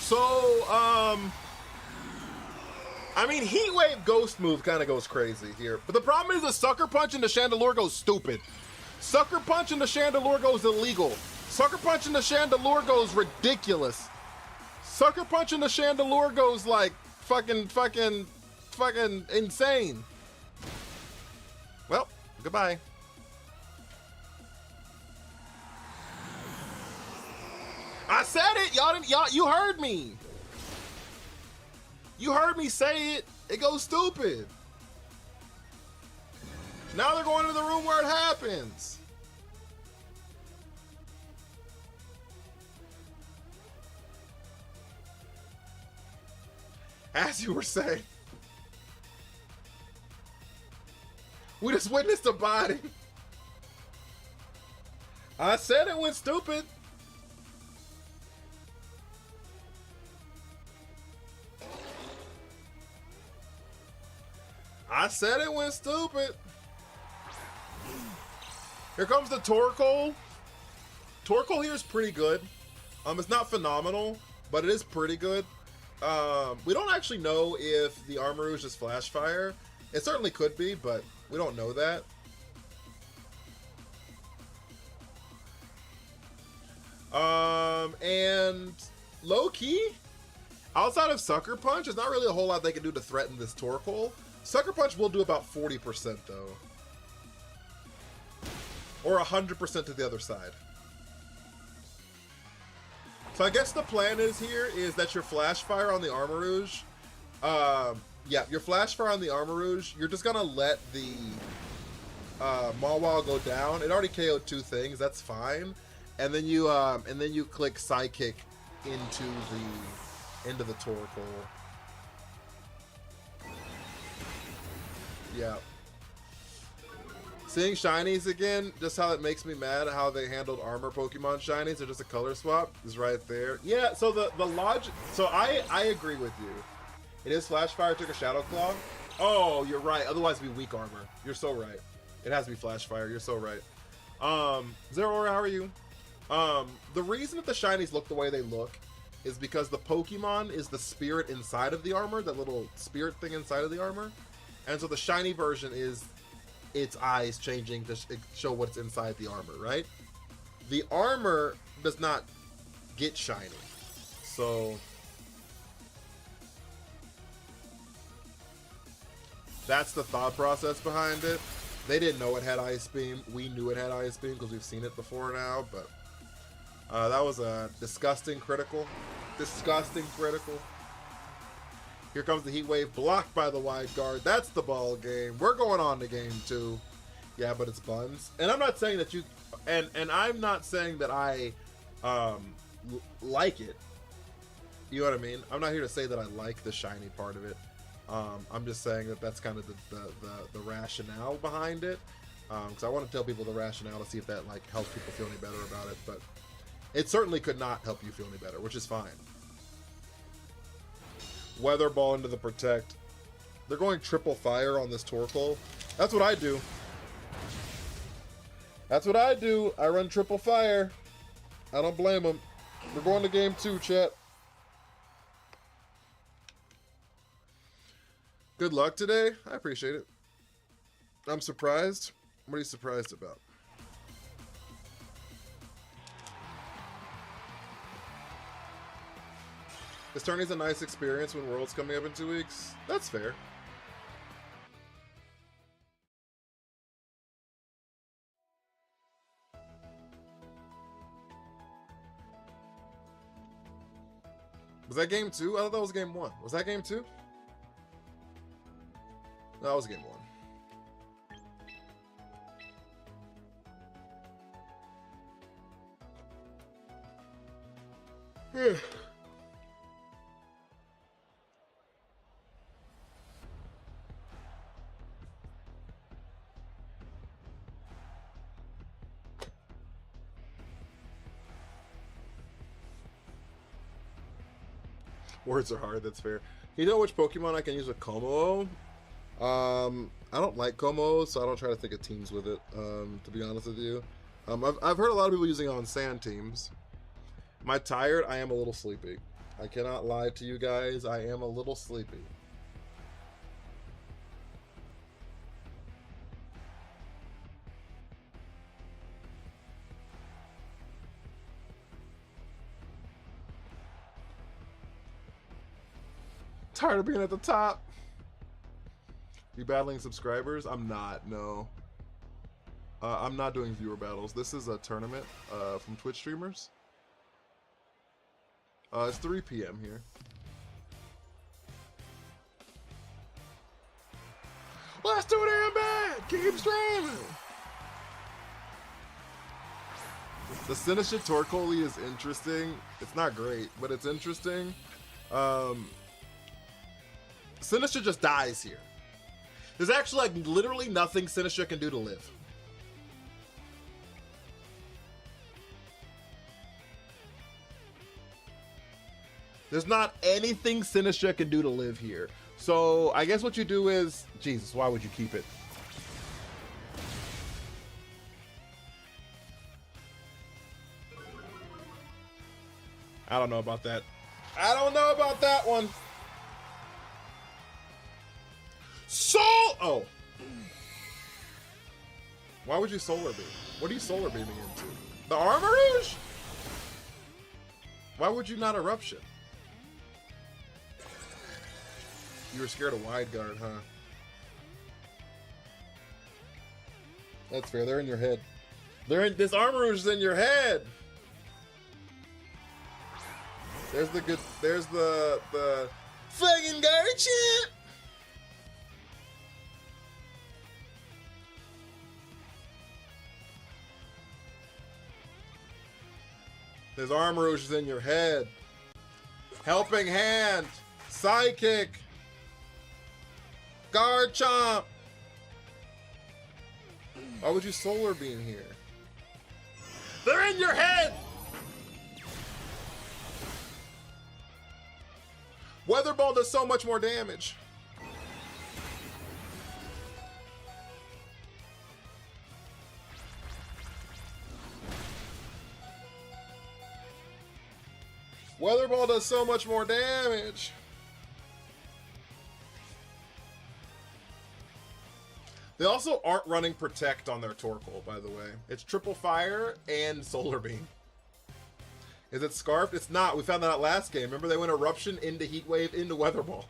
So, I mean, Heat Wave Ghost move kind of goes crazy here. But the problem is the Sucker Punch into Chandelure goes stupid. Sucker Punch into Chandelure goes illegal. Sucker Punch into Chandelure goes ridiculous. Sucker Punch into Chandelure goes like fucking insane. Well, goodbye. I said it, y'all didn't, you heard me. You heard me say it. It goes stupid. Now they're going to the room where it happens. As you were saying, we just witnessed a body. I said it went stupid. I said it went stupid. Here comes the Torkoal. Torkoal here is pretty good. It's not phenomenal, but it is pretty good. We don't actually know if the Armor Rouge is Flash Fire. It certainly could be, but we don't know that. And low key, outside of Sucker Punch, there's not really a whole lot they can do to threaten this Torkoal. Sucker Punch will do about 40% though. Or 100% to the other side. So I guess the plan is here is that your Flash Fire on the Armor Rouge, yeah, your Flash Fire on the Armor Rouge, you're just gonna let the Mawile go down. It already KO'd two things, that's fine. And then you click Psychic into the Torkoal. Yeah. Seeing shinies again, just how it makes me mad how they handled armor Pokemon shinies. They're just a color swap is right there. Yeah, so the logic, so I agree with you. It is Flash Fire, took a Shadow Claw. Oh, you're right. Otherwise it'd be weak armor. You're so right. It has to be Flash Fire. You're so right. Zero, how are you? The reason that the shinies look the way they look is because the Pokemon is the spirit inside of the armor, that little spirit thing inside of the armor. And so the shiny version is its eyes changing to show what's inside the armor, right? The armor does not get shiny. So that's the thought process behind it. They didn't know it had Ice Beam. We knew it had Ice Beam because we've seen it before now, but that was a disgusting critical. Disgusting critical. Here comes the Heat Wave, blocked by the wide guard. That's the ball game. We're going on to game 2. Yeah, but it's buns. And I'm not saying that you, and I'm not saying that I like it. You know what I mean? I'm not here to say that I like the shiny part of it. I'm just saying that that's kind of the rationale behind it. Because I want to tell people the rationale to see if that like helps people feel any better about it. But it certainly could not help you feel any better, which is fine. Weather Ball into the Protect. They're going triple fire on this Torkoal. That's what I do. That's what I do. I run triple fire. I don't blame him. We're going to game 2, chat. Good luck today. I appreciate it. I'm surprised. What are you surprised about? This tourney's a nice experience when World's coming up in 2 weeks. That's fair. Was that game 2? I thought that was game 1. Was that game 2? No, that was game 1. Words are hard, that's fair. You know which Pokemon I can use with Como? I don't like Como, so I don't try to think of teams with it, to be honest with you. I've heard a lot of people using it on sand teams. Am I tired? I am a little sleepy. I cannot lie to you guys, I am a little sleepy. Tired of being at the top. You battling subscribers? I'm not, no. I'm not doing viewer battles. This is a tournament from Twitch streamers. It's 3 p.m. here. Well, that's too damn bad! Keep streaming! The Sinisha Torkoali is interesting. It's not great, but it's interesting. Sinisha just dies here. There's actually like literally nothing Sinisha can do to live. There's not anything Sinisha can do to live here. So I guess what you do is, Jesus, why would you keep it? I don't know about that. I don't know about that one. Oh. Why would you solar beam? What are you solar beaming into? The Armor Rouge? Why would you not eruption? You were scared of wide guard, huh? That's fair. They're in your head. They're in this Armor Rouge is in your head. There's the good. There's the fucking guard shit. There's Armor Rouge is in your head. Helping Hand. Psychic. Guard Chomp. Why would you solar beam here? They're in your head. Weather Ball does so much more damage. Weather Ball does so much more damage. They also aren't running Protect on their Torkoal, by the way. It's Triple Fire and Solar Beam. Is it Scarfed? It's not. We found that out last game. Remember they went Eruption into Heat Wave into Weather Ball.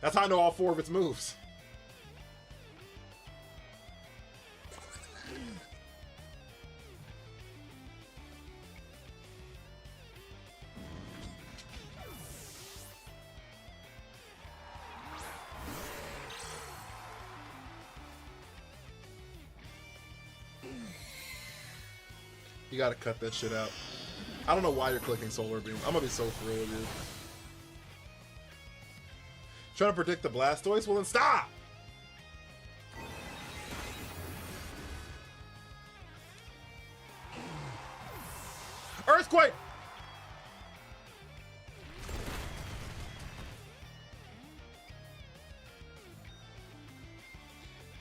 That's how I know all 4 of its moves. You gotta cut that shit out. I don't know why you're clicking Solar Beam. I'm gonna be so for real with you. Trying to predict the Blastoise? Well then stop! Earthquake!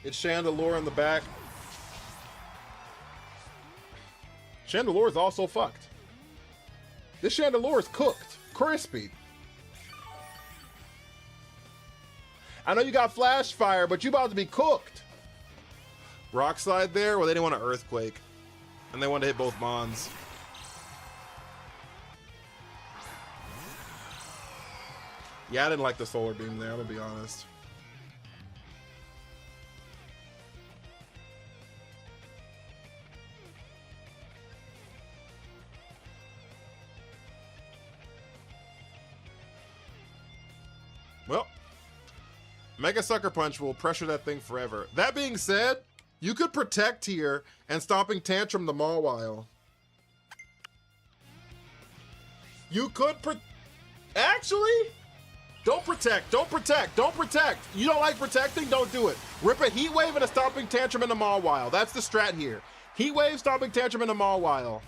It's Chandelure in the back. Chandelure is also fucked. This Chandelure is cooked. Crispy. I know you got Flash Fire, but you about to be cooked. Rock Slide there? Well, they didn't want an Earthquake. And they wanted to hit both Mons. Yeah, I didn't like the Solar Beam there, I'm gonna be honest. Well, Mega Sucker Punch will pressure that thing forever. That being said, you could Protect here and Stomping Tantrum the Mawile. You could actually, don't protect, don't protect, don't protect. You don't like protecting? Don't do it. Rip a Heat Wave and a Stomping Tantrum in the Mawile. That's the strat here. Heat Wave, Stomping Tantrum in the Mawile.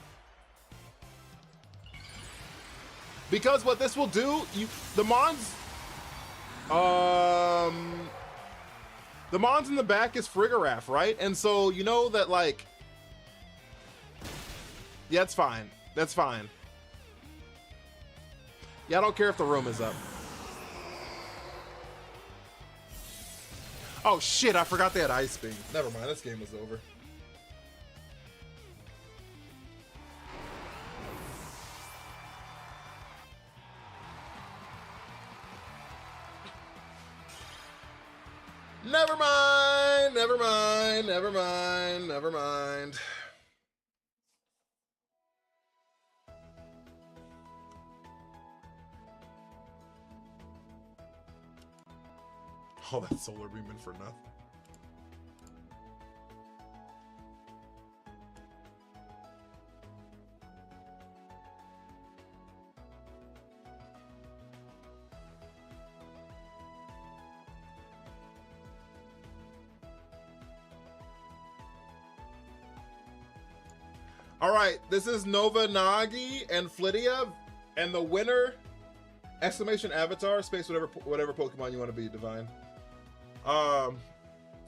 Because what this will do, the Mons in the back is Frigoraph, right? And so you know that, like, yeah, it's fine. That's fine. Yeah, I don't care if the room is up. Oh shit, I forgot they had Ice Beam. Never mind, this game was over. Never mind, never mind, never mind, never mind. Oh, that Solar Beam in for nothing. All right, this is Nova Nagi and Flydia, and the winner, exclamation avatar, space whatever Pokemon you want to be, Divine.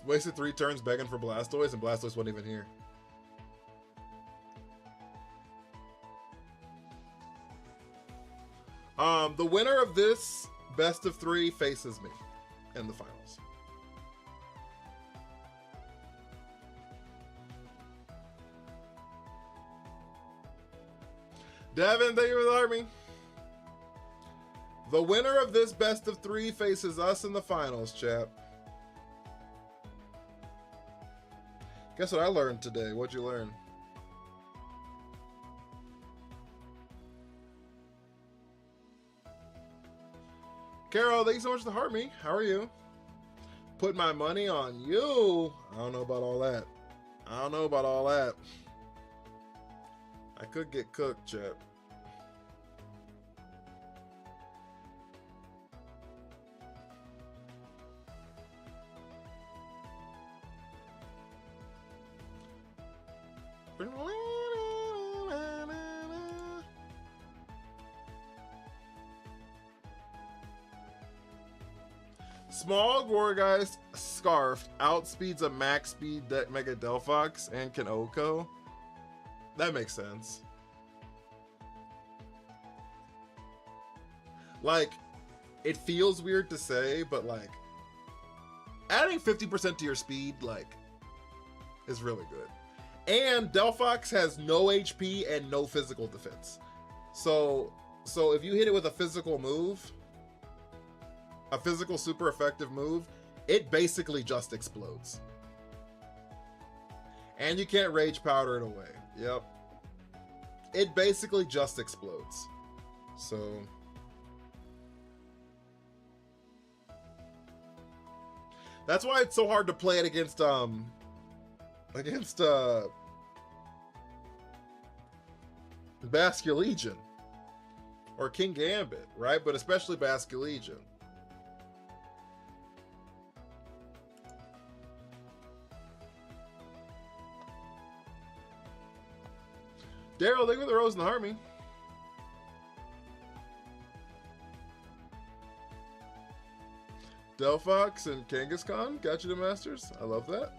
Wasted 3 turns begging for Blastoise, and Blastoise wasn't even here. The winner of this best of 3 faces me in the finals. Devin, thank you for the army. The winner of this best of 3 faces us in the finals, chap. Guess what I learned today? What'd you learn? Carol, thank you so much for the heart me. How are you? Put my money on you. I don't know about all that. I don't know about all that. I could get cooked, chap. Small Gorgeist Scarfed outspeeds a max speed Mega Delphox and Kanoko. That makes sense. Like, it feels weird to say, but like, adding 50% to your speed, like, is really good. And Delphox has no HP and no physical defense. So if you hit it with a physical move, a physical super effective move, it basically just explodes. And you can't Rage Powder it away. Yep. It basically just explodes. So that's why it's so hard to play it against Basculegion or King Gambit, right? But especially Basculegion. Daryl, thank you for the rose in the army. Delphox and Kangaskhan got you the Masters. I love that.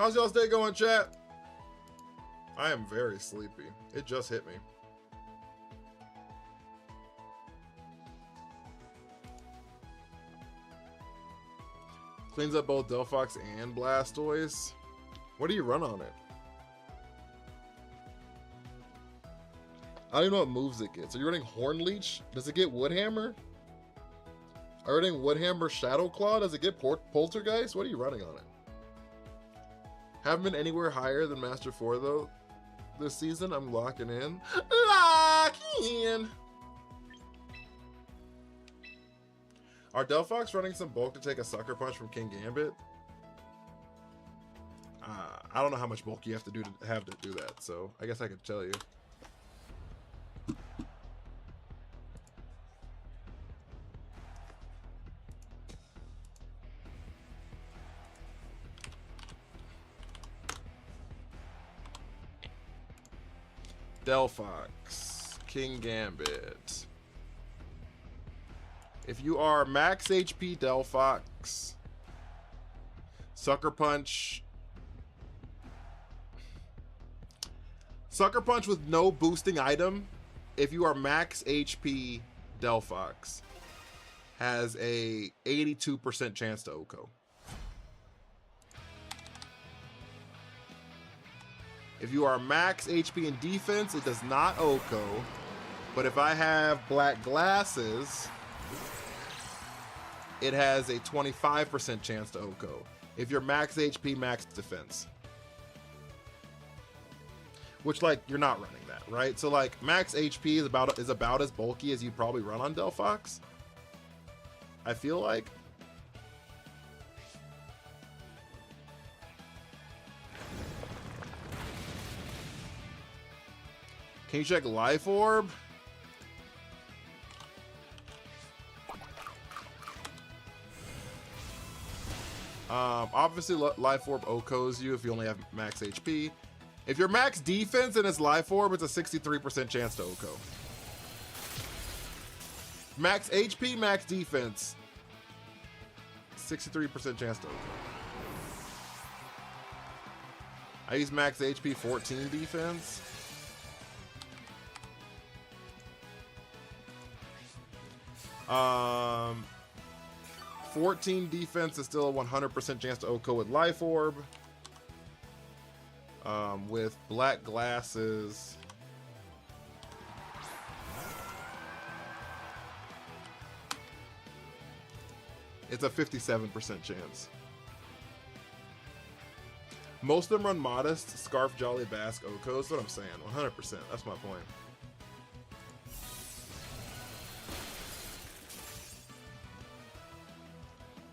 How's y'all's day going, chat? I am very sleepy. It just hit me. Cleans up both Delphox and Blastoise. What do you run on it? I don't even know what moves it gets. Are you running Horn Leech? Does it get Woodhammer? Are you running Woodhammer Shadow Claw? Does it get Poltergeist? What are you running on it? Haven't been anywhere higher than Master 4 though this season. I'm locking in. Locking in. Are Delphox running some bulk to take a Sucker Punch from King Gambit? I don't know how much bulk you have to do that, so I guess I could tell you. Delphox, King Gambit. If you are max HP Delphox, Sucker Punch with no boosting item, if you are max HP Delphox, has a 82% chance to OHKO. If you are max HP in defense, it does not OHKO. But if I have black glasses, it has a 25% chance to OHKO. If you're max HP, max defense. Which, like, you're not running that, right? So, like, max HP is about as bulky as you'd probably run on Delphox. I feel like. Can you check Life Orb? Obviously, Life Orb OHKOs you if you only have max HP. If you're max defense and it's Life Orb, it's a 63% chance to OHKO. Max HP, max defense, 63% chance to OHKO. I use max HP, 14 defense. Um, 14 defense is still a 100% chance to OHKO with Life Orb. With black glasses, it's a 57% chance. Most of them run Modest, Scarf, Jolly, Bask, OHKO. That's what I'm saying. 100%. That's my point.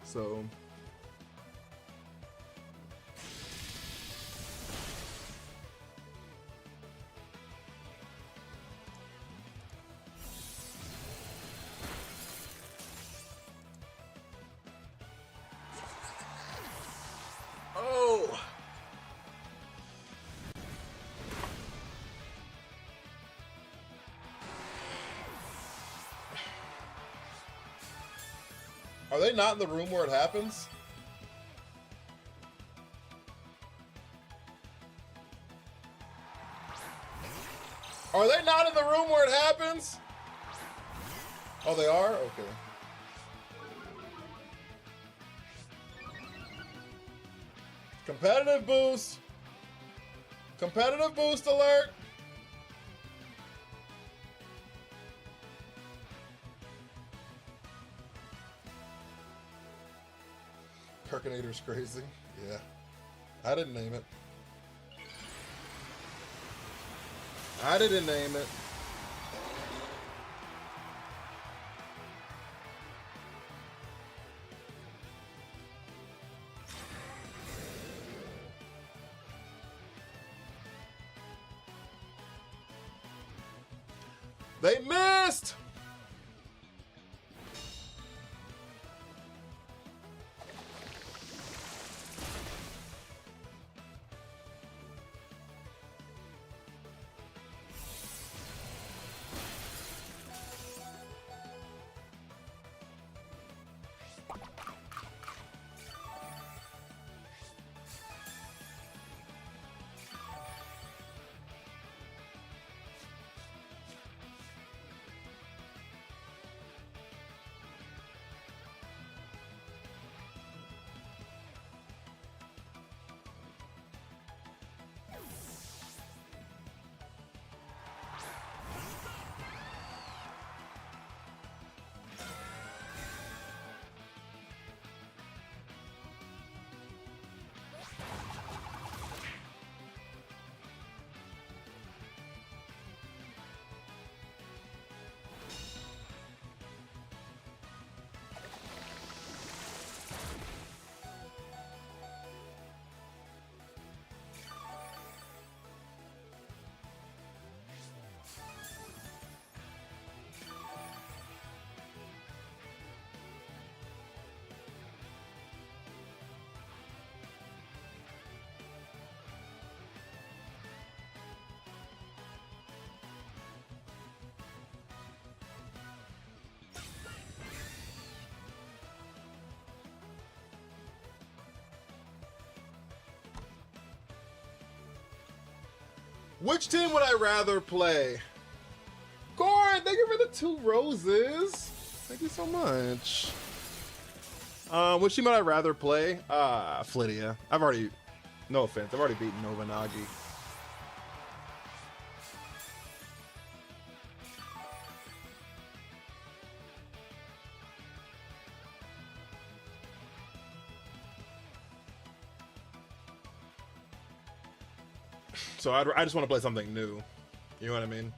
So are they not in the room where it happens? Are they not in the room where it happens? Oh, they are? Okay. Competitive boost. Competitive boost alert. Kirkinator's crazy. Yeah. I didn't name it. I didn't name it. They missed! Which team would I rather play? Corin, thank you for the 2 roses. Thank you so much. Which team would I rather play? Flydia. No offense, I've already beaten Novanagi. So I just want to play something new. You know what I mean?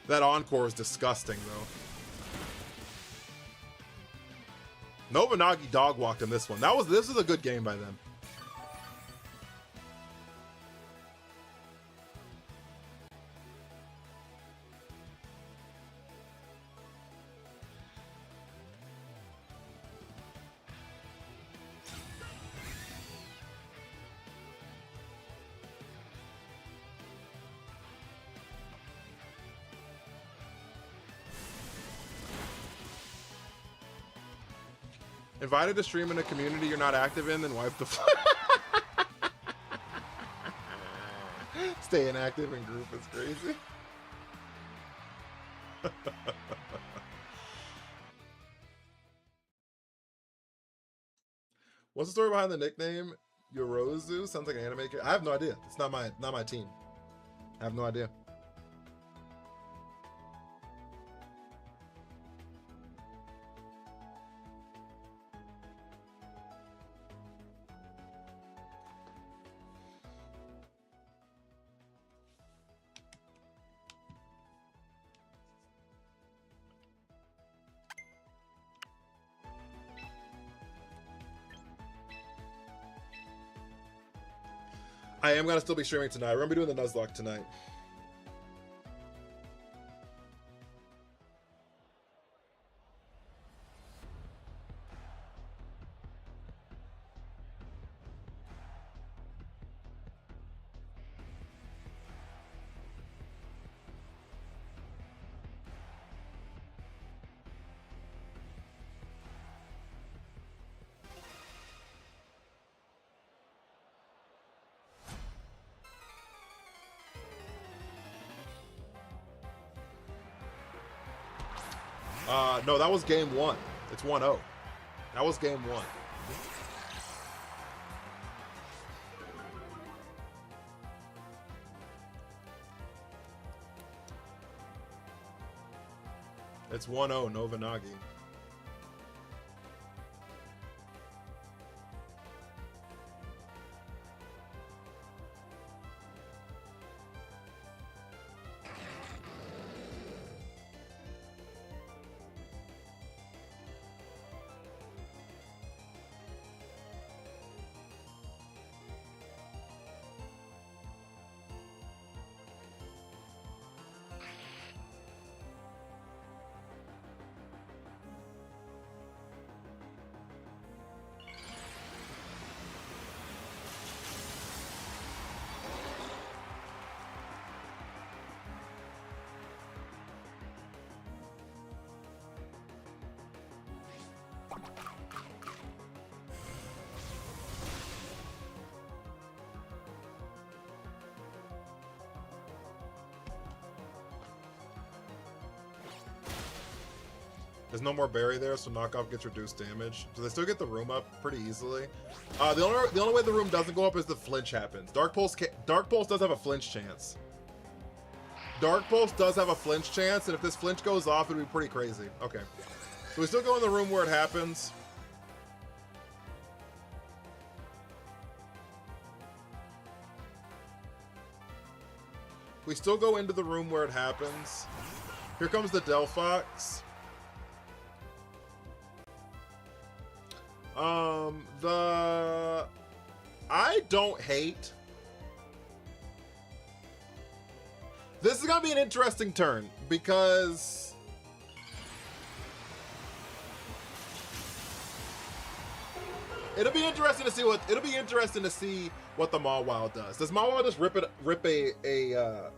That encore is disgusting, though. Novanagi dog walked in this one. This is a good game by them. Invited to stream in a community you're not active in, then wipe the Staying active in group is crazy. What's the story behind the nickname Yorozu? Sounds like an anime character. I have no idea. It's not my team. I have no idea. I am going to still be streaming tonight. We're going to be doing the Nuzlocke tonight. No, that was game 1. It's 1-0. That was game 1. It's 1-0, Novanagi. There's no more berry there, so knockoff gets reduced damage. So they still get the room up pretty easily. The only way the room doesn't go up is the flinch happens. Dark Pulse does have a flinch chance. Dark Pulse does have a flinch chance, and if this flinch goes off, it'd be pretty crazy. Okay. So we still go in the room where it happens. We still go into the room where it happens. Here comes the Delphox. I don't hate. This is gonna be an interesting turn because it'll be interesting to see what the Mawile does. Does Mawile just rip a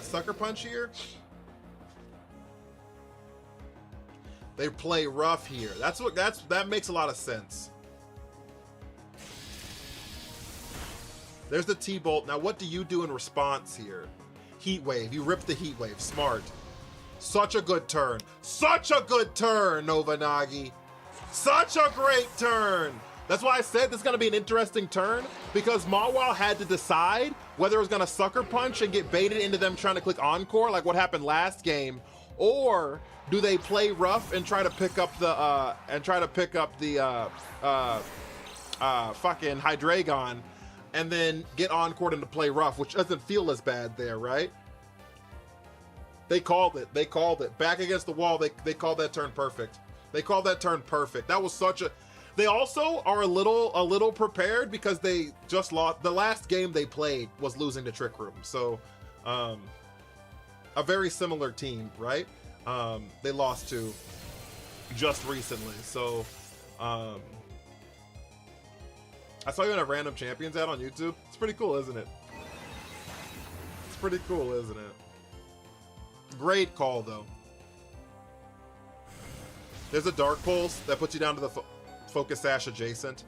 sucker punch here? They play rough here. That makes a lot of sense. There's the T-Bolt. Now, what do you do in response here? Heat Wave. You rip the Heat Wave. Smart. Such a good turn. Such a good turn, Novanagi. Such a great turn. That's why I said this is going to be an interesting turn, because Mawile had to decide whether it was going to Sucker Punch and get baited into them trying to click Encore like what happened last game, or do they play rough and try to pick up the fucking Hydreigon and then get Encored into play rough, which doesn't feel as bad there, right? They called it. They called it. Back against the wall, they called that turn perfect. They called that turn perfect. That was such a... They also are a little prepared because they just lost. The last game they played was losing to Trick Room. So, a very similar team, right? They lost to just recently. So, I saw you in a random Champions ad on YouTube. It's pretty cool, isn't it? It's pretty cool, isn't it? Great call, though. There's a Dark Pulse that puts you down to the Focus Sash adjacent.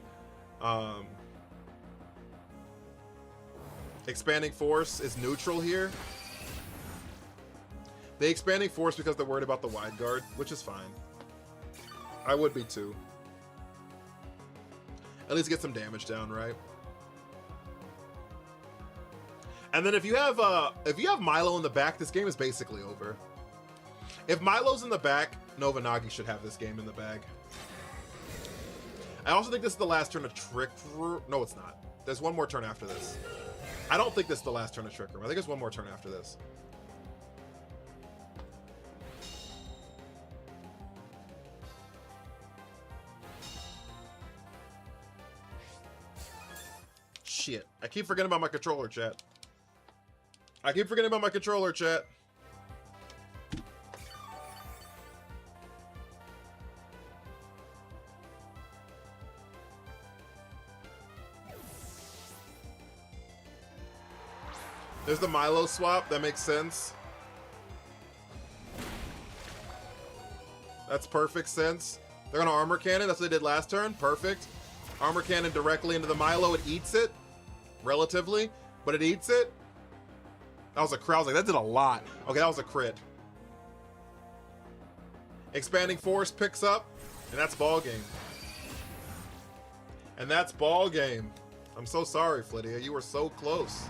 Expanding Force is neutral here. They Expanding Force because they're worried about the wide guard, which is fine. I would be too. At least get some damage down, right? And then if you have Milo in the back, this game is basically over. If Milo's in the back, Novanagi should have this game in the bag. I also think this is the last turn of Trick Room. No, it's not. There's one more turn after this. I don't think this is the last turn of Trick Room. I think there's one more turn after this. Shit. I keep forgetting about my controller, chat. I keep forgetting about my controller, chat. There's the Milo swap. That makes sense. That's perfect sense. They're gonna Armor Cannon. That's what they did last turn. Perfect. Armor Cannon directly into the Milo. It eats it. Relatively. But it eats it. That was a crit. I was like, that did a lot. Okay, that was a crit. Expanding Force picks up. And that's ball game. And that's ball game. I'm so sorry, Flydia. You were so close.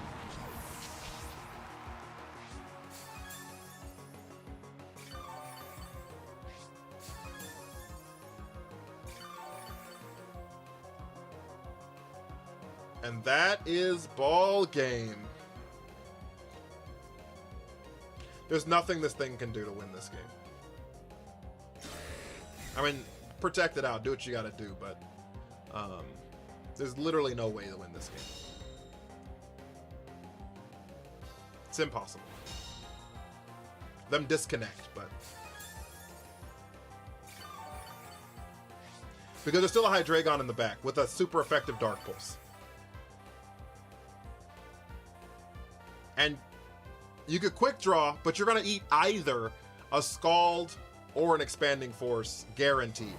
And that is ball game. There's nothing this thing can do to win this game. I mean, protect it out, do what you gotta do, but there's literally no way to win this game. It's impossible. Them disconnect, but... Because there's still a Hydreigon in the back with a super effective Dark Pulse. And you could quick draw, but you're going to eat either a Scald or an Expanding Force, guaranteed.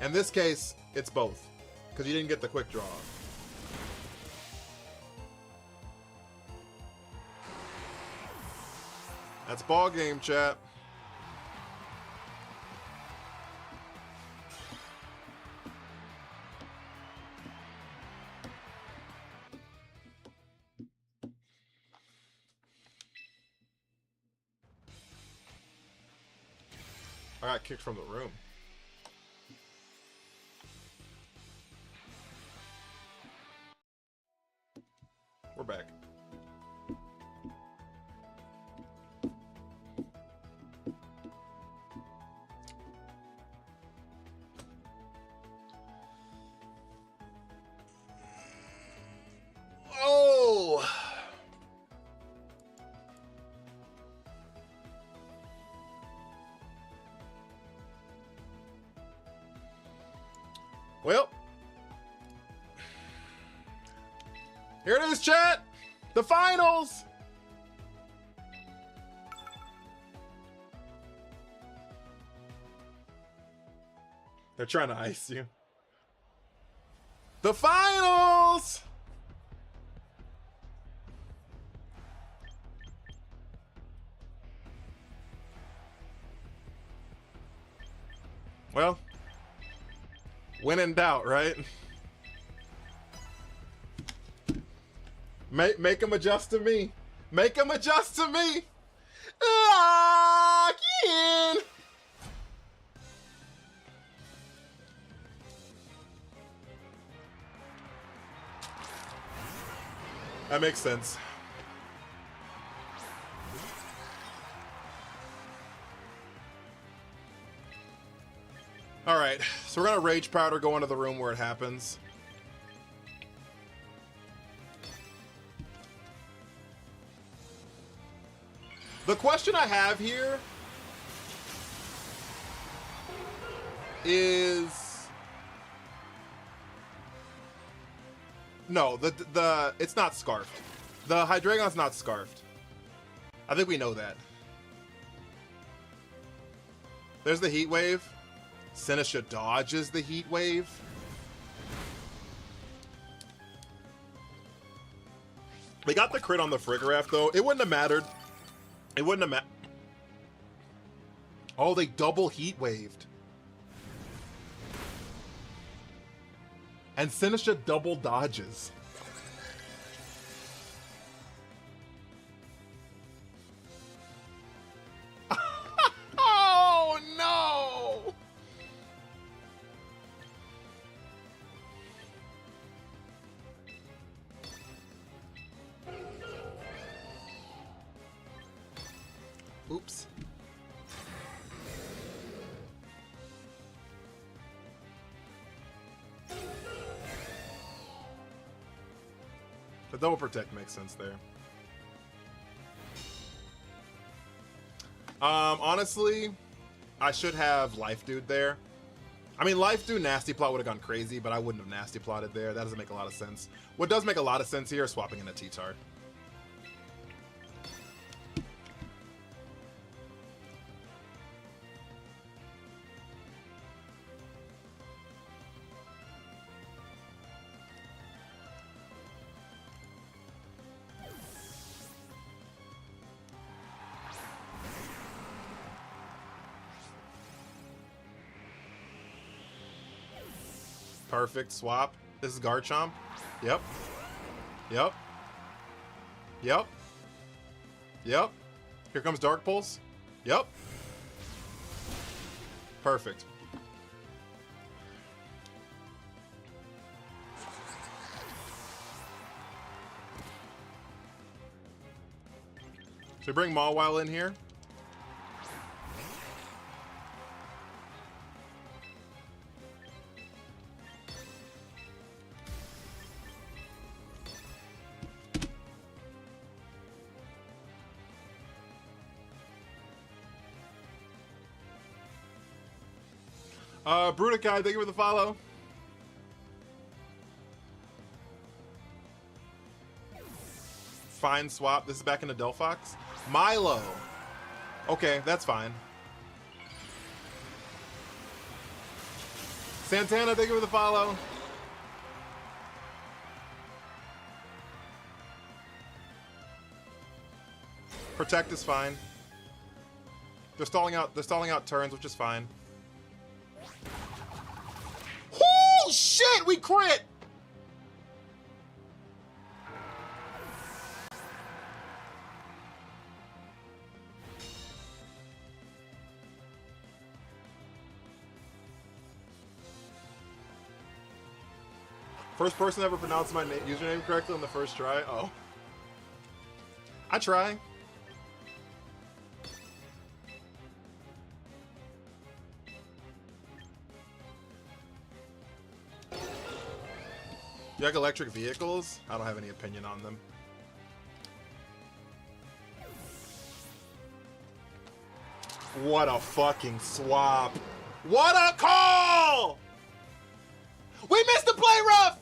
In this case, it's both, because you didn't get the quick draw. That's ball game, chat. I got kicked from the room. We're back. Oh! Well, here it is, chat. The finals. They're trying to ice you. The finals! Well, when in doubt, right? Make them adjust to me. Make them adjust to me. Ah, again. That makes sense. All right, so we're gonna Rage Powder, go into the room where it happens. The question I have here is, no, the it's not scarfed. The Hydreigon's not scarfed. I think we know that. There's the Heat Wave. Sinistra dodges the Heat Wave. They got the crit on the Frigoraph though. It wouldn't have mattered. It wouldn't have mattered. Oh, they double Heat Waved. And Sinistra double dodges. Oh no! Oops. The double protect makes sense there. Honestly, I should have Life Dude there. I mean, Life Dude Nasty Plot would have gone crazy, but I wouldn't have Nasty Plotted there. That doesn't make a lot of sense. What does make a lot of sense here is swapping in a T-Tart. Perfect swap. This is Garchomp. Yep. Yep. Yep. Yep. Here comes Dark Pulse. Yep. Perfect. Should we bring Mawile in here? Bruticai, thank you for the follow. Fine swap. This is back into Delphox. Milo. Okay, that's fine. Santana, thank you for the follow. Protect is fine. They're stalling out turns, which is fine. Oh shit, we crit! First person ever pronounced my username correctly on the first try. Oh. I try. You like electric vehicles? I don't have any opinion on them. What a fucking swap. What a call! We missed the play rough!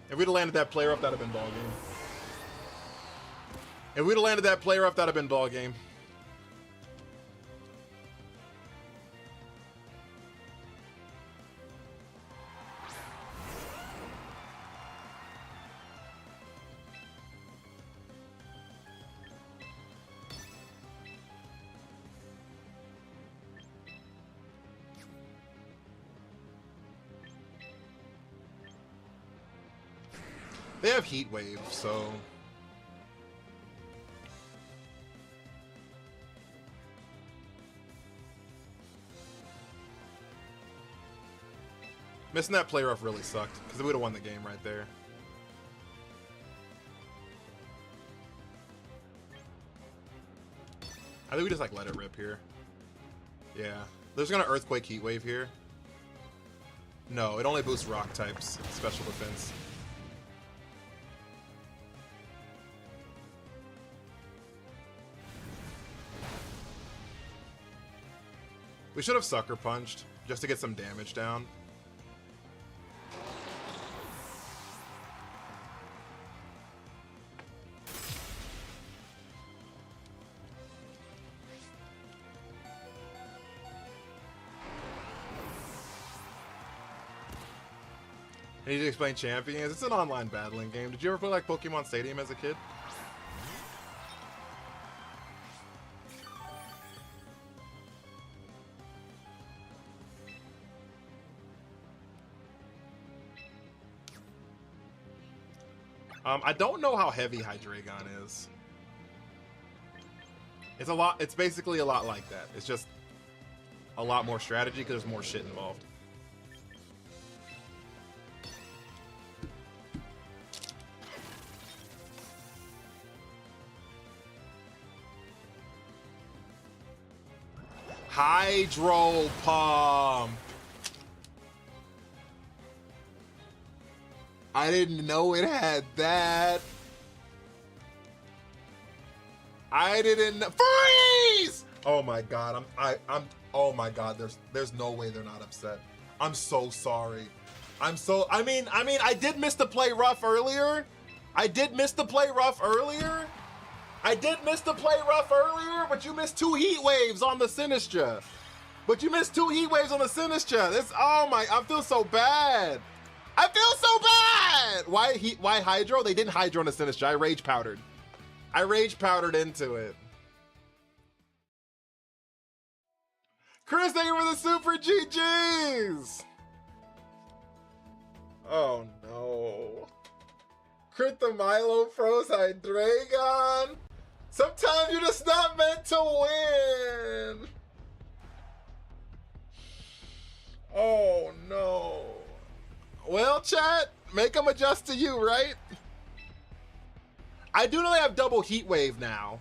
If we'd have landed that play rough, that'd have been ball game. If we'd have landed that play rough, that'd have been ball game. They have Heat Wave, so... Missing that play rough really sucked, because we would have won the game right there. I think we just like let it rip here. Yeah. There's gonna Earthquake Heat Wave here. No, it only boosts rock types, special defense. We should have Sucker Punched, just to get some damage down. I need to explain Champions. It's an online battling game. Did you ever play like Pokemon Stadium as a kid? I don't know how heavy Hydreigon is. It's a lot. It's basically a lot like that. It's just a lot more strategy because there's more shit involved. Hydro Pump. I didn't know it had that. I didn't freeze. Oh my god, I'm oh my god, there's no way they're not upset. I'm so sorry. I mean I did miss the play rough earlier. But you missed 2 Heat Waves on the Sinistra. This, oh my, I feel so bad. Why Hydro? They didn't Hydro on the Sinistra. I rage powdered into it. Chris, thank you for the super GGs. Oh no. Crit the Milo froze Hydreigon. Sometimes you're just not meant to win. Oh no. Well, chat, make them adjust to you, right? I do know they have double Heat Wave now.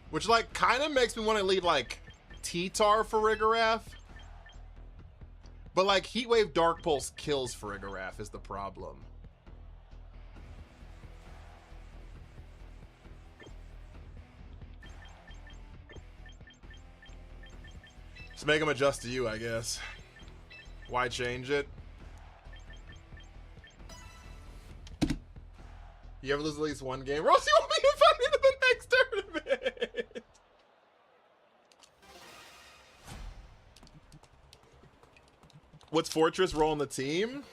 Which, like, kind of makes me want to lead, like, T-Tar for Farigiraf. But, like, Heat Wave Dark Pulse kills Farigiraf is the problem. Just make them adjust to you, I guess. Why change it? You ever lose at least one game? Ross, you want me to find into the next tournament? What's Fortress role in the team?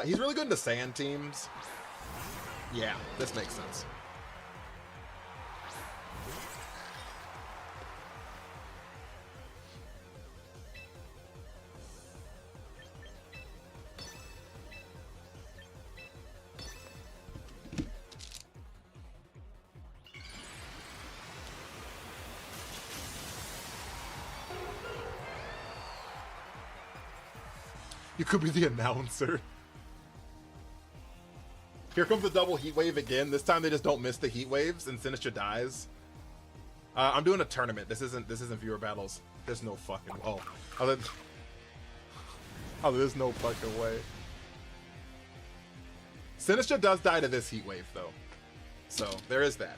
He's really good in the sand teams. Yeah, this makes sense. You could be the announcer. Here comes the double Heat Wave again. This time they just don't miss the Heat Waves and Sinistra dies. I'm doing a tournament. This isn't viewer battles. There's no fucking there's no fucking way. Sinistra does die to this Heat Wave though. So there is that.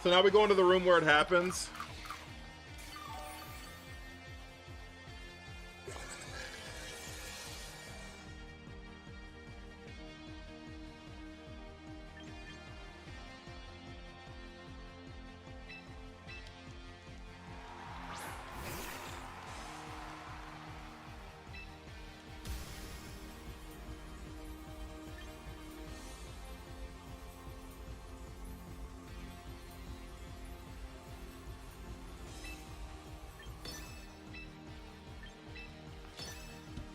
So now we go into the room where it happens.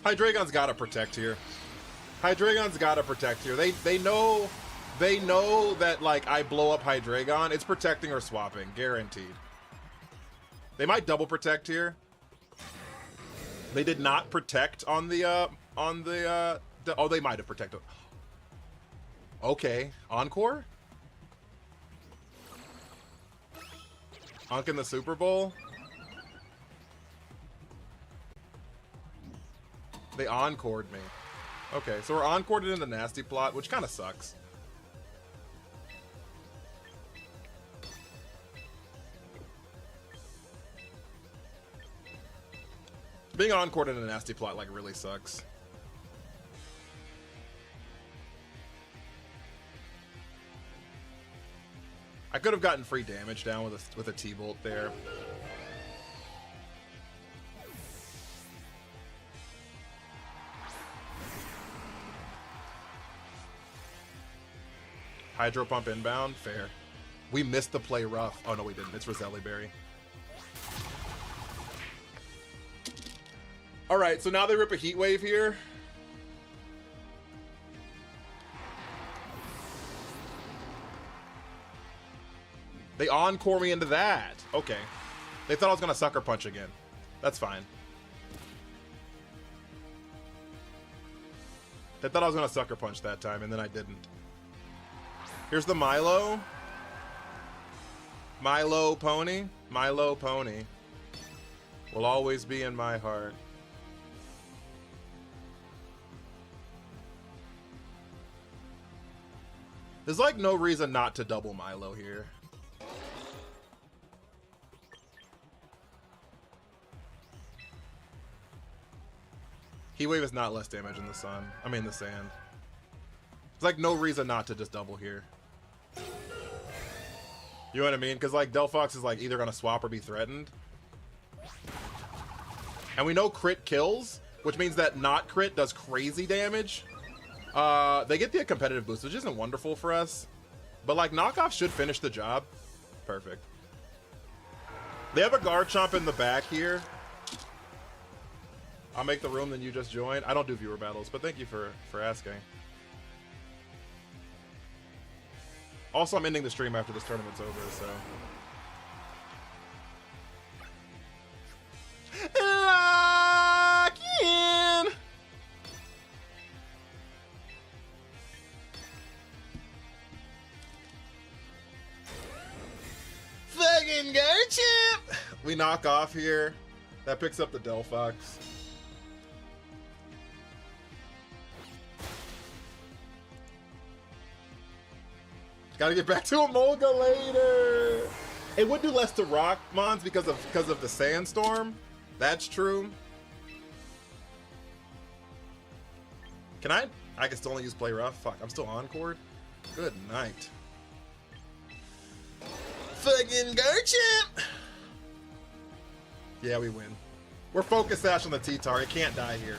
Hydreigon's gotta protect here. Hydreigon's gotta protect here. They know that like I blow up Hydreigon. It's protecting or swapping, guaranteed. They might double protect here. They did not protect on the oh, they might have protected. Okay, Encore? Unk in the Super Bowl? They encored me. Okay, so we're encored in the nasty plot, which kind of sucks. Being encored in a nasty plot like really sucks. I could have gotten free damage down with a T-Bolt there. Hydro Pump inbound, fair. We missed the play rough. Oh no, we didn't. It's Roselli Berry. All right, so now they rip a Heat Wave here. They encore me into that. Okay. They thought I was going to Sucker Punch again. That's fine. They thought I was going to Sucker Punch that time, and then I didn't. Here's the Milo. Milo Pony. Milo Pony. Will always be in my heart. There's like no reason not to double Milo here. Heat Wave is not less damage in the sun. I mean the sand. There's like no reason not to just double here. You know what I mean? Because like Delphox is like either gonna swap or be threatened. And we know crit kills, which means that not crit does crazy damage. They get the competitive boost, which isn't wonderful for us. But like knockoff should finish the job. Perfect. They have a Garchomp in the back here. I'll make the room, then you just join. I don't do viewer battles, but thank you for asking. Also, I'm ending the stream after this tournament's over, so. Lock in! Fucking Garchomp! We knock off here. That picks up the Delphox. Gotta get back to Emolga later. It would do less to rock mons because of the sandstorm. That's true. Can I can still only use play rough. Fuck, I'm still encored. Good night. Fucking Garchomp. Yeah, we win. We're focused sash on the T-Tar. It can't die here.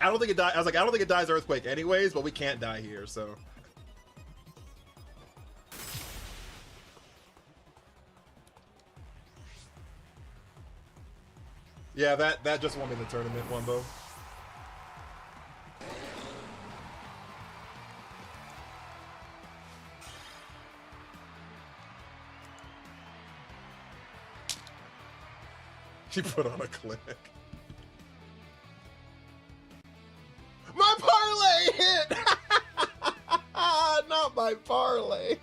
I don't think it dies. I was like, I don't think it dies Earthquake anyways, but we can't die here, so. Yeah, that just won me the tournament, Wumbo. She put on a click. My parlay hit! Not my parlay.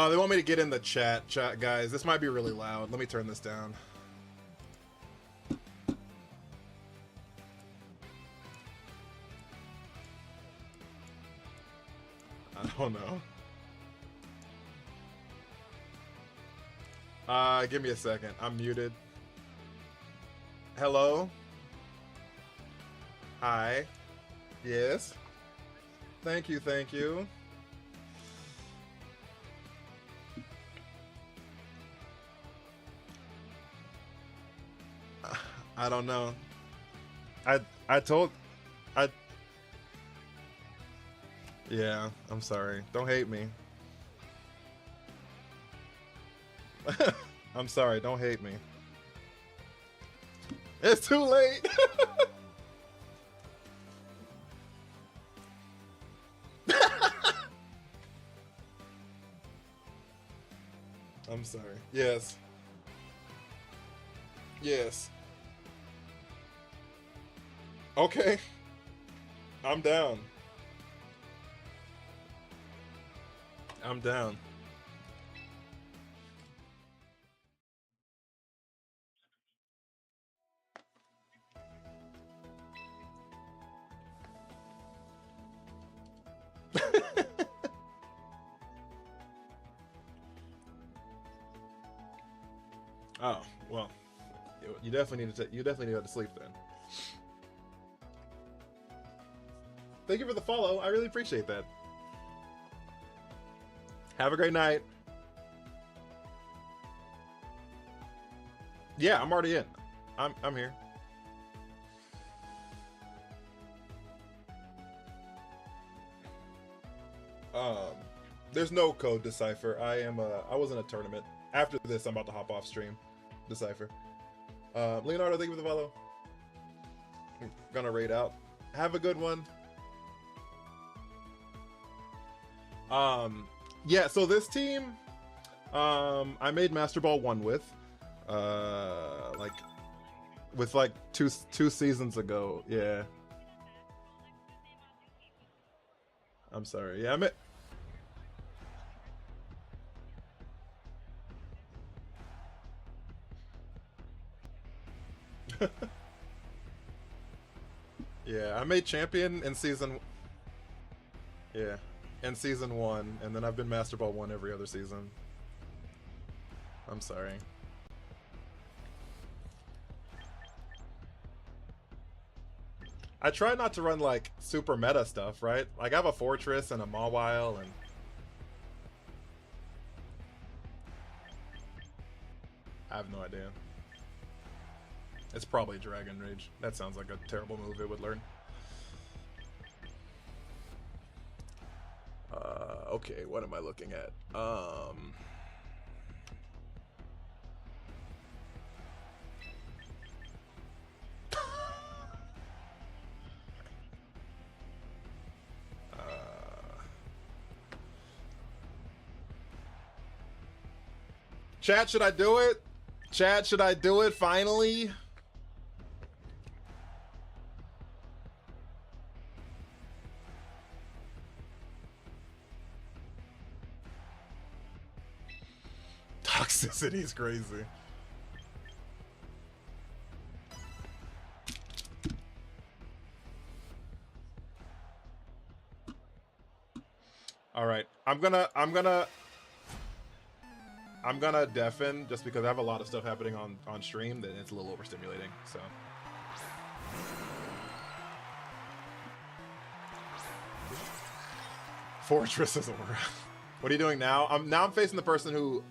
They want me to get in the chat, guys. This might be really loud. Let me turn this down. I don't know. Give me a second. I'm muted. Hello? Hi. Yes? Thank you, thank you. I don't know. I told I Yeah, I'm sorry. Don't hate me. I'm sorry, don't hate me. It's too late. I'm sorry. Yes. Yes. Okay. I'm down. I'm down. Oh, well. You definitely need to go to sleep then. Thank you for the follow. I really appreciate that. Have a great night. Yeah, I'm already in. I'm here. There's no code Decipher. I was in a tournament. After this, I'm about to hop off stream. Decipher. Leonardo, thank you for the follow. I'm gonna raid out. Have a good one. Yeah, so this team, I made Master Ball 1 with, like two seasons ago. Yeah. I'm sorry. Yeah, yeah, I made champion in season. Yeah, in season 1, and then I've been Master Ball 1 every other season. I'm sorry. I try not to run like super meta stuff, right? Like I have a Fortress and a Mawile and I have no idea. It's probably Dragon Rage. That sounds like a terrible move it would learn. Okay, what am I looking at? Chat, should I do it? Chat, should I do it finally? Toxicity is crazy. All right, I'm gonna deafen just because I have a lot of stuff happening on stream that it's a little overstimulating. So. Fortress isn't worth. What are you doing now? I'm facing the person who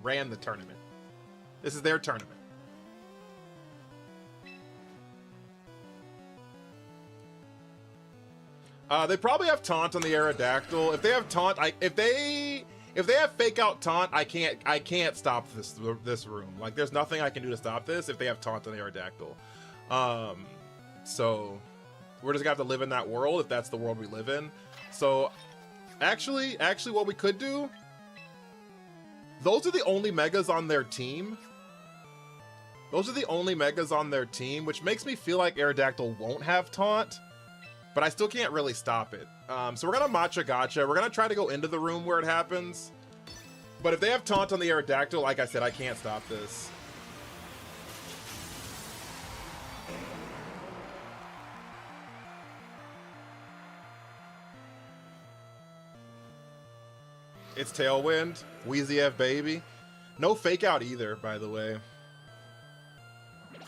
ran the tournament. This is their tournament. They probably have taunt on the Aerodactyl. If they have taunt, if they have fake out taunt, I can't stop this room. Like there's nothing I can do to stop this if they have taunt on the Aerodactyl. So we're just gonna have to live in that world if that's the world we live in. So actually what we could do, those are the only megas on their team. Those are the only megas on their team, which makes me feel like Aerodactyl won't have taunt, but I still can't really stop it. So we're gonna matcha gotcha. We're gonna try to go into the room where it happens. But if they have taunt on the Aerodactyl, like I said, I can't stop this. It's Tailwind. Wheezy F baby. No fake out either, by the way.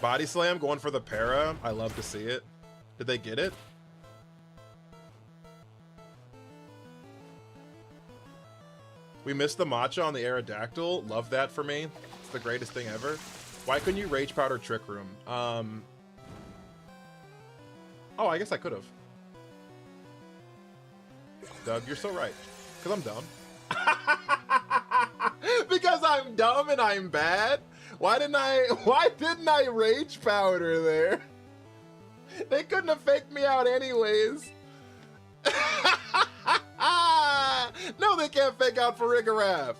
Body Slam going for the para. I love to see it. Did they get it? We missed the matcha on the Aerodactyl. Love that for me. It's the greatest thing ever. Why couldn't you Rage Powder Trick Room? Oh, I guess I could have. Doug, you're so right. Because I'm dumb. Because I'm dumb and I'm bad? Why didn't I Rage Powder there? They couldn't have faked me out anyways. No, they can't fake out Farigiraf.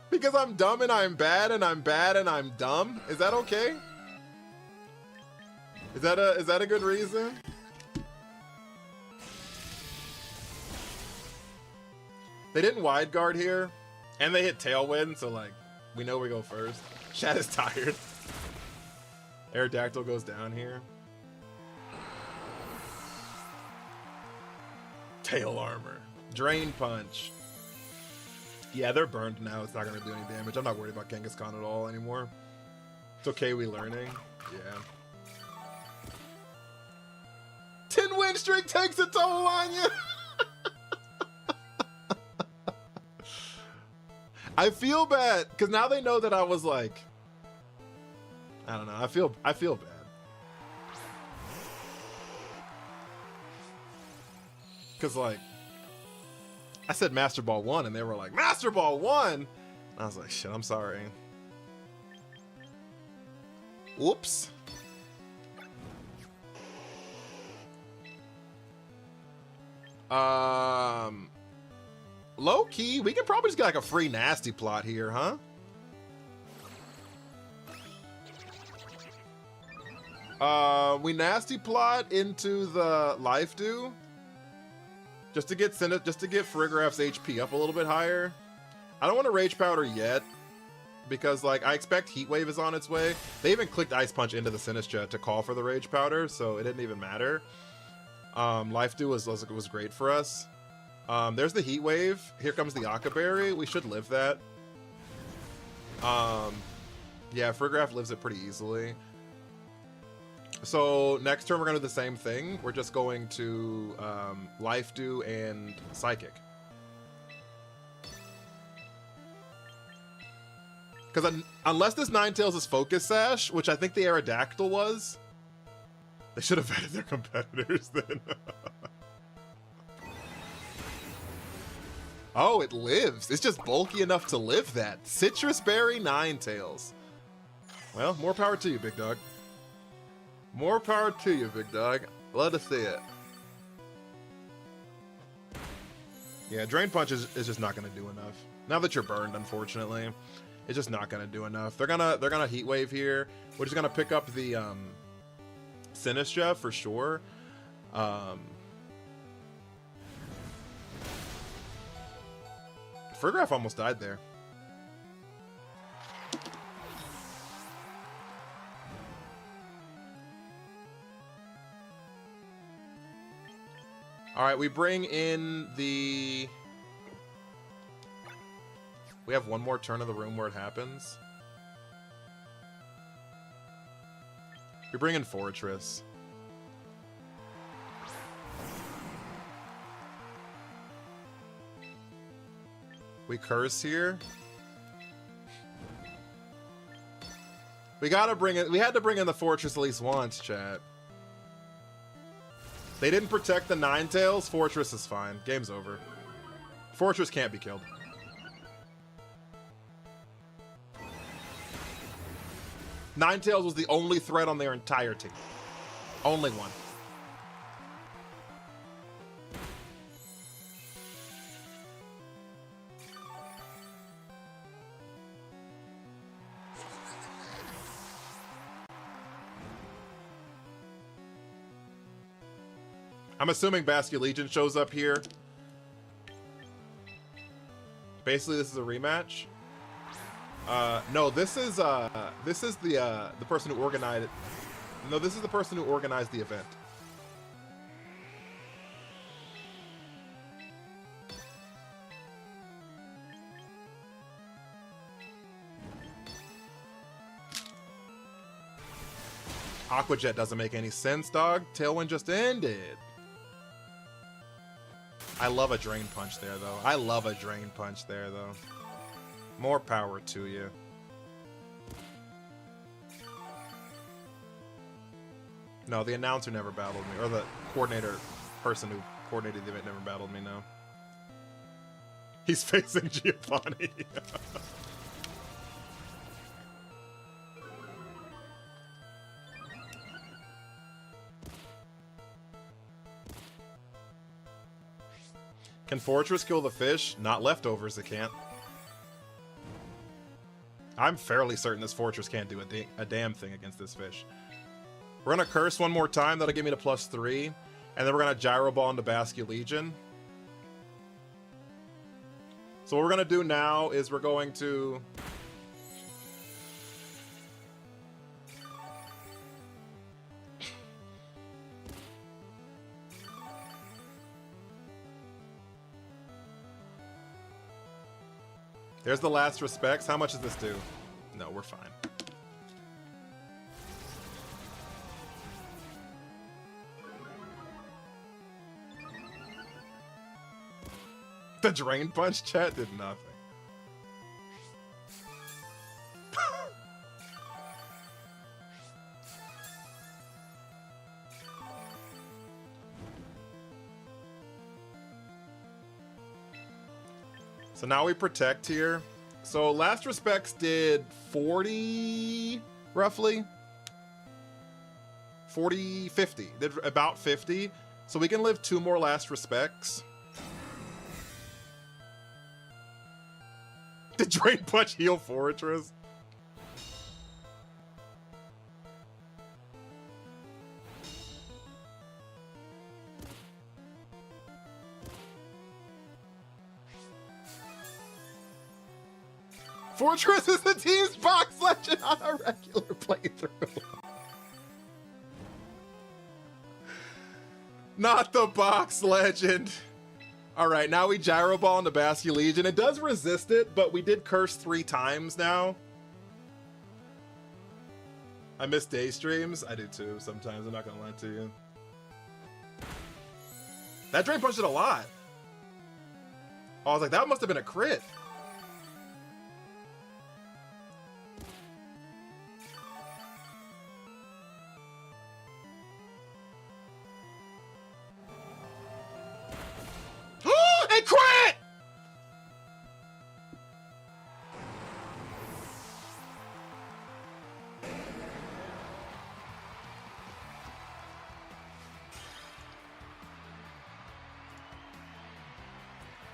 Because I'm dumb and I'm bad and I'm bad and I'm dumb? Is that okay? Is that a good reason? They didn't wide guard here, and they hit Tailwind, so like we know we go first. Shad is tired. Aerodactyl goes down here. Tail armor. Drain punch. Yeah, they're burned now. It's not going to do any damage. I'm not worried about Kangaskhan at all anymore. It's okay we learning. Yeah. 10 win streak takes a toll on you. I feel bad because now they know that I was like, I don't know. I feel bad. Because like, I said Master Ball 1 and they were like, Master Ball 1? And I was like, shit, I'm sorry. Whoops. Low key, we could probably just get like a free nasty plot here, huh? We nasty plot into the life do. Just to get Farigiraf's HP up a little bit higher. I don't want to Rage Powder yet. Because like I expect Heat Wave is on its way. They even clicked Ice Punch into the Sinistcha to call for the Rage Powder, so it didn't even matter. Life Dew was great for us. There's the Heat Wave. Here comes the Akaberry. We should live that. Yeah, Farigiraf lives it pretty easily. So next turn we're gonna do the same thing. We're just going to Life Dew and Psychic. Because unless this Ninetales is Focus Sash, which I think the Aerodactyl was, they should have vetted their competitors then. Oh, it lives. It's just bulky enough to live that. Citrus Berry Ninetales. Well, more power to you, big dog. More power to you, big dog. Love to see it. Yeah, Drain Punch is just not going to do enough. Now that you're burned, unfortunately. It's just not going to do enough. They're gonna Heat Wave here. We're just going to pick up the Sinistcha for sure. Farigiraf almost died there. All right, we bring in the... We have one more turn of the room where it happens. We bring in Fortress. We curse here. We gotta bring it. We had to bring in the Fortress at least once, chat. They didn't protect the Ninetales. Fortress is fine. Game's over. Fortress can't be killed. Ninetales was the only threat on their entire team. Only one. I'm assuming Basculegion shows up here. Basically, this is a rematch. No, this is the person who organized it. No, this is the person who organized the event. Aqua Jet doesn't make any sense, dog. Tailwind just ended. I love a drain punch there, though. I love a drain punch there, though. More power to you. No, the announcer never battled me. Or the coordinator person who coordinated the event never battled me, no. He's facing Giovanni. Can Fortress kill the fish? Not leftovers, it can't. I'm fairly certain this Fortress can't do a damn thing against this fish. We're gonna curse one more time, that'll give me the +3. And then we're gonna Gyro Ball into Basque Legion. So what we're gonna do now is we're going to... There's the last respects. How much does this do? No, we're fine. The Drain Punch chat did nothing. So now we protect here. So last respects did 40, roughly. 40, 50. Did about 50. So we can live 2 more last respects. Did Drain Punch heal Fortress? Fortress is the team's box legend on a regular playthrough. Not the box legend. All right, now we Gyro Ball into Basque Legion. It does resist it, but we did curse 3 times now. I miss day streams. I do too sometimes. I'm not gonna lie to you. That Drain Punch did a lot. Oh, I was like, that must have been a crit. It crit!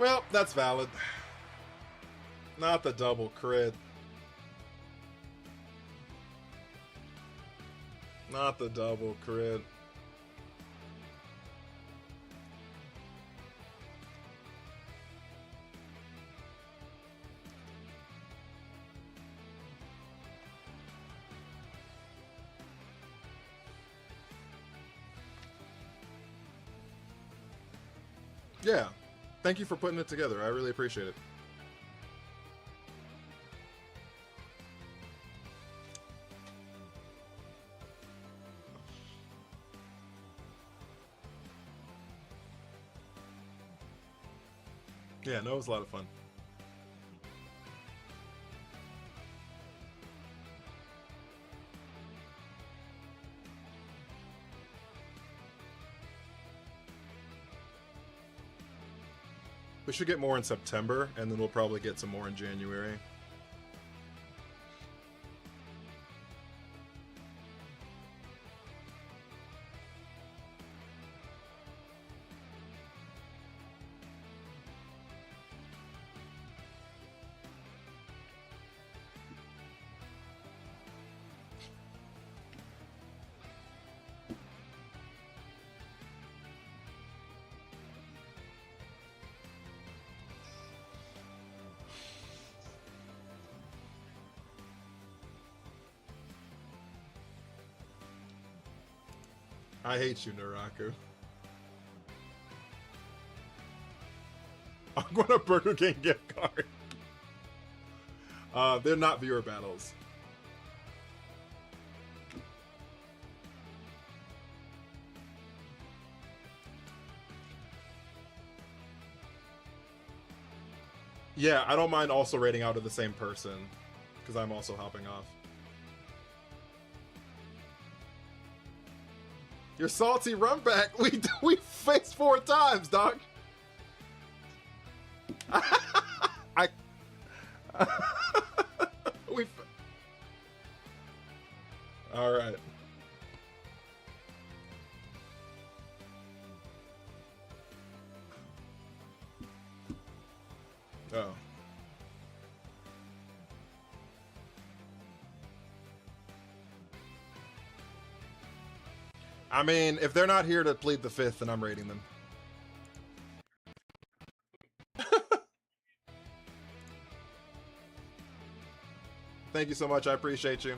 Well, that's valid. Not the double crit. Not the double crit. Yeah. Thank you for putting it together. I really appreciate it. Yeah, no, it was a lot of fun. We should get more in September, and then we'll probably get some more in January. I hate you, Naraku. I'm going to Burger King gift card. They're not viewer battles. Yeah, I don't mind also raiding out to the same person because I'm also hopping off. You're salty, run back. We faced 4 times, dog. I we all right. Oh. I mean, if they're not here to plead the fifth, then I'm raiding them. Thank you so much. I appreciate you.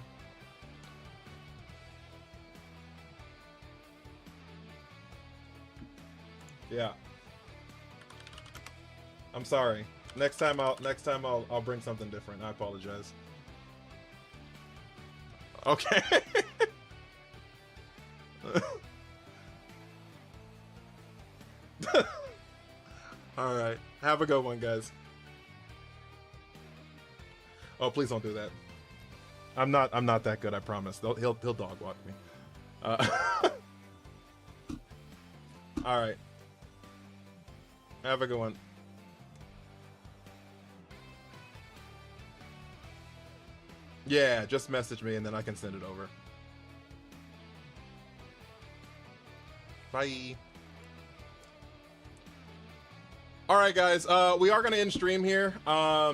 Yeah. I'm sorry. Next time I'll bring something different. I apologize. Okay. All right. Have a good one, guys. Oh, please don't do that. I'm not that good, I promise. He'll dog walk me. All right. Have a good one. Yeah, just message me and then I can send it over. Bye. All right, guys, we are going to end stream here.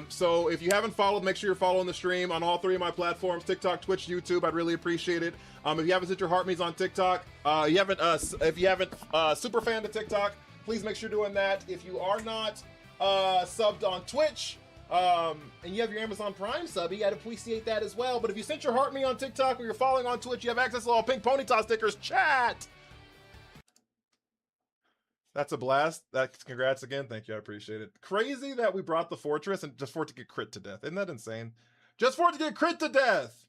So if you haven't followed, make sure you're following the stream on all 3 of my platforms, TikTok, Twitch, YouTube. I'd really appreciate it. If you haven't set your heart me's on TikTok, if you haven't super fan to TikTok, please make sure you're doing that. If you are not subbed on Twitch, and you have your Amazon Prime sub, I'd appreciate that as well. But if you sent your heart me on TikTok or you're following on Twitch, you have access to all pink ponytail stickers. Chat! That's a blast. That's congrats again. Thank you. I appreciate it. Crazy that we brought the fortress and just for it to get crit to death. Isn't that insane? Just for it to get crit to death.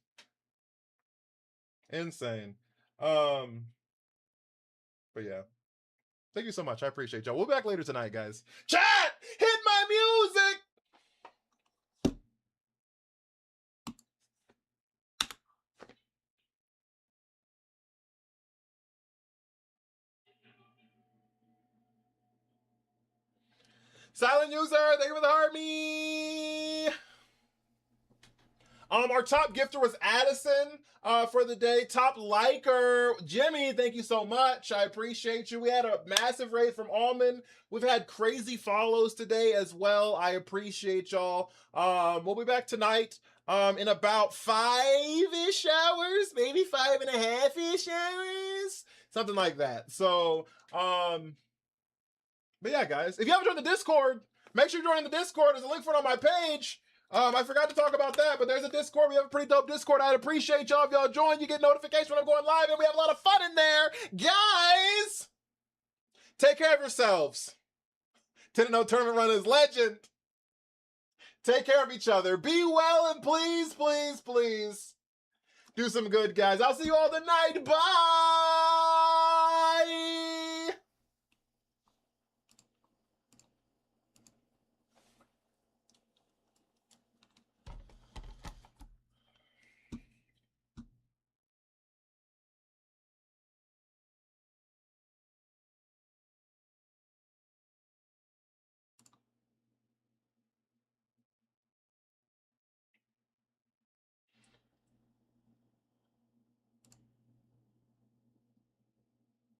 Insane. But yeah. Thank you so much. I appreciate y'all. We'll be back later tonight, guys. Chat! Hit my music! Silent user, thank you for the heart me. Our top gifter was Addison for the day. Top liker, Jimmy, thank you so much. I appreciate you. We had a massive raid from Almond. We've had crazy follows today as well. I appreciate y'all. We'll be back tonight in about 5-ish hours, maybe 5.5-ish hours, something like that. So, but yeah, guys, if you haven't joined the Discord, make sure you join the Discord. There's a link for it on my page. I forgot to talk about that, but there's a Discord. We have a pretty dope Discord. I'd appreciate y'all if y'all join. You get notification when I'm going live, and we have a lot of fun in there. Guys, take care of yourselves. 10-0 tournament run is legend. Take care of each other. Be well, and please, please, please do some good, guys. I'll see you all tonight. Bye.